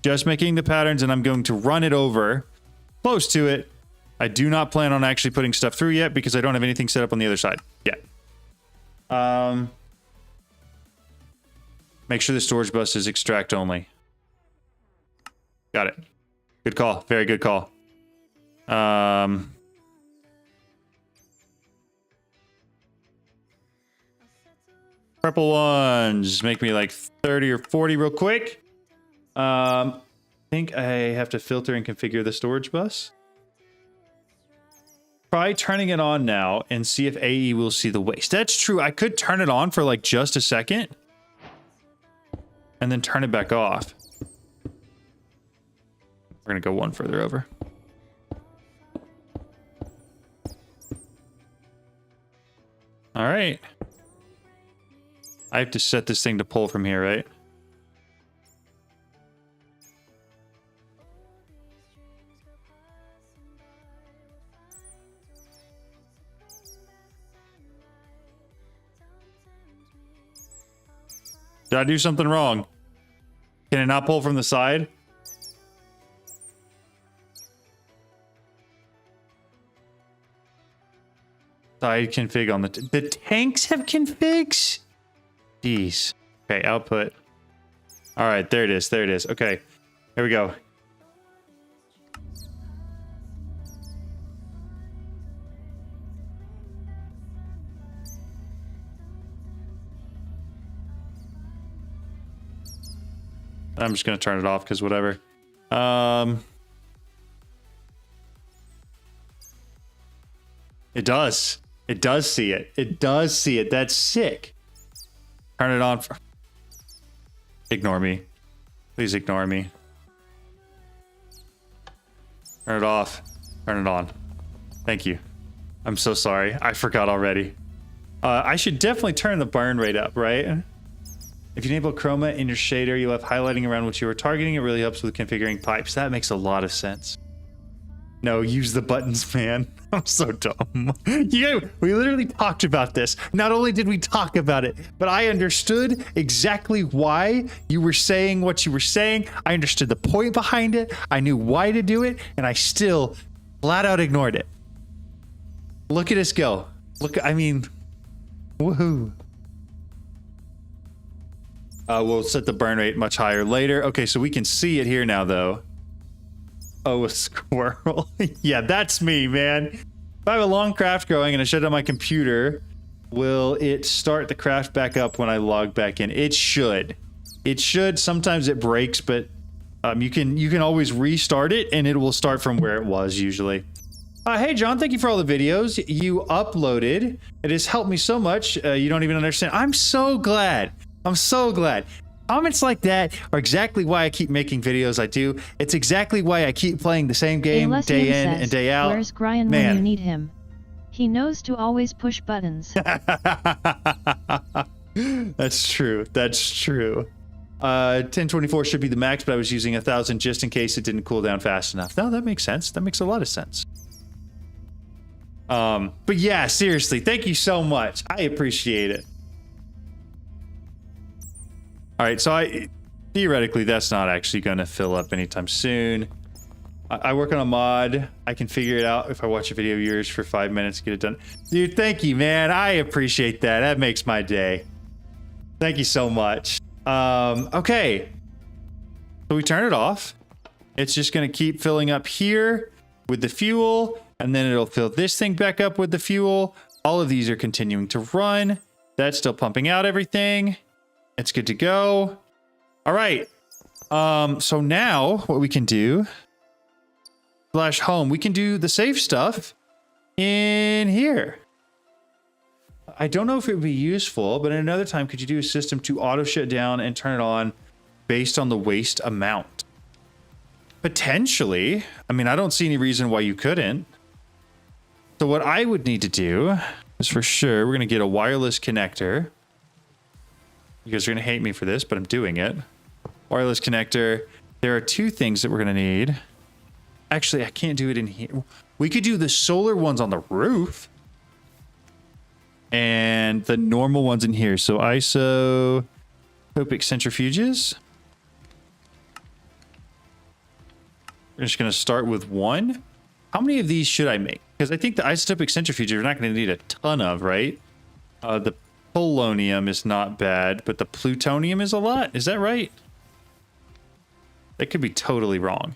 Just making the patterns, and I'm going to run it over close to it. I do not plan on actually putting stuff through yet because I don't have anything set up on the other side yet. Make sure the storage bus is extract only. Got it. Good call. Very good call. Purple ones make me like 30 or 40 real quick. I think I have to filter and configure the storage bus. Try turning it on now and see if AE will see the waste. That's true. I could turn it on for like just a second and then turn it back off. We're going to go one further over. All right. I have to set this thing to pull from here, right? Did I do something wrong? Can it not pull from the side? Side config on the tanks have configs? Jeez. Okay, output. All right, there it is. There it is. Okay, here we go. I'm just going to turn it off because whatever. It does. It does see it. It does see it. That's sick. Turn it on. Ignore me. Please ignore me. Turn it off. Turn it on. Thank you. I'm so sorry. I forgot already. I should definitely turn the burn rate up, right? If you enable chroma in your shader, you'll have highlighting around what you were targeting. It really helps with configuring pipes. That makes a lot of sense. No, use the buttons, man. I'm so dumb. We literally talked about this. Not only did we talk about it, but I understood exactly why you were saying what you were saying. I understood the point behind it. I knew why to do it, and I still flat out ignored it. Look at us go. Look, I mean, woohoo. We'll set the burn rate much higher later. Okay, so we can see it here now, though. Oh, a squirrel. Yeah, that's me, man. If I have a long craft going and I shut down my computer, will it start the craft back up when I log back in? It should. It should. Sometimes it breaks, but you can always restart it and it will start from where it was usually. Hey, John, thank you for all the videos you uploaded. It has helped me so much. You don't even understand. I'm so glad. I'm so glad. Comments like that are exactly why I keep making videos I do. It's exactly why I keep playing the same game day in and day out. Where's Brian when you need him? He knows to always push buttons. That's true. That's true. 1024 should be the max, but I was using 1000 just in case it didn't cool down fast enough. No, that makes sense. That makes a lot of sense. But yeah, seriously, thank you so much. I appreciate it. All right, so theoretically, that's not actually going to fill up anytime soon. I work on a mod. I can figure it out if I watch a video of yours for 5 minutes, get it done. Dude, thank you, man. I appreciate that. That makes my day. Thank you so much. Okay. So we turn it off. It's just going to keep filling up here with the fuel, and then it'll fill this thing back up with the fuel. All of these are continuing to run. That's still pumping out everything. It's good to go. All right. So now what we can do, /home, we can do the save stuff in here. I don't know if it would be useful, but another time, could you do a system to auto shut down and turn it on based on the waste amount? Potentially. I mean, I don't see any reason why you couldn't. So what I would need to do is, for sure, we're going to get a wireless connector. You guys are going to hate me for this, but I'm doing it. Wireless connector. There are two things that we're going to need. Actually, I can't do it in here. We could do the solar ones on the roof. And the normal ones in here. So isotopic centrifuges. We're just going to start with one. How many of these should I make? Because I think the isotopic centrifuges are not going to need a ton of, right? The polonium is not bad, but the plutonium is a lot. Is that right? That could be totally wrong.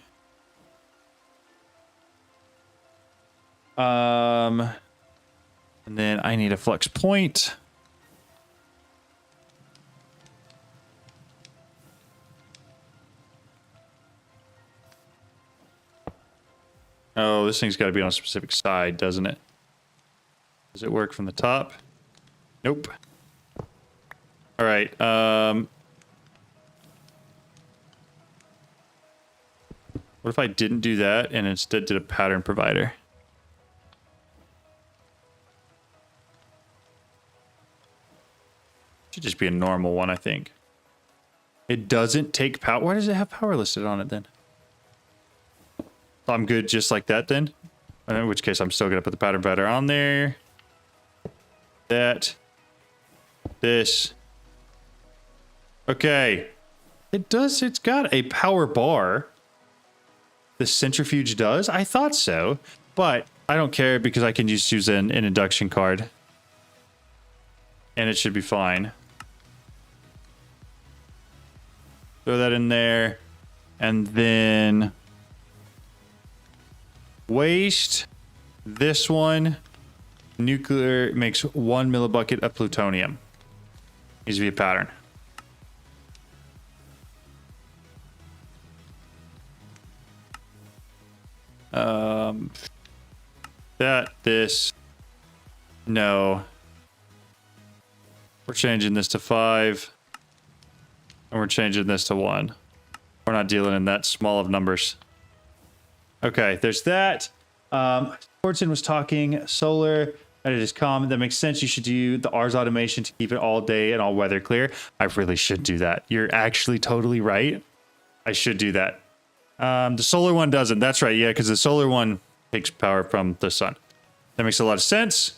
And then I need a flux point. Oh, this thing's got to be on a specific side, doesn't it? Does it work from the top? Nope. All right. What if I didn't do that and instead did a pattern provider? Should just be a normal one, I think. It doesn't take power. Why does it have power listed on it then? I'm good just like that then. In which case I'm still gonna put the pattern provider on there. That. This. Okay. It does, it's got a power bar. The centrifuge does? I thought so. But I don't care because I can just use an induction card. And it should be fine. Throw that in there. And then waste. This one. Nuclear makes 1 millibucket of plutonium. Needs to be a pattern. This. No. We're changing this to 5. And we're changing this to 1. We're not dealing in that small of numbers. Okay, there's that. Fortson was talking solar. That is common. That makes sense. You should do the Rs automation to keep it all day and all weather clear. I really should do that. You're actually totally right. I should do that. The solar one doesn't. That's right. Yeah, because the solar one takes power from the sun. That makes a lot of sense.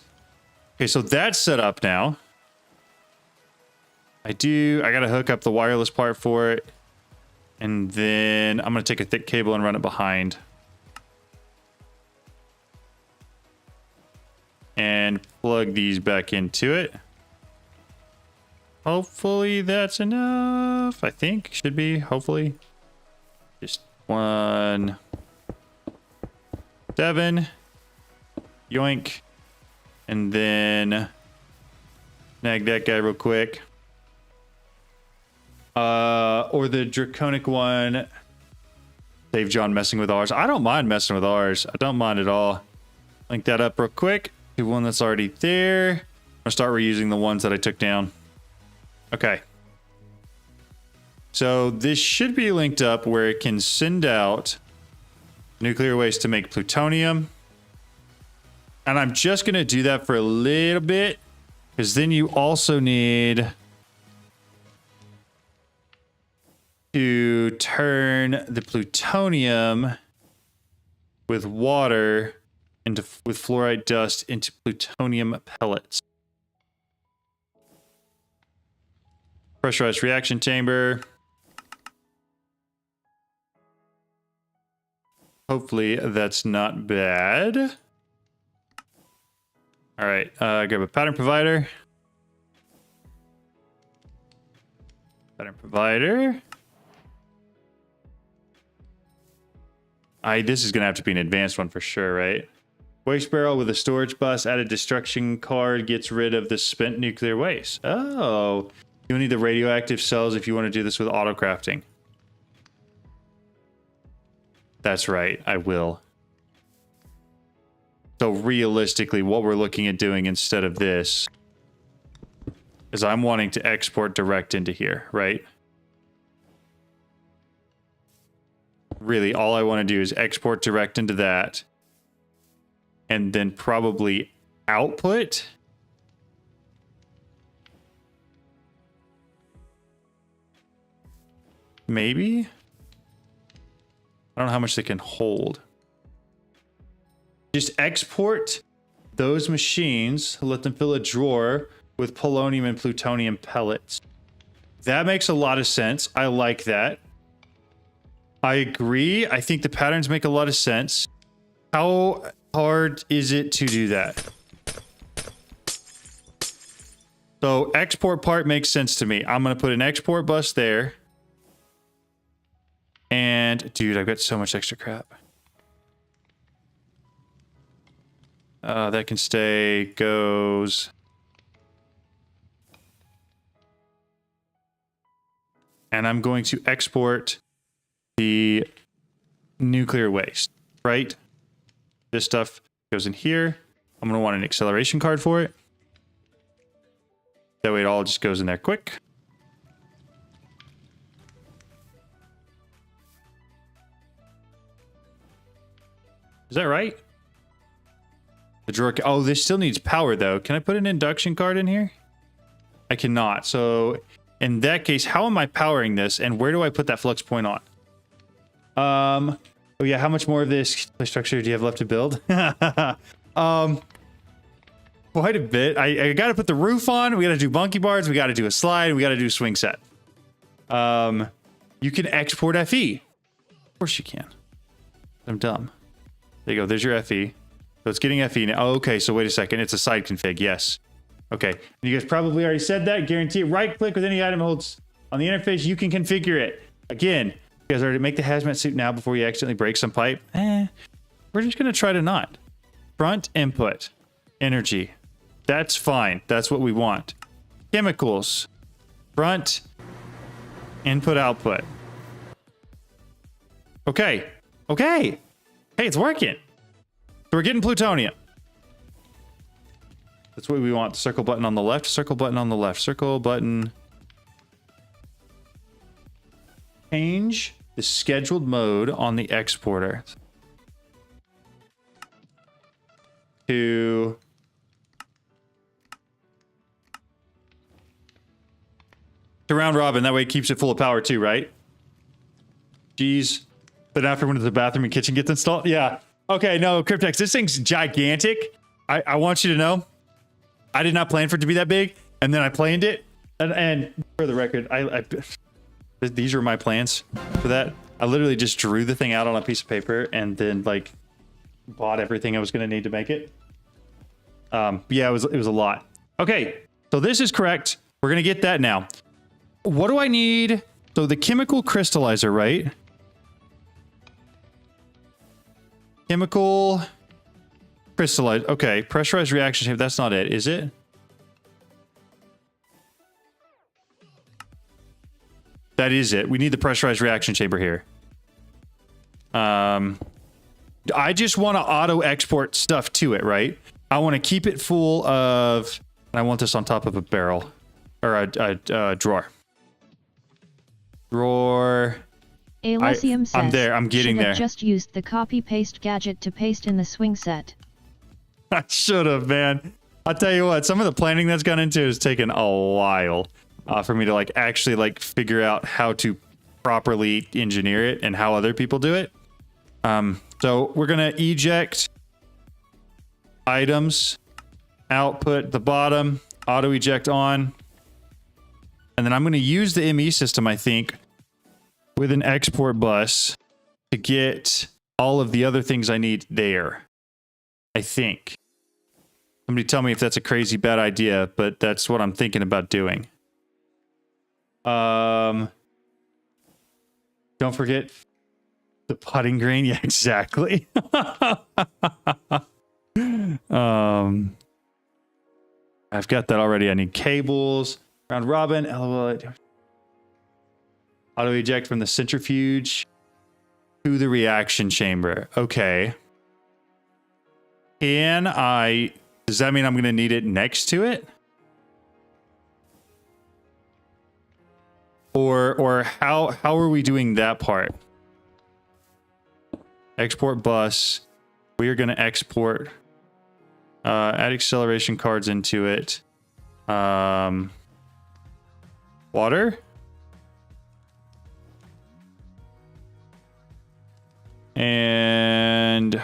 Okay, so that's set up now. I got to hook up the wireless part for it. And then I'm going to take a thick cable and run it behind. And plug these back into it. Hopefully that's enough. I think should be, hopefully. Just 1, 7. Yoink. And then snag that guy real quick. Or the draconic one. Save John messing with ours. I don't mind messing with ours. I don't mind at all. Link that up real quick. The one that's already there. I'm gonna start reusing the ones that I took down. Okay. So this should be linked up where it can send out nuclear waste to make plutonium. And I'm just gonna do that for a little bit, because then you also need to turn the plutonium with water with fluoride dust into plutonium pellets. Pressurized reaction chamber. Hopefully that's not bad. All right, grab a pattern provider. Pattern provider. This is gonna have to be an advanced one for sure, right? Waste barrel with a storage bus, added destruction card, gets rid of the spent nuclear waste. Oh, you'll need the radioactive cells if you want to do this with auto crafting. That's right, I will. So realistically, what we're looking at doing instead of this is I'm wanting to export direct into here, right? Really, all I want to do is export direct into that. And then probably output. Maybe? I don't know how much they can hold. Just export those machines, let them fill a drawer with polonium and plutonium pellets. That makes a lot of sense. I like that. I agree. I think the patterns make a lot of sense. How hard is it to do that? So export part makes sense to me. I'm going to put an export bus there. And dude, I've got so much extra crap. That can stay, goes. And I'm going to export the nuclear waste, right? This stuff goes in here. I'm going to want an acceleration card for it. That way it all just goes in there quick. Is that right? The drawer. Oh, this still needs power though. Can I put an induction card in here? I cannot. So in that case, how am I powering this and where do I put that flux point on? Oh yeah, how much more of this structure do you have left to build? Quite a bit. I got to put the roof on. We got to do bunkie bars. We got to do a slide. We got to do a swing set. You can export FE. Of course you can. I'm dumb. There you go. There's your FE. So it's getting FE now. Oh, okay. So wait a second. It's a side config. Yes. Okay. You guys probably already said that. Guarantee it. Right click with any item holds on the interface. You can configure it. Again, you guys already make the hazmat suit now before you accidentally break some pipe. We're just going to try to not. Front input. Energy. That's fine. That's what we want. Chemicals. Front. Input output. Okay. Okay. Hey, it's working. So we're getting plutonium. That's what we want. Circle button on the left, circle button on the left, circle button. Change the scheduled mode on the exporter to round robin. That way it keeps it full of power too, right? Jeez. Then after when the bathroom and kitchen gets installed? Yeah. Okay, no, Cryptex, this thing's gigantic. I want you to know, I did not plan for it to be that big, and then I planned it. And for the record, these are my plans for that. I literally just drew the thing out on a piece of paper and then like bought everything I was going to need to make it. Yeah, it was a lot. Okay, so this is correct. We're going to get that now. What do I need? So the chemical crystallizer, right? Chemical crystallize. Okay, pressurized reaction chamber. That's not it, is it? That is it. We need the pressurized reaction chamber here. I just want to auto export stuff to it, right? I want to keep it full of. And I want this on top of a barrel or a drawer. Drawer. Elysium says, I'm there. I'm getting there. Just used the copy-paste gadget to paste in the swing set. I should have, man. I'll tell you what. Some of the planning that's gone into has taken a while for me to like actually like figure out how to properly engineer it and how other people do it. So we're gonna eject items, output the bottom, auto eject on, and then I'm gonna use the ME system, I think, with an export bus to get all of the other things I need there. I think. Somebody tell me if that's a crazy bad idea, but that's what I'm thinking about doing. Don't forget the putting green. Yeah, exactly. I've got that already. I need cables. Round robin. LOL. Auto eject from the centrifuge to the reaction chamber. Okay. Can I... Does that mean I'm going to need it next to it? Or how are we doing that part? Export bus. We are going to export. Add acceleration cards into it. Water. And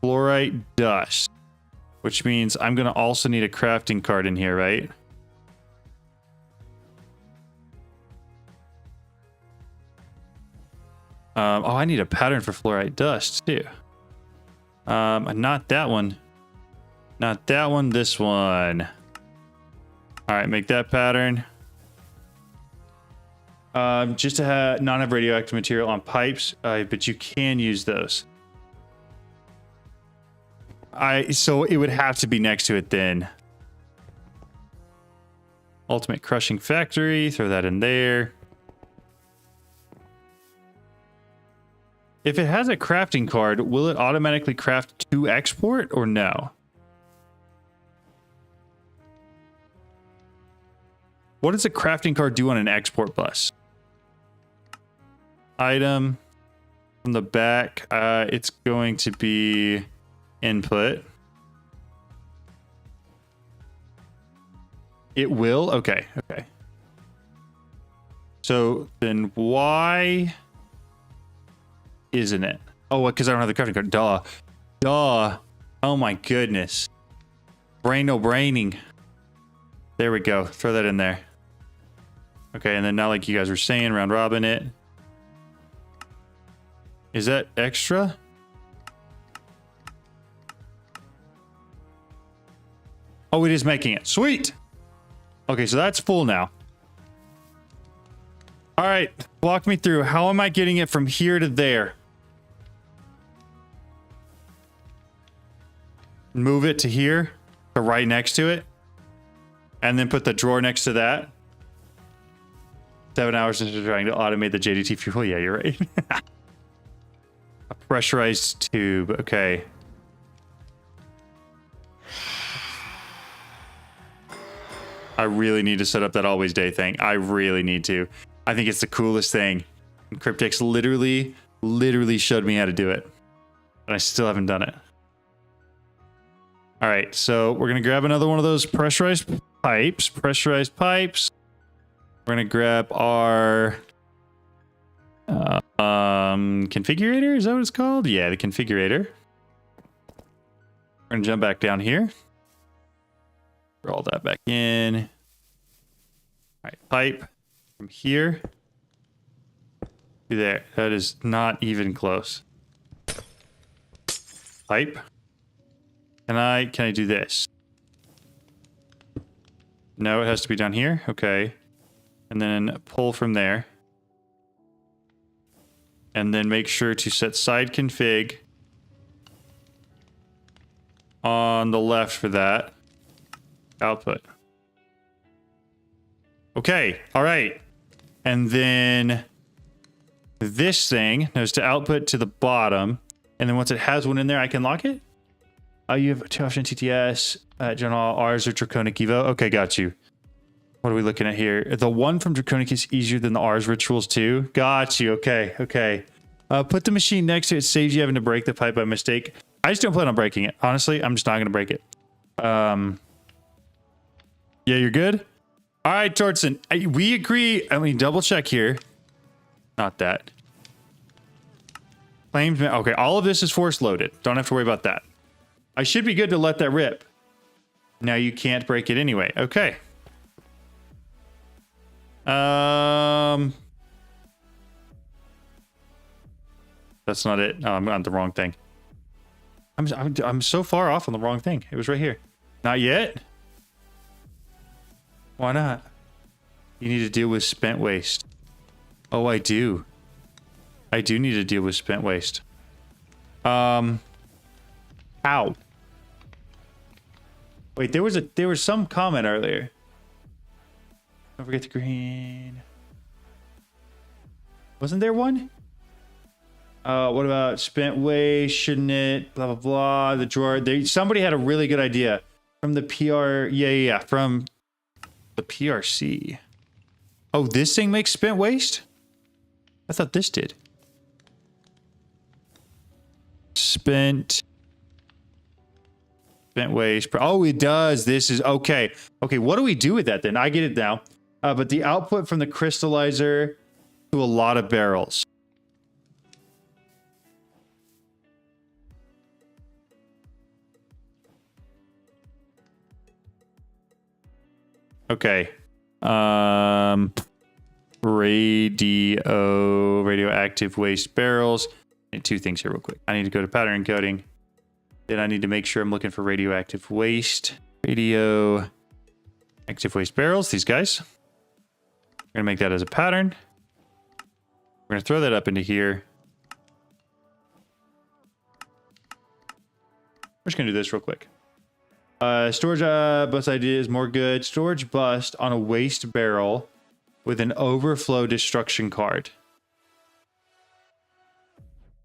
fluorite dust, which means I'm going to also need a crafting card in here, right? Oh, I need a pattern for fluorite dust too. Not that one. Not that one, this one. All right, make that pattern. Just to not have radioactive material on pipes, but you can use those. So it would have to be next to it then. Ultimate crushing factory, throw that in there. If it has a crafting card, will it automatically craft to export or no? What does a crafting card do on an export bus? Item from the back, it's going to be input. It will? Okay, okay. So then why isn't it? Oh, because I don't have the crafting card. Duh. Duh. Oh my goodness. Brain no braining. There we go. Throw that in there. Okay, and then now like you guys were saying, round robin it. Is that extra? Oh, it is making it. Sweet. Okay, so that's full now. All right, walk me through. How am I getting it from here to there? Move it to here, to right next to it. And then put the drawer next to that. 7 hours into trying to automate the JDT fuel. Yeah, you're right. A pressurized tube. Okay. I really need to set up that always day thing. I really need to. I think it's the coolest thing. And Cryptix literally showed me how to do it. But I still haven't done it. All right, so we're going to grab another one of those pressurized pipes. Pressurized pipes. We're going to grab our configurator. Is that what it's called? Yeah, the configurator. We're going to jump back down here. Roll that back in. All right, pipe from here to there. That is not even close. Pipe. Can I do this? No, it has to be down here. Okay. And then pull from there. And then make sure to set side config on the left for that. Output. Okay. All right. And then this thing knows to output to the bottom. And then once it has one in there, I can lock it. You have 2 option TTS, General R's or Draconic Evo. Okay, got you. What are we looking at here? The one from Draconic is easier than the R's rituals too. Got you. Okay, okay. Put the machine next to it. Saves you having to break the pipe by mistake. I just don't plan on breaking it. Honestly, I'm just not going to break it. Yeah, you're good? All right, Tortson. We agree. I mean, double check here. Not that. Claims. Okay, all of this is force loaded. Don't have to worry about that. I should be good to let that rip. Now you can't break it anyway. Okay. that's not it. No, I'm on the wrong thing. I'm so far off on the wrong thing. It was right here. Not yet? Why not? You need to deal with spent waste. Oh, I do. I do need to deal with spent waste. Ow. Wait, there was some comment earlier. Don't forget the green. Wasn't there one? What about spent waste? Shouldn't it? Blah, blah, blah. The drawer. Somebody had a really good idea from the PR. Yeah. From the PRC. Oh, this thing makes spent waste? I thought this did. Spent waste. Oh, it does. This is okay. Okay, what do we do with that then? I get it now. But the output from the crystallizer to a lot of barrels. Okay. Radioactive waste barrels. I need two things here real quick. I need to go to pattern encoding. Then I need to make sure I'm looking for radioactive waste. Radioactive waste barrels, these guys. We're gonna make that as a pattern. We're gonna throw that up into here. We're just gonna do this real quick. Storage bus idea is more good. Storage bust on a waste barrel with an overflow destruction card.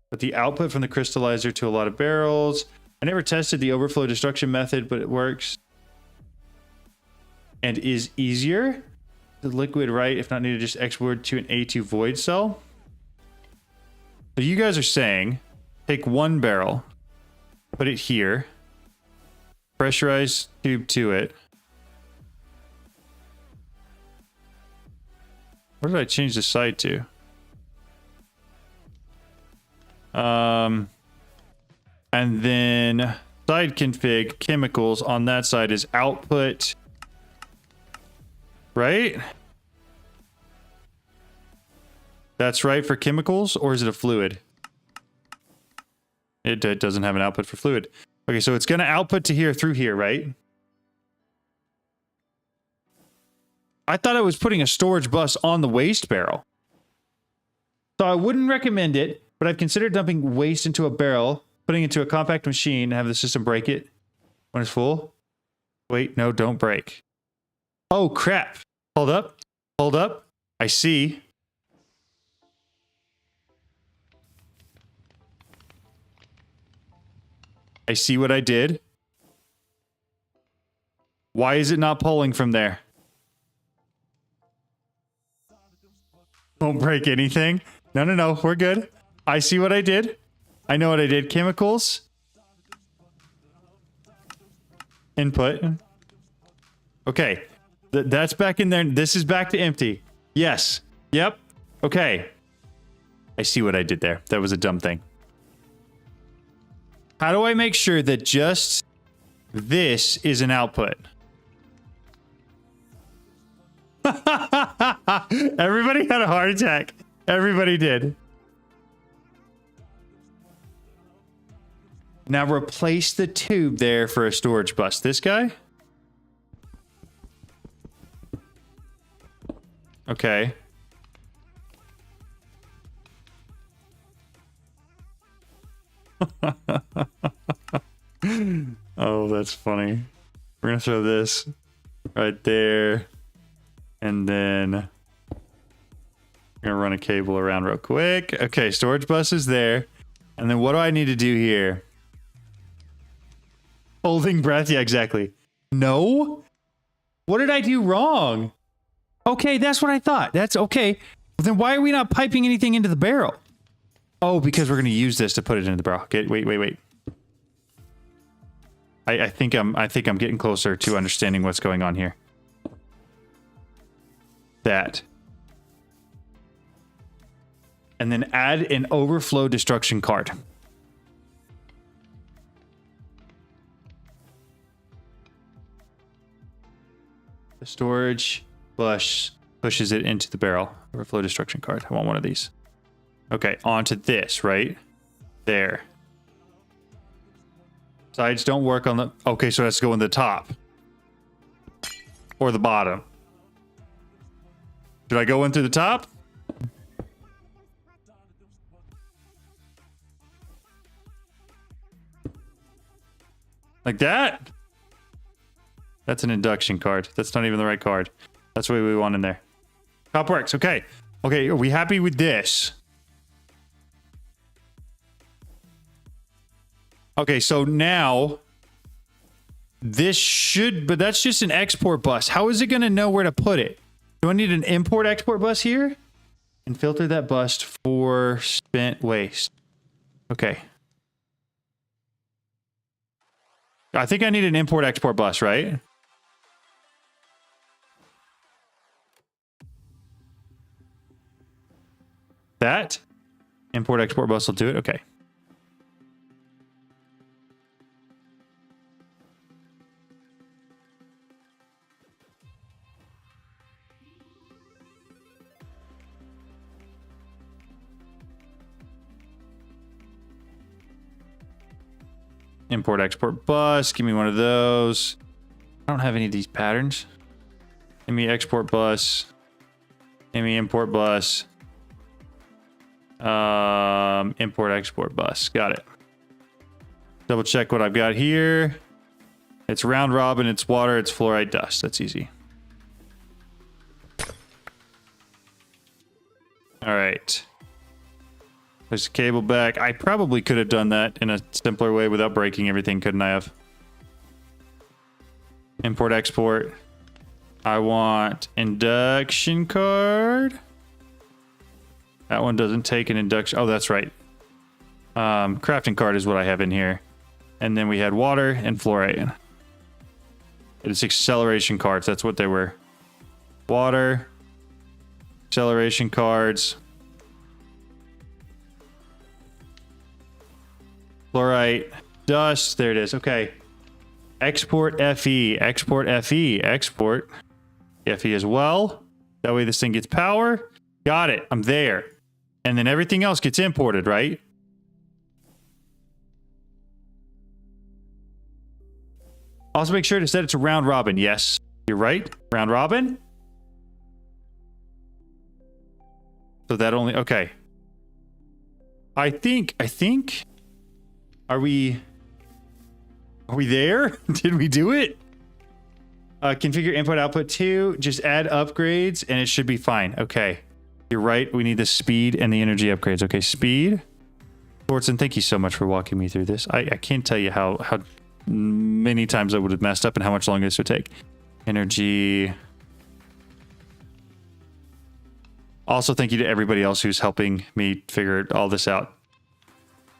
But the output from the crystallizer to a lot of barrels. I never tested the overflow destruction method, but it works. And is easier. The liquid, right? If not needed, just export to an A2 void cell. So you guys are saying, take one barrel, put it here. Pressurized tube to it. What did I change the side to? And then side config chemicals on that side is output. Right? That's right for chemicals, or is it a fluid? It doesn't have an output for fluid. Okay, so it's going to output to here through here, right? I thought I was putting a storage bus on the waste barrel. So I wouldn't recommend it, but I've considered dumping waste into a barrel, putting it into a compact machine, and have the system break it when it's full. Wait, no, don't break. Oh, crap. Hold up. Hold up. I see. I see what I did. Why is it not pulling from there? Don't break anything. No. We're good. I see what I did. I know what I did. Chemicals. Input. Okay. That's back in there. This is back to empty. Yes. Yep. Okay. I see what I did there. That was a dumb thing. How do I make sure that just this is an output? Everybody had a heart attack. Everybody did. Now replace the tube there for a storage bus. This guy? Okay. Oh, that's funny. We're gonna throw this right there, and then we're gonna run a cable around real quick. Okay, storage bus is there, and then what do I need to do here? Holding breath. Yeah, exactly. No. What did I do wrong? Okay, that's what I thought. That's okay. Then why are we not piping anything into the barrel? Oh, because we're going to use this to put it into the barrel. Okay, wait. I think I'm getting closer to understanding what's going on here. That. And then add an overflow destruction card. The storage flush pushes it into the barrel. Overflow destruction card. I want one of these. Okay, onto this, right? There. Sides don't work on the... Okay, so it has to go in the top. Or the bottom. Should I go in through the top? Like that? That's an induction card. That's not even the right card. That's what we want in there. Top works. Okay. Okay, are we happy with this? Okay, so now this should, but that's just an export bus. How is it going to know where to put it? Do I need an import export bus here? And filter that bus for spent waste. Okay. I think I need an import export bus, right? That import export bus will do it. Okay. Import export bus. Give me one of those. I don't have any of these patterns. Give me export bus. Give me import bus. Import export bus. Got it. Double check what I've got here. It's round robin, it's water, it's fluorite dust. That's easy. All right. There's a cable back. I probably could have done that in a simpler way without breaking everything, couldn't I have? Import export. I want induction card. That one doesn't take an induction. Oh, that's right. Crafting card is what I have in here. And then we had water and fluorite. It's acceleration cards. That's what they were. Water. Acceleration cards. Fluorite. Dust. There it is. Okay. Export FE. Export FE. Export FE as well. That way this thing gets power. Got it. I'm there. And then everything else gets imported, right? Also make sure to set it to round robin. Yes, you're right. Round robin. So that only... Okay. I think... Are we there? Did we do it? Configure input output 2. Just add upgrades and it should be fine. Okay. You're right. We need the speed and the energy upgrades. Okay, speed. Thorson, thank you so much for walking me through this. I can't tell you how many times I would have messed up and how much longer this would take. Energy. Also, thank you to everybody else who's helping me figure all this out.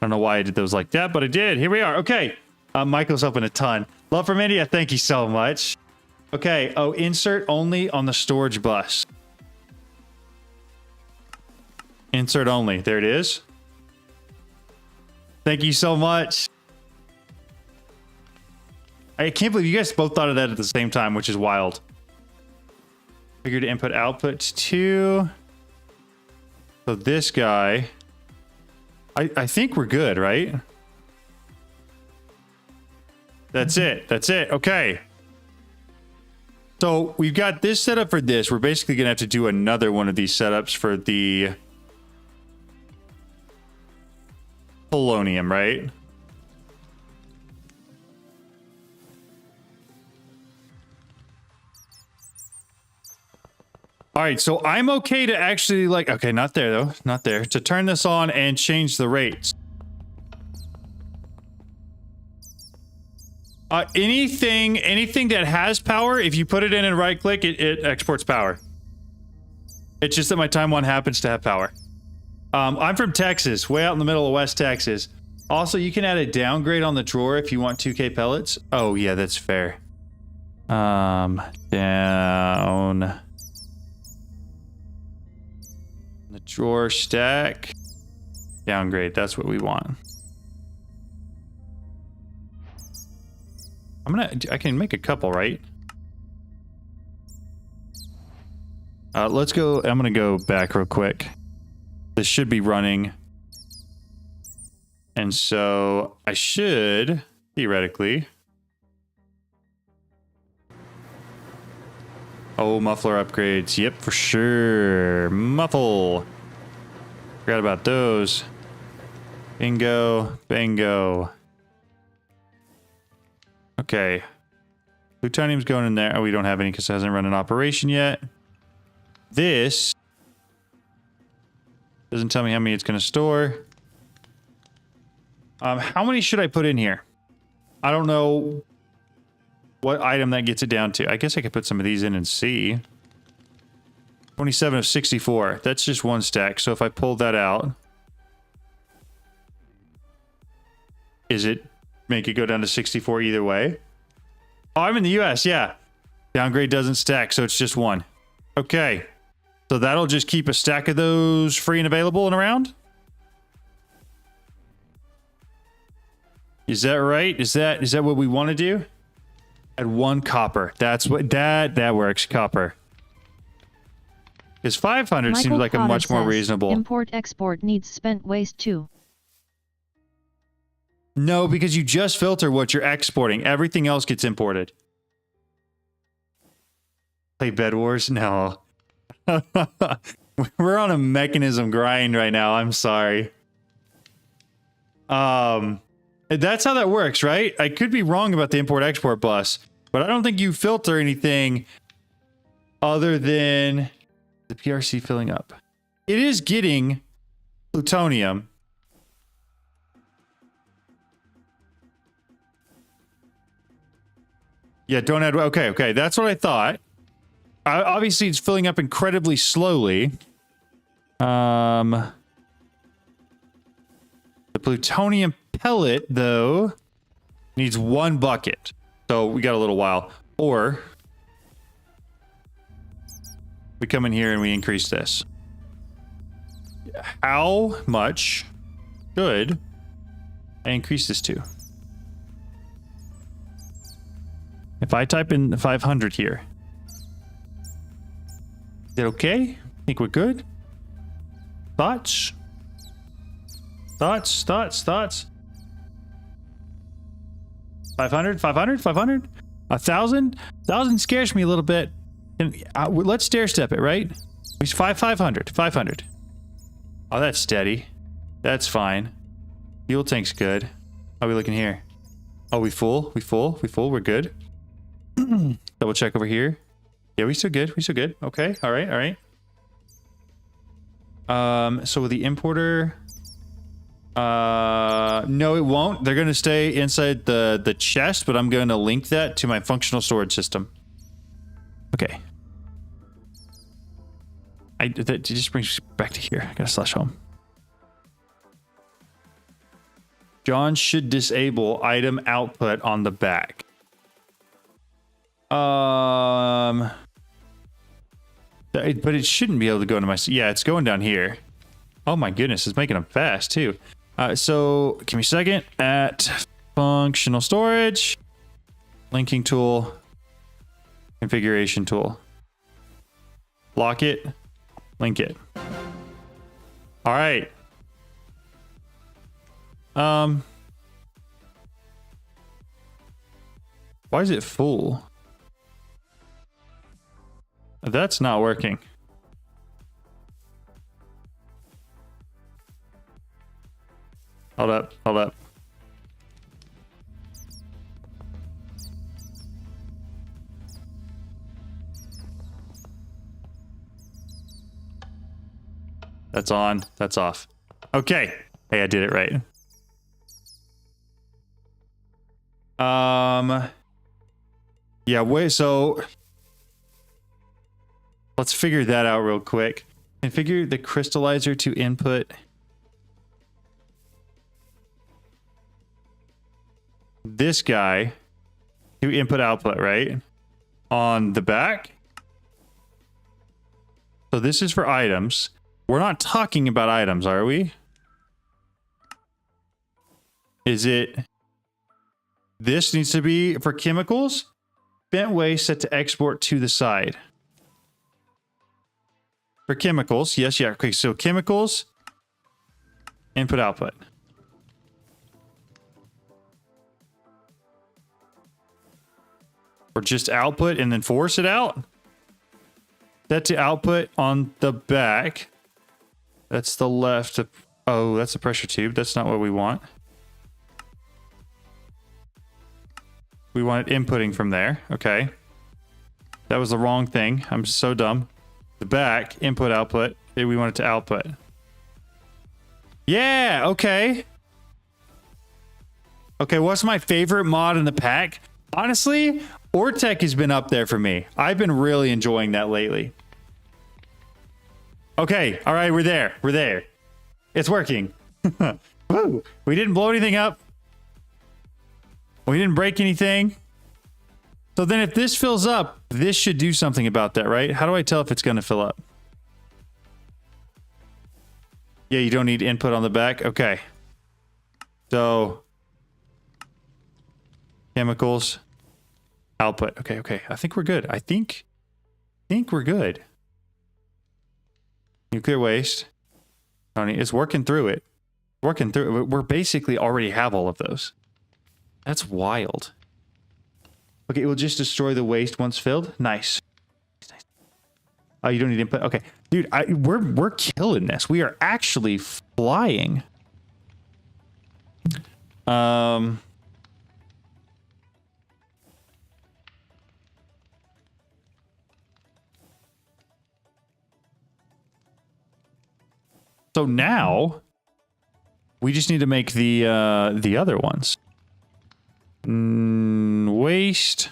I don't know why I did those like that, but I did. Here we are. Okay. Michael's helping a ton. Love from India. Thank you so much. Okay. Oh, insert only on the storage bus. Insert only. There it is. Thank you so much. I can't believe you guys both thought of that at the same time, which is wild. Figure to input output 2. So this guy... I think we're good, right? That's it. That's it. Okay. So we've got this set up for this. We're basically going to have to do another one of these setups for the polonium, right? All right, so I'm okay to actually like, okay, not there though, not there, to turn this on and change the rates. Anything that has power, if you put it in and right click, it exports power. It's just that my time one happens to have power. I'm from Texas, way out in the middle of West Texas. Also, you can add a downgrade on the drawer if you want 2K pellets. Oh yeah, that's fair. Down. The drawer stack. Downgrade, that's what we want. I can make a couple, right? Let's go, I'm gonna go back real quick. This should be running. And so I should, theoretically... Oh, muffler upgrades. Yep, for sure. Muffle. Forgot about those. Bingo. Bingo. Okay. Plutonium's going in there. Oh, we don't have any because it hasn't run an operation yet. This doesn't tell me how many it's going to store. How many should I put in here? I don't know what item that gets it down to. I guess I could put some of these in and see. 27 of 64. That's just one stack. So if I pull that out, is it make it go down to 64 either way? Oh, I'm in the US. Yeah. Downgrade doesn't stack, so it's just one. Okay. So that'll just keep a stack of those free and available and around? Is that right? Is that what we want to do? At 1 copper. That's what that works. Copper. Because 500 Michael seems like a much more says, reasonable. Import export needs spent waste too. No, because you just filter what you're exporting. Everything else gets imported. Play Bed Wars? No. We're on a mechanism grind right now. I'm sorry. That's how that works, right? I could be wrong about the import-export bus, but I don't think you filter anything other than the PRC filling up. It is getting plutonium. Yeah, don't add... Okay. That's what I thought. Obviously, it's filling up incredibly slowly. The plutonium pellet, though, needs 1 bucket. So we got a little while. Or we come in here and we increase this. How much should I increase this to? If I type in 500 here, is that okay? Think we're good? Thoughts? Thoughts? 500? 1,000? 1,000 scares me a little bit. Let's stair step it, right? 500. Oh, that's steady. That's fine. Fuel tank's good. How are we looking here? Oh, we full? We're good. Double check over here. Yeah, we still good. Okay. All right. So with the importer, no, it won't. They're going to stay inside the chest, but I'm going to link that to my functional storage system. Okay. That just brings me back to here. I gotta slash home. John should disable item output on the back. But it shouldn't be able to go into my... Yeah, it's going down here. Oh my goodness, it's making them fast too. So give me a second. At functional storage, linking tool, configuration tool. Lock it, link it. All right. Why is it full? That's not working. Hold up. That's on. That's off. Okay. Hey, I did it right. Yeah, wait, so let's figure that out real quick. Configure the crystallizer to input this guy to input output, right? On the back. So this is for items. We're not talking about items, are we? Is it... This needs to be for chemicals. Spent waste set to export to the side. For chemicals, yes, yeah. Okay, so chemicals, input output. Or just output and then force it out? Set to output on the back. That's the left. Oh, that's a pressure tube. That's not what we want. We want it inputting from there. Okay. That was the wrong thing. I'm so dumb. The back, input, output. We want it to output. Yeah, okay. Okay, what's my favorite mod in the pack? Honestly, Ortec has been up there for me. I've been really enjoying that lately. Okay, all right, we're there. We're there. It's working. Woo. We didn't blow anything up. We didn't break anything. So then if this fills up, this should do something about that, right? How do I tell if it's going to fill up? Yeah, you don't need input on the back. Okay. So chemicals, output. Okay, okay. I think we're good. I think we're good. Nuclear waste. Tony, it's working through it. Working through it. We're basically already have all of those. That's wild. Okay, it will just destroy the waste once filled. Nice. Oh, you don't need input. Okay, dude, we're killing this. We are actually flying. So now we just need to make the other ones. Waste.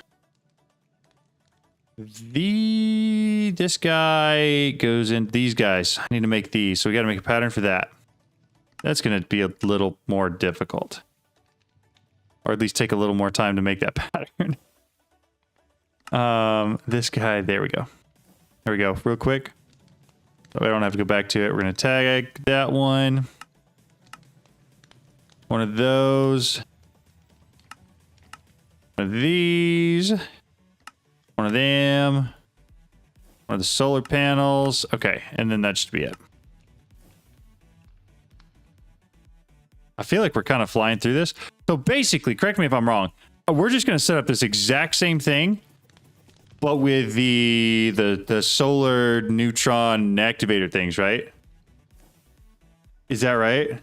This guy goes in. These guys. I need to make these. So we got to make a pattern for that. That's going to be a little more difficult. Or at least take a little more time to make that pattern. This guy. There we go. There we go. Real quick. So I don't have to go back to it. We're going to tag that one. One of those. One of these. One of them. One of the solar panels. Okay, and then that should be it. I feel like we're kind of flying through this. So basically, correct me if I'm wrong, we're just going to set up this exact same thing, but with the solar neutron activator things, right? Is that right?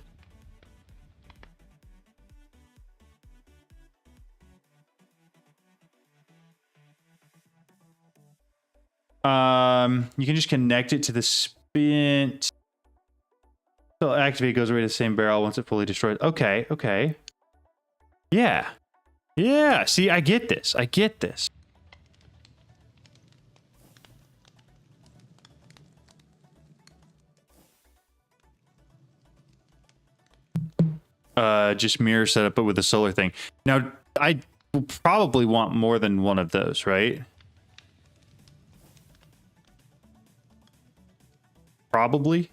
You can just connect it to the spent. So activate goes away to the same barrel once it fully destroys. Okay, okay. Yeah. Yeah, see, I get this. I get this. Just mirror setup, but with the solar thing. Now, I will probably want more than one of those, right? Probably.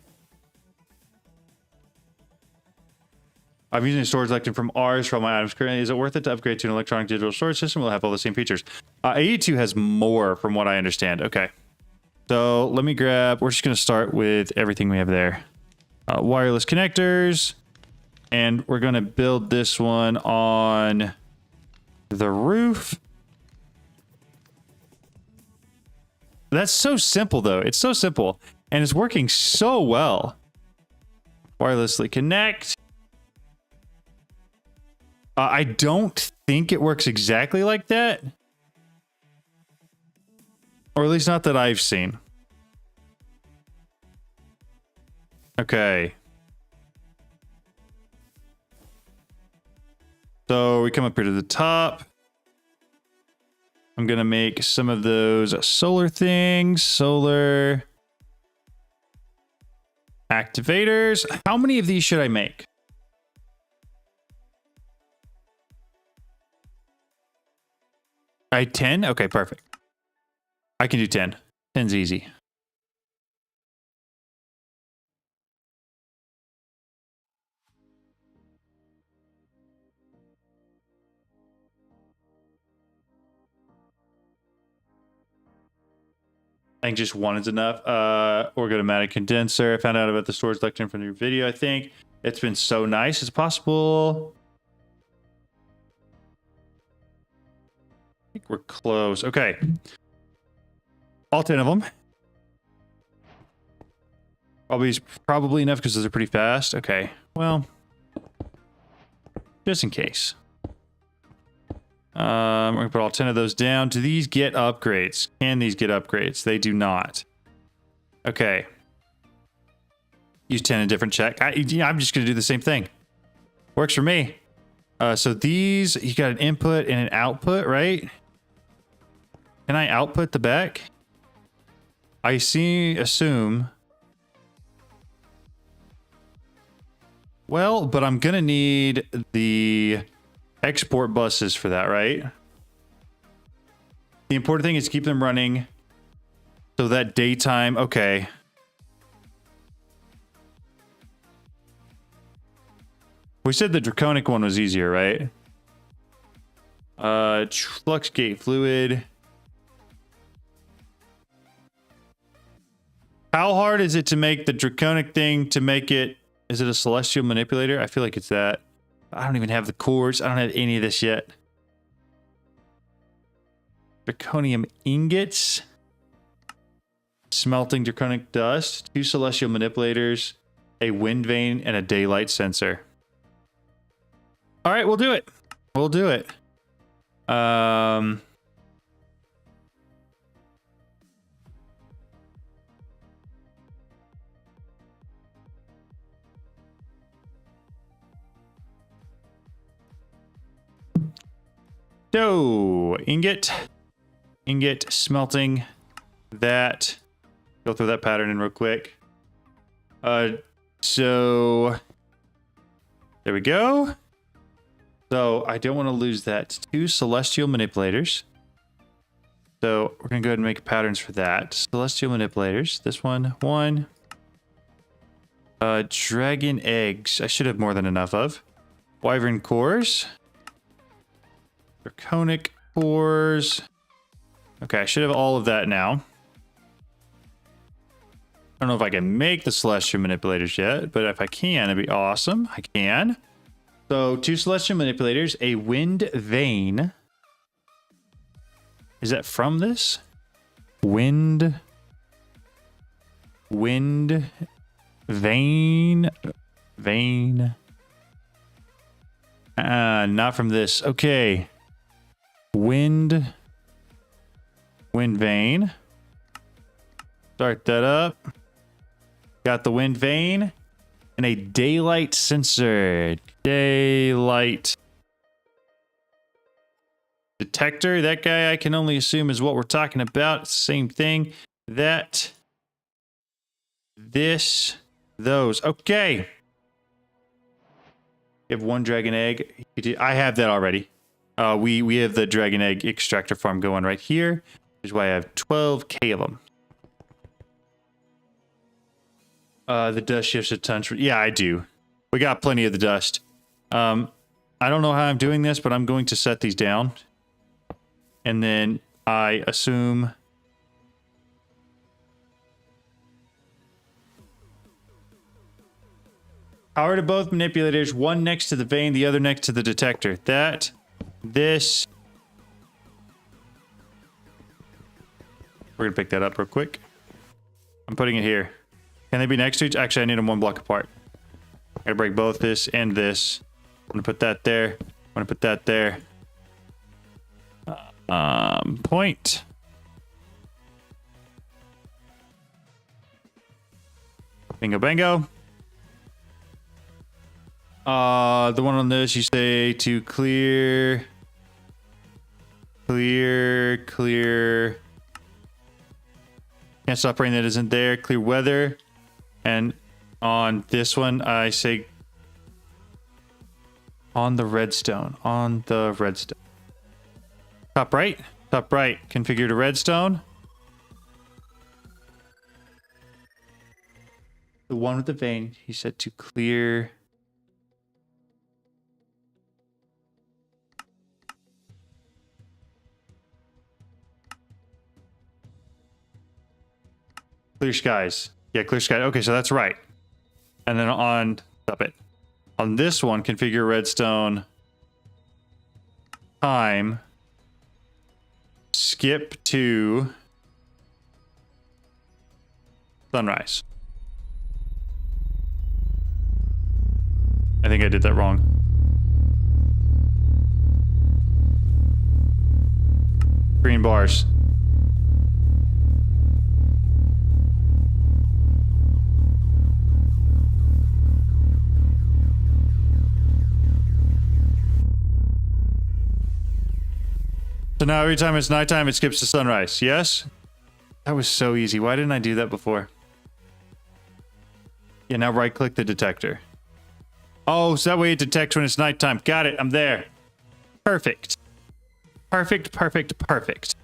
I'm using a storage lectern from ours for all my items currently. Is it worth it to upgrade to an electronic digital storage system? Will have all the same features. 82 has more from what I understand. Okay. So let me grab, we're just going to start with everything we have there. Wireless connectors. And we're going to build this one on the roof. That's so simple though. It's so simple. And it's working so well. Wirelessly connect. I don't think it works exactly like that. Or at least not that I've seen. Okay. So we come up here to the top. I'm going to make some of those solar things. Solar activators. How many of these should I make? I 10? Okay, perfect. I can do 10. 10's easy. I think just one is enough. Organomatic condenser. I found out about the storage lectern from your video, I think. It's been so nice. It's possible. think we're close. Okay. All 10 of them. Probably enough because those are pretty fast. Okay. Well, just in case. We're going to put all 10 of those down. Do these get upgrades? Can these get upgrades? They do not. Okay. Use 10 in a different check. I'm just going to do the same thing. Works for me. So these, you got an input and an output, right? Can I output the back? Assume. Well, but I'm going to need the export buses for that, right? The important thing is keep them running so that daytime, okay. We said the draconic one was easier, right? Flux gate fluid. How hard is it to make the draconic thing to make it? Is it a celestial manipulator? I feel like it's that. I don't even have the cores. I don't have any of this yet. Draconium ingots. Smelting draconic dust. 2 celestial manipulators. A wind vane and a daylight sensor. All right, we'll do it. We'll do it. So, ingot, smelting, that. Go through that pattern in real quick. So, there we go. So, I don't want to lose that. 2 celestial manipulators. So, we're going to go ahead and make patterns for that. Celestial manipulators. This one, 1. Dragon eggs. I should have more than enough of. Wyvern cores. Draconic cores. Okay, I should have all of that now. I don't know if I can make the celestial manipulators yet, but if I can, it'd be awesome. I can. So 2 celestial manipulators, a wind vane. Is that from this? Wind vane. Not from this. Okay. Wind vane. Start that up. Got the wind vane and a daylight sensor. Daylight detector. That guy I can only assume is what we're talking about. Same thing. That. This. Those. Okay. You have 1 dragon egg. I have that already. We have the dragon egg extractor farm going right here, which is why I have 12k of them. The dust shifts a ton. Yeah, I do. We got plenty of the dust. I don't know how I'm doing this, but I'm going to set these down. And then I assume... Power to both manipulators, one next to the vane, the other next to the detector. That, this. We're going to pick that up real quick. I'm putting it here. Can they be next to each? Actually, I need them 1 block apart. I gotta break both this and this. I'm gonna put that there. I'm gonna put that there. Point. Bingo, bango. The one on this, you say to clear. Clear. Can't stop rain that isn't there. Clear weather. And on this one, I say on the redstone. On the redstone. Top right. Top right. Configure to redstone. The one with the vein, he said to clear. Clear skies. Yeah, clear sky. Okay, so that's right. And then on, stop it. On this one, configure redstone time. skip to sunrise. I think I did that wrong. Green bars. So now every time it's nighttime, it skips to sunrise. Yes? That was so easy. Why didn't I do that before? Yeah, now right click the detector. Oh, so that way it detects when it's nighttime. Got it. I'm there. Perfect. Perfect, perfect, perfect.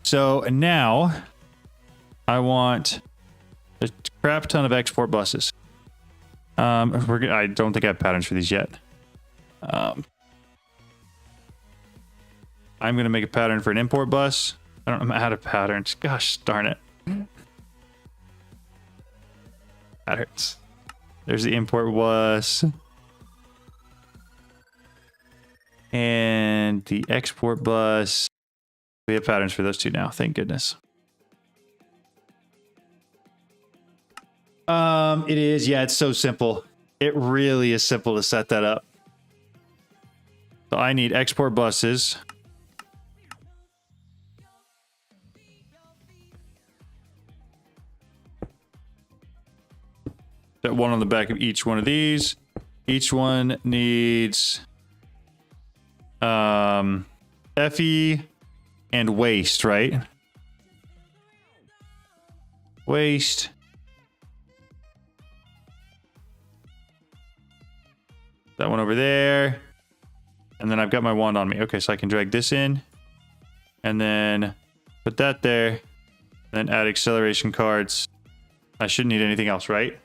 So now I want a crap ton of export buses. I don't think I have patterns for these yet. I'm going to make a pattern for an import bus. I'm out of patterns. Gosh darn it. Patterns. There's the import bus. And the export bus. We have patterns for those two now. Thank goodness. It is. Yeah, it's so simple. It really is simple to set that up. So I need export buses. Set one on the back of each one of these. Each one needs FE and waste, right? Waste. That one over there. And then I've got my wand on me. Okay, so I can drag this in. And then put that there. And then add acceleration cards. I shouldn't need anything else, right?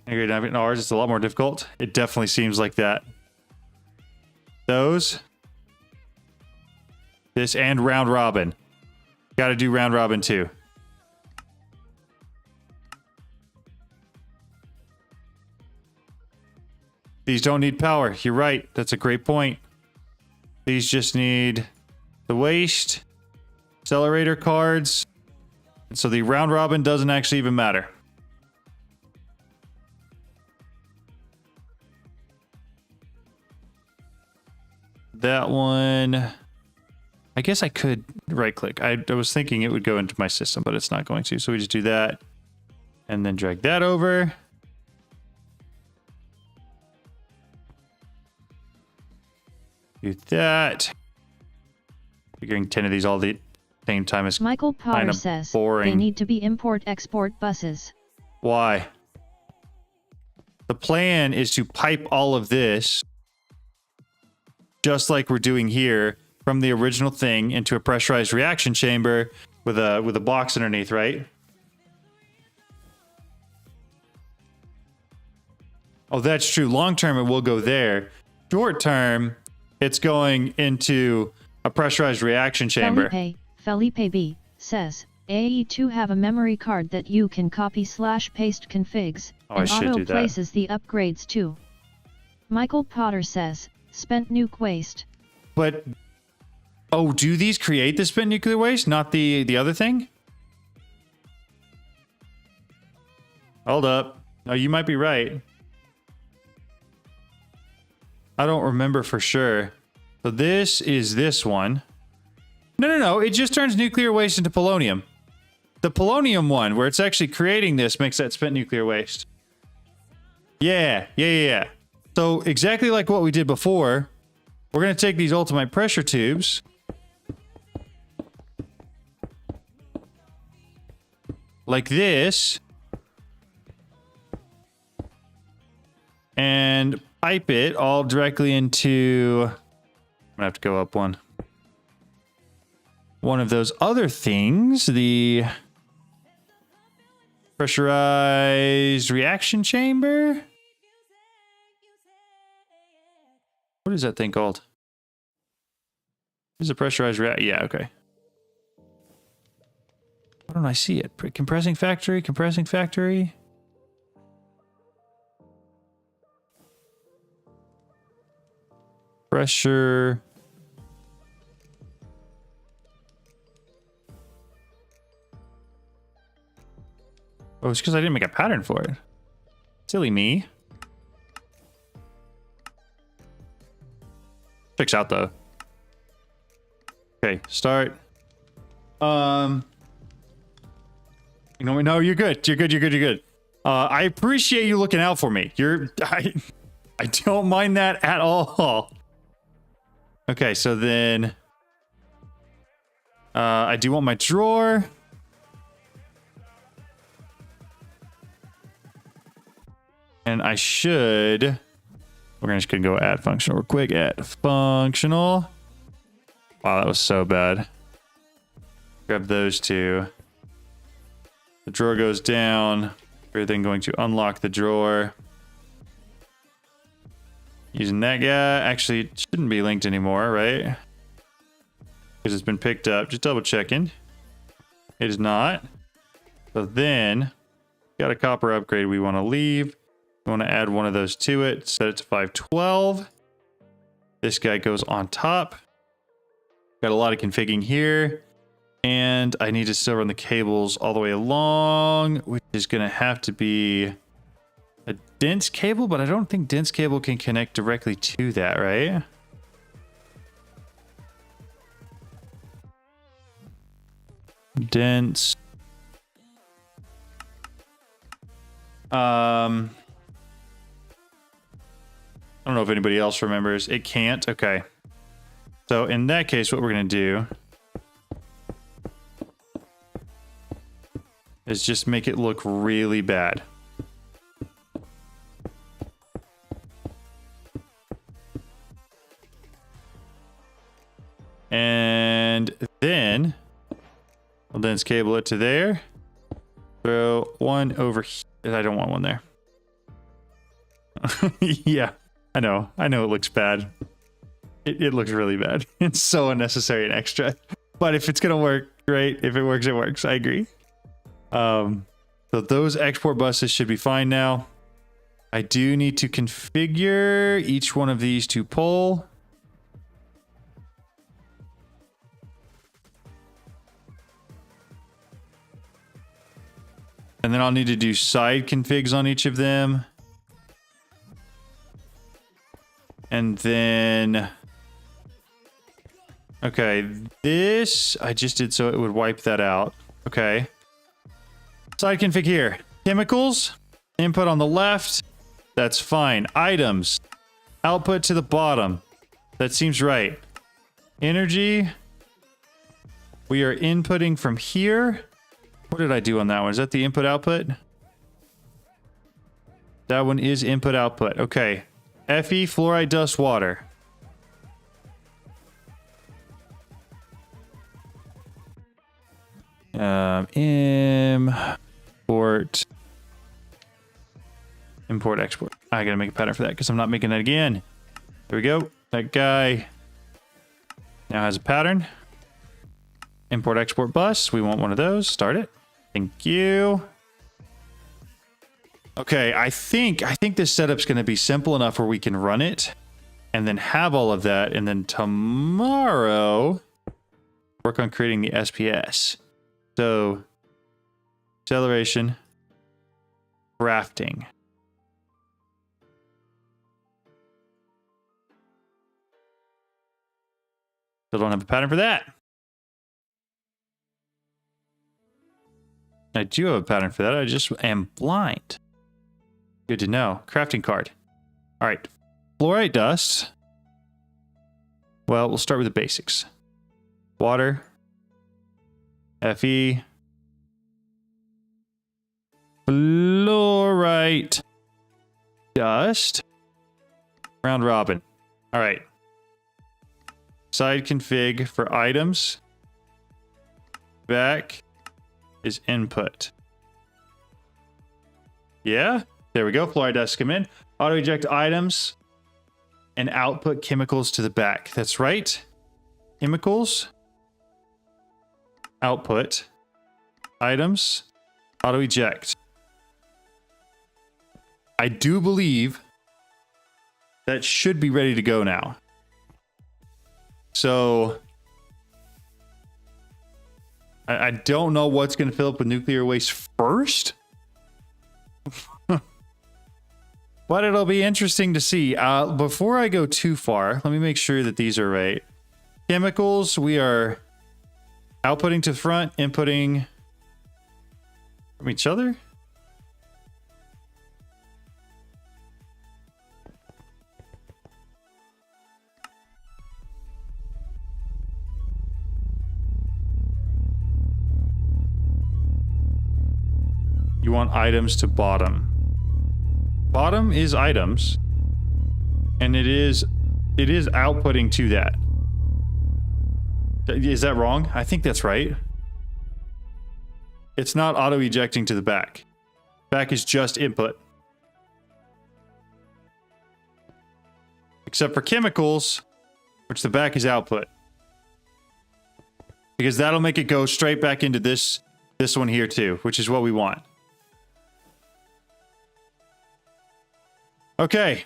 In ours, it's a lot more difficult. It definitely seems like that. Those. This and round robin. Got to do round robin too. These don't need power. You're right. That's a great point. These just need the waste, accelerator cards. And so the round robin doesn't actually even matter. That one, I guess I could right click. I was thinking it would go into my system, but it's not going to. So we just do that and then drag that over. Do that. Figuring 10 of these all the same time is Michael Potter says boring. They need to be import-export buses. Why? The plan is to pipe all of this, just like we're doing here, from the original thing into a pressurized reaction chamber with a box underneath, right? Oh, that's true. Long term, it will go there. Short term, it's going into a pressurized reaction chamber. Felipe B says AE2 have a memory card that you can copy/paste configs and auto places the upgrades too. Michael Potter says spent nuke waste. But oh, do these create the spent nuclear waste, not the other thing? Hold up. No, you might be right. I don't remember for sure. So this is this one. No. It just turns nuclear waste into polonium. The polonium one, where it's actually creating this, makes that spent nuclear waste. Yeah. So exactly like what we did before, we're going to take these ultimate pressure tubes. Like this. And pipe it all directly into... I'm gonna have to go up one. One of those other things, the pressurized reaction chamber. What is that thing called? Is a pressurized react? Yeah, okay. Why don't I see it? Compressing factory, compressing factory. Pressure Oh, it's because I didn't make a pattern for it. Silly me. Checks out though. Okay, start. You know, no, you're good. You're good. You're good. You're good. I appreciate you looking out for me. I don't mind that at all. Okay, so then I do want my drawer. And I should, we're just gonna go add functional real quick. Add functional. Wow, that was so bad. Grab those two. The drawer goes down. We're then going to unlock the drawer. Using that guy. Actually, it shouldn't be linked anymore, right? Because it's been picked up. Just double checking. It is not. So then, got a copper upgrade we want to leave. We want to add one of those to it. Set it to 512. This guy goes on top. Got a lot of configuring here. And I need to still run the cables all the way along, which is going to have to be a dense cable, but I don't think dense cable can connect directly to that, right? Dense. I don't know if anybody else remembers. It can't. Okay. So in that case, what we're going to do is just make it look really bad. And then we'll dense cable it to there. Throw one over here. I don't want one there. Yeah, I know it looks bad. It looks really bad. It's so unnecessary and extra. But if it's gonna work, great. If it works, it works. I agree. So those export buses should be fine now. I do need to configure each one of these to pull. And then I'll need to do side configs on each of them. And then, okay, this I just did so it would wipe that out. Okay. Side config here. Chemicals, input on the left. That's fine. Items, output to the bottom. That seems right. Energy, we are inputting from here. What did I do on that one? Is that the input output? That one is input output. Okay. Fe, fluoride, dust, water. Import, export. I gotta make a pattern for that because I'm not making that again. There we go. That guy now has a pattern. Import, export bus. We want one of those. Start it. Thank you. Okay, I think this setup's going to be simple enough where we can run it and then have all of that, and then tomorrow work on creating the SPS. So acceleration, crafting. Still don't have a pattern for that. I do have a pattern for that. I just am blind. Good to know. Crafting card. All right. Fluorite dust. Well, we'll start with the basics. Water. Fe. Fluorite dust. Round robin. All right. Side config for items. Back is input. Yeah, there we go. Fluoride dust come in. Auto eject items and output chemicals to the back. That's right. Chemicals, output, items, auto eject. I do believe that should be ready to go now. So I don't know what's going to fill up with nuclear waste first, But it'll be interesting to see. Before I go too far, let me make sure that these are right. Chemicals, we are outputting to the front, inputting from each other. You want items to bottom. Bottom is items, and it is outputting to that. Is that wrong? I think that's right. It's not auto ejecting to the back. Back is just input. Except for chemicals, which the back is output. Because that'll make it go straight back into this one here too, which is what we want. Okay.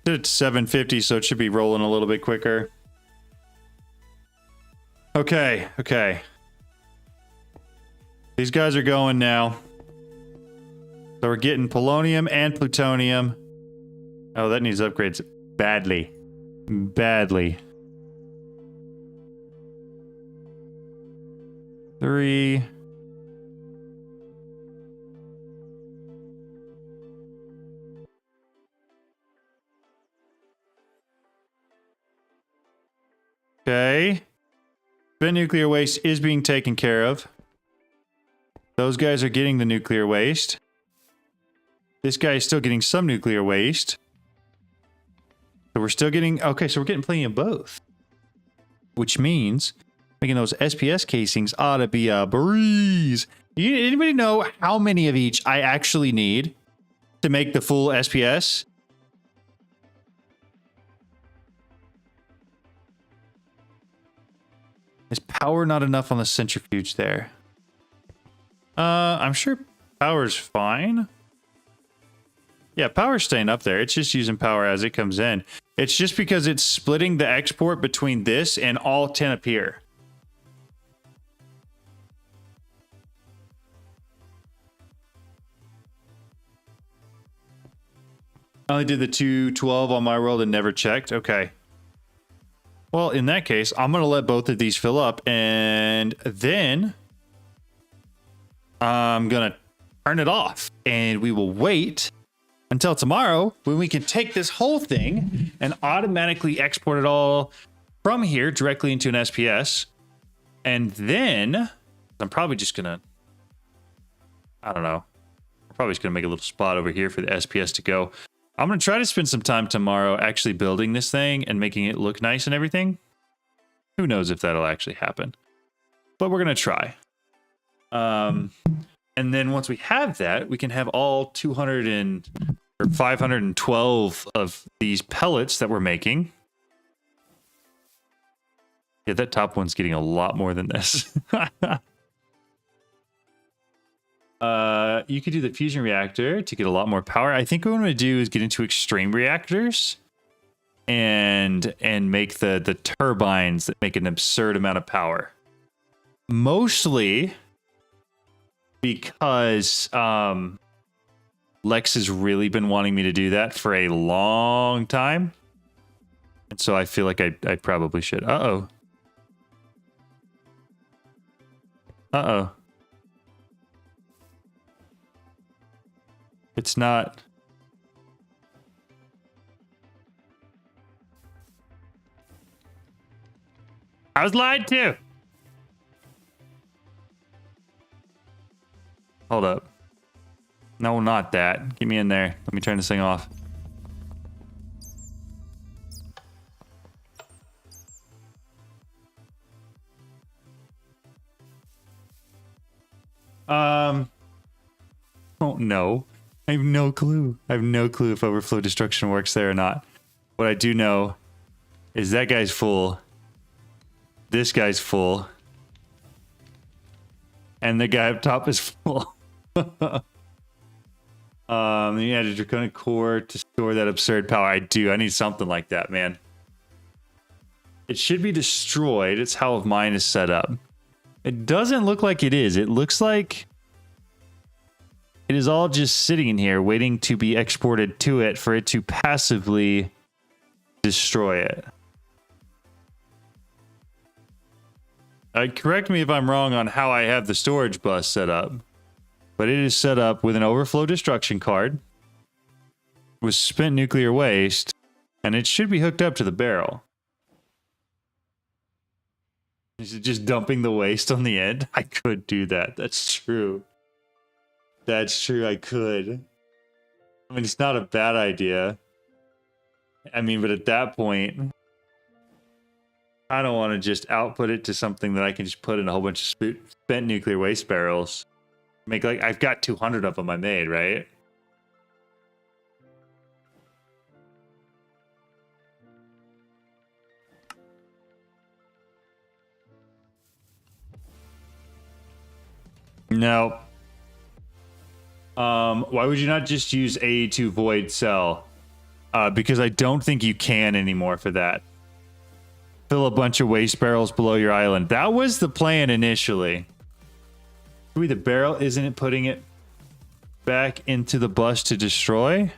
It's 750, so it should be rolling a little bit quicker. Okay. These guys are going now. So we're getting polonium and plutonium. Oh, that needs upgrades badly. Badly. 3. Okay. Spent nuclear waste is being taken care of. Those guys are getting the nuclear waste. This guy is still getting some nuclear waste. So we're still getting... Okay, so we're getting plenty of both. Which means making those SPS casings ought to be a breeze. Anybody know how many of each I actually need to make the full SPS? Is power not enough on the centrifuge there? I'm sure power's fine. Yeah, power's staying up there. It's just using power as it comes in. It's just because it's splitting the export between this and all 10 up here. I only did the 212 on my world and never checked. Okay. Well, in that case, I'm going to let both of these fill up, and then I'm going to turn it off, and we will wait until tomorrow when we can take this whole thing and automatically export it all from here directly into an SPS. And then I'm probably just going to, I don't know, I'm probably just going to make a little spot over here for the SPS to go. I'm going to try to spend some time tomorrow actually building this thing and making it look nice and everything. Who knows if that'll actually happen, but we're going to try. And then once we have that, we can have all 512 of these pellets that we're making. Yeah, that top one's getting a lot more than this. You could do the fusion reactor to get a lot more power. I think what I'm going to do is get into extreme reactors and make the turbines that make an absurd amount of power. Mostly because Lex has really been wanting me to do that for a long time. And so I feel like I probably should. Uh-oh. Uh-oh. It's not. I was lied to. Hold up. No, not that. Get me in there. Let me turn this thing off. Oh no. I have no clue. I have no clue if overflow destruction works there or not. What I do know is that guy's full. This guy's full. And the guy up top is full. Then you add a draconic core to store that absurd power. I do. I need something like that, man. It should be destroyed. It's how mine is set up. It doesn't look like it is. It looks like it is all just sitting in here waiting to be exported to it for it to passively destroy it. Correct me if I'm wrong on how I have the storage bus set up, but it is set up with an overflow destruction card with spent nuclear waste, and it should be hooked up to the barrel. Is it just dumping the waste on the end? I could do that. That's true. That's true. I could. I mean, it's not a bad idea. I mean, but at that point, I don't want to just output it to something that I can just put in a whole bunch of spent nuclear waste barrels. Make like, I've got 200 of them I made, right? No. Why would you not just use A2 void cell? Because I don't think you can anymore for that. Fill a bunch of waste barrels below your island. That was the plan initially. Maybe the barrel isn't it putting it back into the bus to destroy?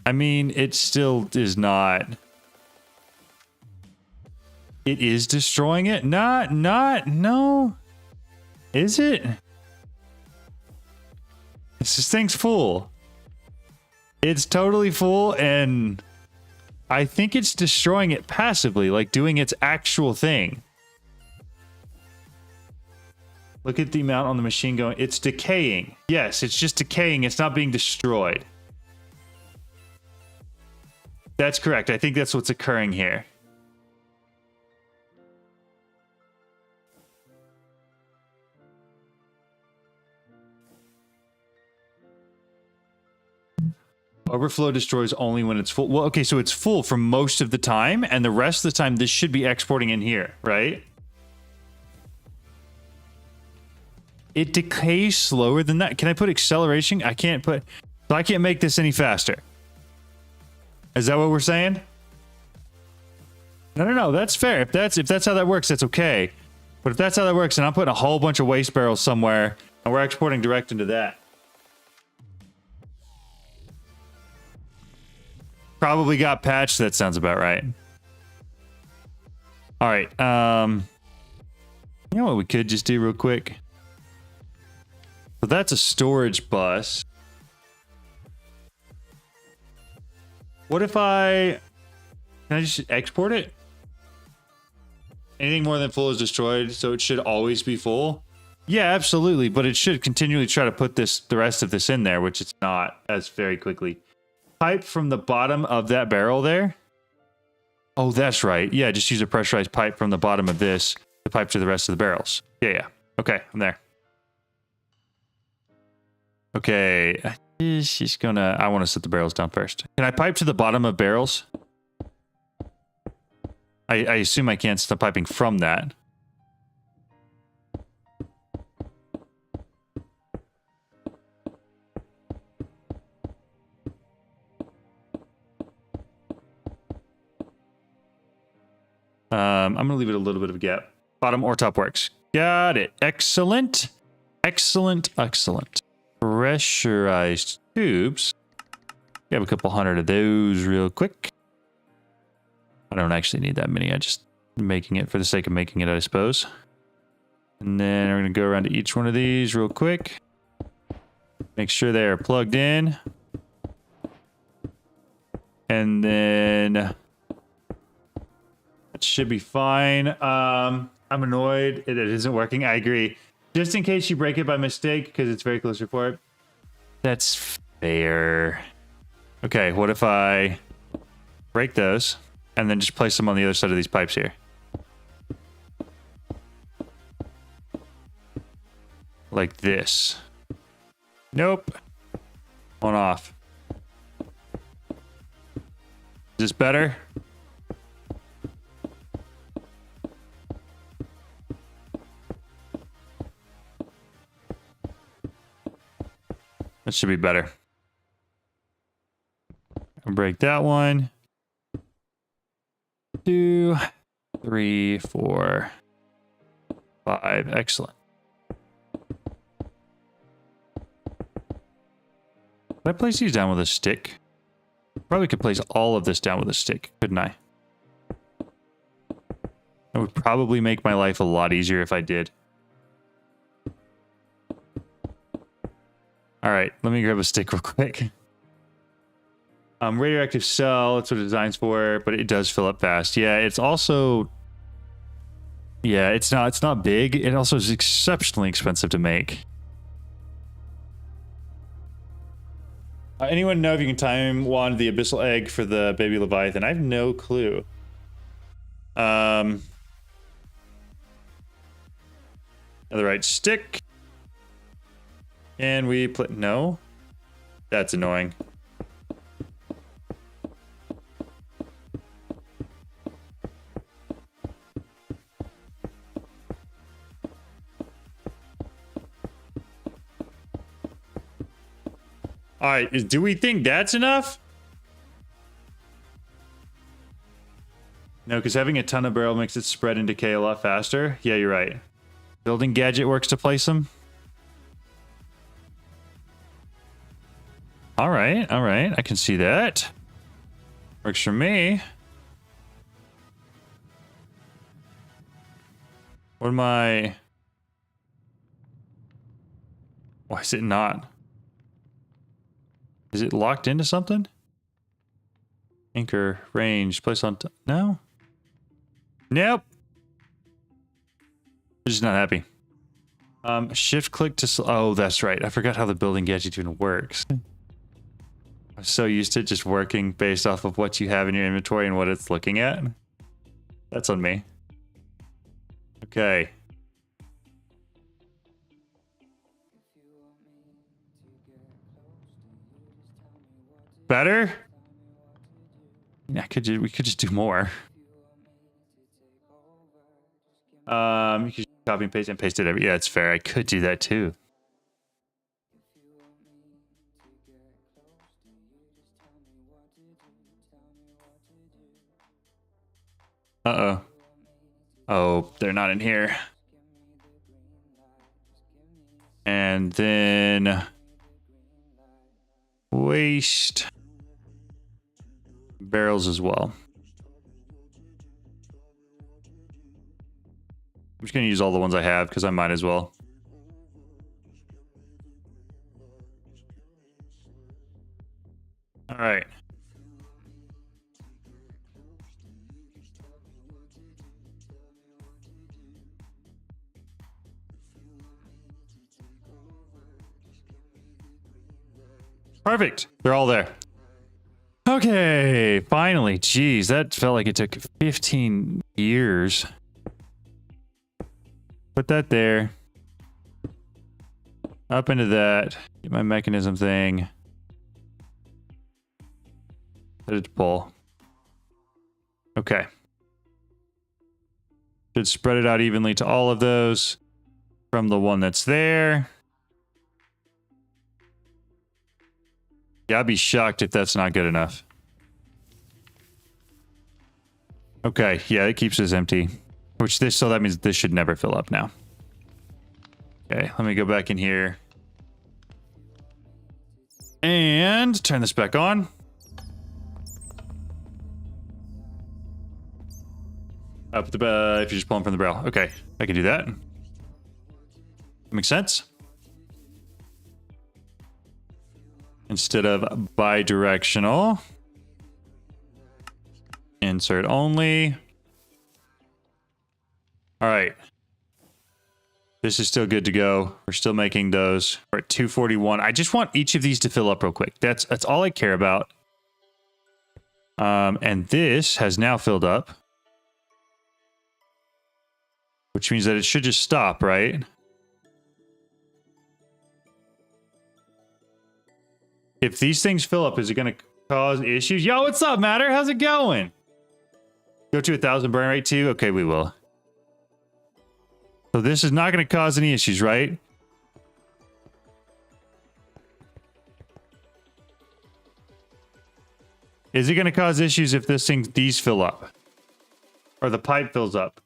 I mean, it still is not. It is destroying it? No. Is it? This thing's full. It's totally full, and I think it's destroying it passively, like doing its actual thing. Look at the amount on the machine going. It's decaying. Yes, it's just decaying. It's not being destroyed. That's correct. I think that's what's occurring here. Overflow destroys only when it's full. Well, okay, so it's full for most of the time, and the rest of the time this should be exporting in here, right? It decays slower than that. Can I put acceleration? I can't put... So I can't make this any faster. Is that what we're saying? No, that's fair. If that's how that works, that's okay. But if that's how that works, and I'm putting a whole bunch of waste barrels somewhere, and we're exporting direct into that. Probably got patched. That sounds about right. All right. You know what we could just do real quick? So that's a storage bus. What if can I just export it? Anything more than full is destroyed, so it should always be full? Yeah, absolutely. But it should continually try to put the rest of this in there, which it's not as very quickly. Pipe from the bottom of that barrel there. Oh, that's right. Yeah, just use a pressurized pipe from the bottom of this to pipe to the rest of the barrels. Yeah. Okay, I'm there. Okay, she's gonna... I want to set the barrels down first. Can I pipe to the bottom of barrels? I assume I can't stop piping from that. I'm going to leave it a little bit of a gap. Bottom or top works. Got it. Excellent. Excellent. Pressurized tubes. Grab a couple hundred of those real quick. I don't actually need that many. I just making it for the sake of making it, I suppose. And then we're going to go around to each one of these real quick. Make sure they are plugged in. And then... that should be fine. I'm annoyed it isn't working. I agree. Just in case you break it by mistake, because it's very close for it. That's fair. Okay, what if I break those and then just place them on the other side of these pipes here? Like this. Nope. On off. Is this better? That should be better. I'll break that one. 2, 3, 4, 5. Excellent. Can I place these down with a stick? Probably could place all of this down with a stick, couldn't I? That would probably make my life a lot easier if I did. All right, let me grab a stick real quick. Radioactive cell, that's what it design's for, but it does fill up fast. Yeah, it's also... Yeah, it's not big. It also is exceptionally expensive to make. Anyone know if you can time wand the abyssal egg for the baby Leviathan? I have no clue. The right stick. And we play... No? That's annoying. All right, do we think that's enough? No, because having a ton of barrel makes it spread and decay a lot faster. Yeah, you're right. Building gadget works to place them. All right, I can see that. Works for me. What am I... Why is it not? Is it locked into something? Anchor, range, place on... No? Nope. I'm just not happy. Shift click to... Oh, that's right. I forgot how the building gadget even works. I'm so used to just working based off of what you have in your inventory and what it's looking at. That's on me. Okay. Better? Yeah, we could just do more. You could copy and paste it every... Yeah, it's fair. I could do that too. Uh-oh. Oh, they're not in here. And then... Waste... barrels as well. I'm just going to use all the ones I have because I might as well. All right. Perfect. They're all there. Okay, finally. Jeez, that felt like it took 15 years. Put that there. Up into that. Get my mechanism thing. Set it to pull. Okay. Should spread it out evenly to all of those from the one that's there. Yeah, I'd be shocked if that's not good enough. Okay, yeah, it keeps this empty. So that means this should never fill up now. Okay, let me go back in here. And turn this back on. Up the if you're just pulling from the barrel. Okay, I can do that. That makes sense. Instead of bi-directional, insert only. All right. This is still good to go. We're still making those. We're at 241. I just want each of these to fill up real quick. That's all I care about. And this has now filled up, which means that it should just stop, right? If these things fill up, is it going to cause issues? Yo, what's up, Matter? How's it going? Go to 1,000 burn rate too? Okay, we will. So this is not going to cause any issues, right? Is it going to cause issues if these fill up? Or the pipe fills up?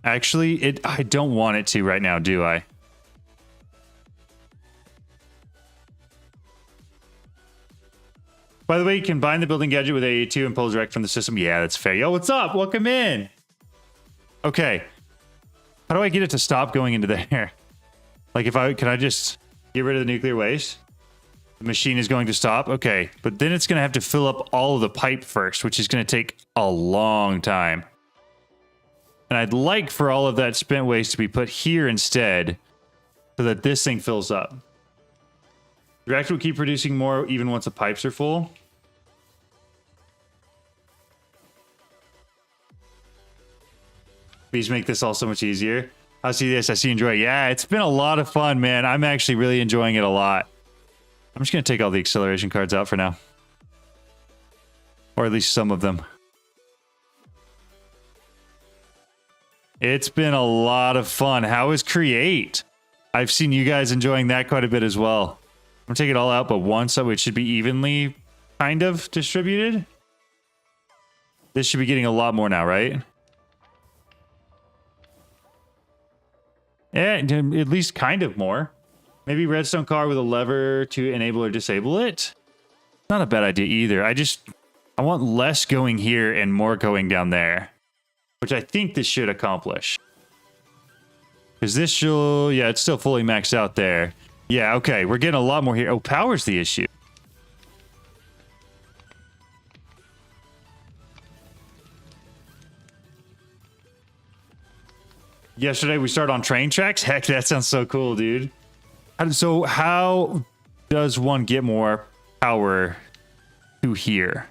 Actually, I don't want it to right now, do I? By the way, you can bind the building gadget with AA2 and pull direct from the system. Yeah, that's fair. Yo, what's up? Welcome in. Okay. How do I get it to stop going into there? Like can I just get rid of the nuclear waste? The machine is going to stop. Okay. But then it's going to have to fill up all of the pipe first, which is going to take a long time. And I'd like for all of that spent waste to be put here instead so that this thing fills up. The reactor will keep producing more even once the pipes are full. Please make this all so much easier. I see this. I see enjoy. Yeah, it's been a lot of fun, man. I'm actually really enjoying it a lot. I'm just going to take all the acceleration cards out for now. Or at least some of them. It's been a lot of fun. How is Create? I've seen you guys enjoying that quite a bit as well. I'm going to take it all out, but one, so it should be evenly kind of distributed. This should be getting a lot more now, right? Yeah, at least kind of more. Maybe redstone car with a lever to enable or disable it. Not a bad idea either. I want less going here and more going down there, which I think this should accomplish. Because this should, yeah, it's still fully maxed out there. Yeah, okay, we're getting a lot more here. Oh, power's the issue. Yesterday we started on train tracks? Heck, that sounds so cool, dude. So how does one get more power to here?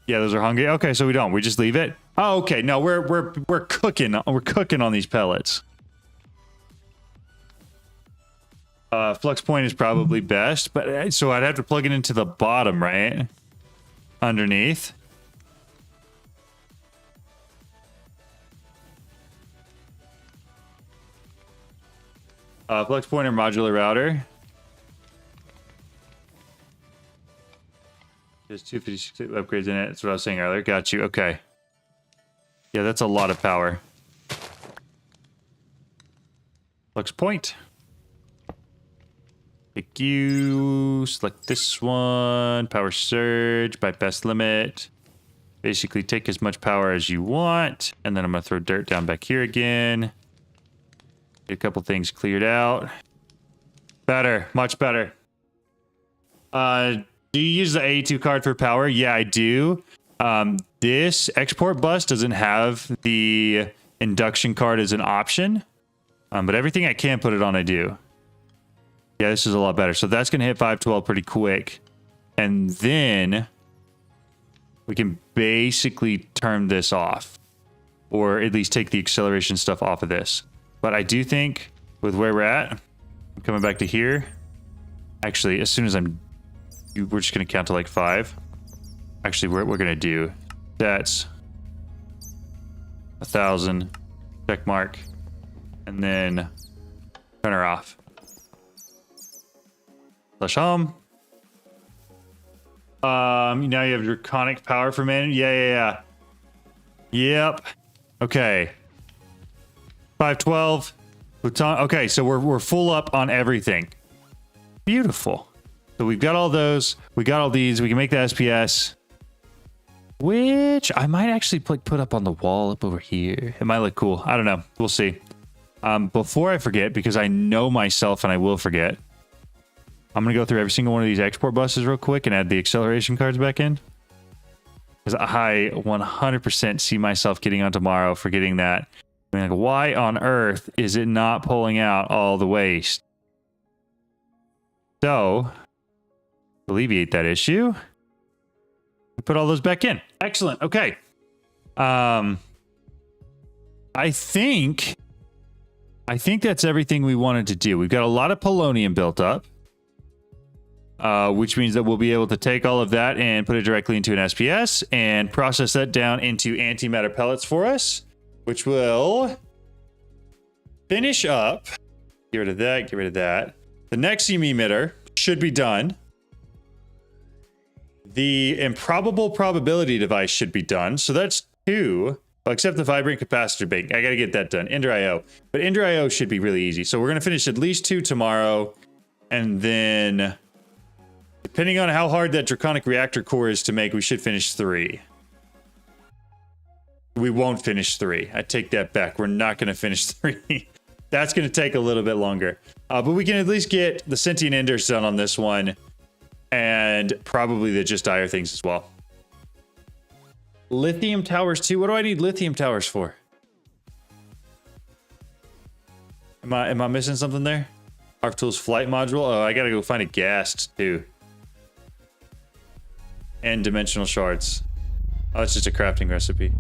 Yeah, those are hungry. Okay, so we don't. We just leave it. Oh, okay. No, we're cooking. We're cooking on these pellets. Flux point is probably best, but so I'd have to plug it into the bottom, right? Underneath. Flux point or modular router. There's 256 upgrades in it. That's what I was saying earlier. Got you. Okay. Yeah, that's a lot of power. Flux point. Pick you. Select this one. Power surge. Bypass limit. Basically take as much power as you want. And then I'm going to throw dirt down back here again. Get a couple things cleared out. Better. Much better. Do you use the A2 card for power? Yeah, I do. This export bus doesn't have the induction card as an option. But everything I can put it on, I do. Yeah, this is a lot better. So that's going to hit 512 pretty quick. And then we can basically turn this off. Or at least take the acceleration stuff off of this. But I do think with where we're at, I'm coming back to here. Actually, as soon as we're just going to count to like 5. Actually, what we're going to do, that's 1,000, check mark, and then turn her off. Flush home. Now you have draconic power for man. Yeah. Yep. Okay. 512. Pluton. Okay, so we're full up on everything. Beautiful. So we've got all those. We got all these. We can make the SPS. Which I might actually put up on the wall up over here. It might look cool. I don't know. We'll see. Before I forget, because I know myself and I will forget, I'm going to go through every single one of these export buses real quick and add the acceleration cards back in. Because I 100% see myself getting on tomorrow, forgetting that. I mean, like, why on earth is it not pulling out all the waste? So, alleviate that issue. Put all those back in. Excellent. Okay. I think that's everything we wanted to do. We've got a lot of polonium built up, which means that we'll be able to take all of that and put it directly into an SPS and process that down into antimatter pellets for us, which will finish up Get rid of that. Get rid of that. The Nexium emitter should be done. The improbable probability device should be done. So that's 2. Well, except the vibrant capacitor bank. I got to get that done. Ender IO. But Ender IO should be really easy. So we're going to finish at least 2 tomorrow. And then, depending on how hard that draconic reactor core is to make, we should finish 3. We won't finish 3. I take that back. We're not going to finish 3. That's going to take a little bit longer. But we can at least get the sentient enders done on this one. And probably the just dire things as well. Lithium towers too. What do I need lithium towers for? Am I missing something there? ARF Tools flight module. Oh, I gotta go find a gas too. And dimensional shards. Oh, it's just a crafting recipe.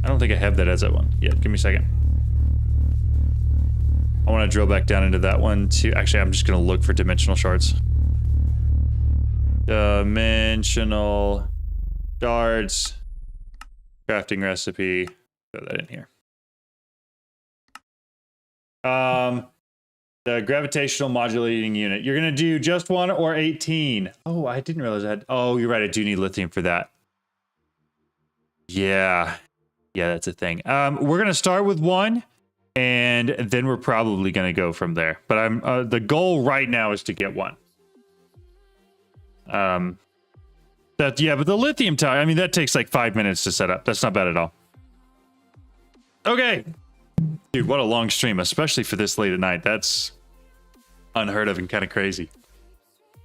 I don't think I have that as that one. Yeah, give me a second. I want to drill back down into that one too. Actually, I'm just gonna look for dimensional shards. Dimensional shards. Crafting recipe. Throw that in here. The gravitational modulating unit. You're gonna do just 1 or 18. Oh, I didn't realize I had. Oh, you're right. I do need lithium for that. Yeah, that's a thing. We're gonna start with 1, and then we're probably gonna go from there. But I'm the goal right now is to get 1. But the lithium tower. I mean, that takes like 5 minutes to set up. That's not bad at all. Okay. Dude, what a long stream, especially for this late at night. That's unheard of and kind of crazy.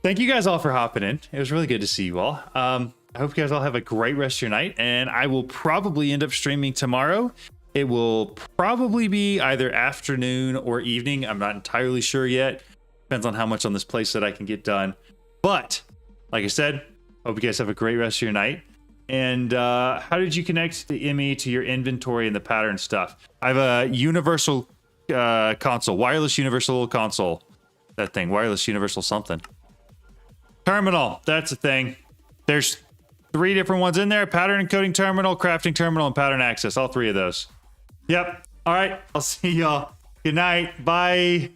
Thank you guys all for hopping in. It was really good to see you all. I hope you guys all have a great rest of your night, and I will probably end up streaming tomorrow. It will probably be either afternoon or evening. I'm not entirely sure yet. Depends on how much on this place that I can get done. But, like I said, hope you guys have a great rest of your night. And how did you connect the ME to your inventory and the pattern stuff? I have a universal console, wireless universal console. That thing, wireless universal something. Terminal, that's a thing. There's 3 different ones in there: pattern encoding terminal, crafting terminal, and pattern access. All 3 of those. Yep. All right. I'll see y'all. Good night. Bye.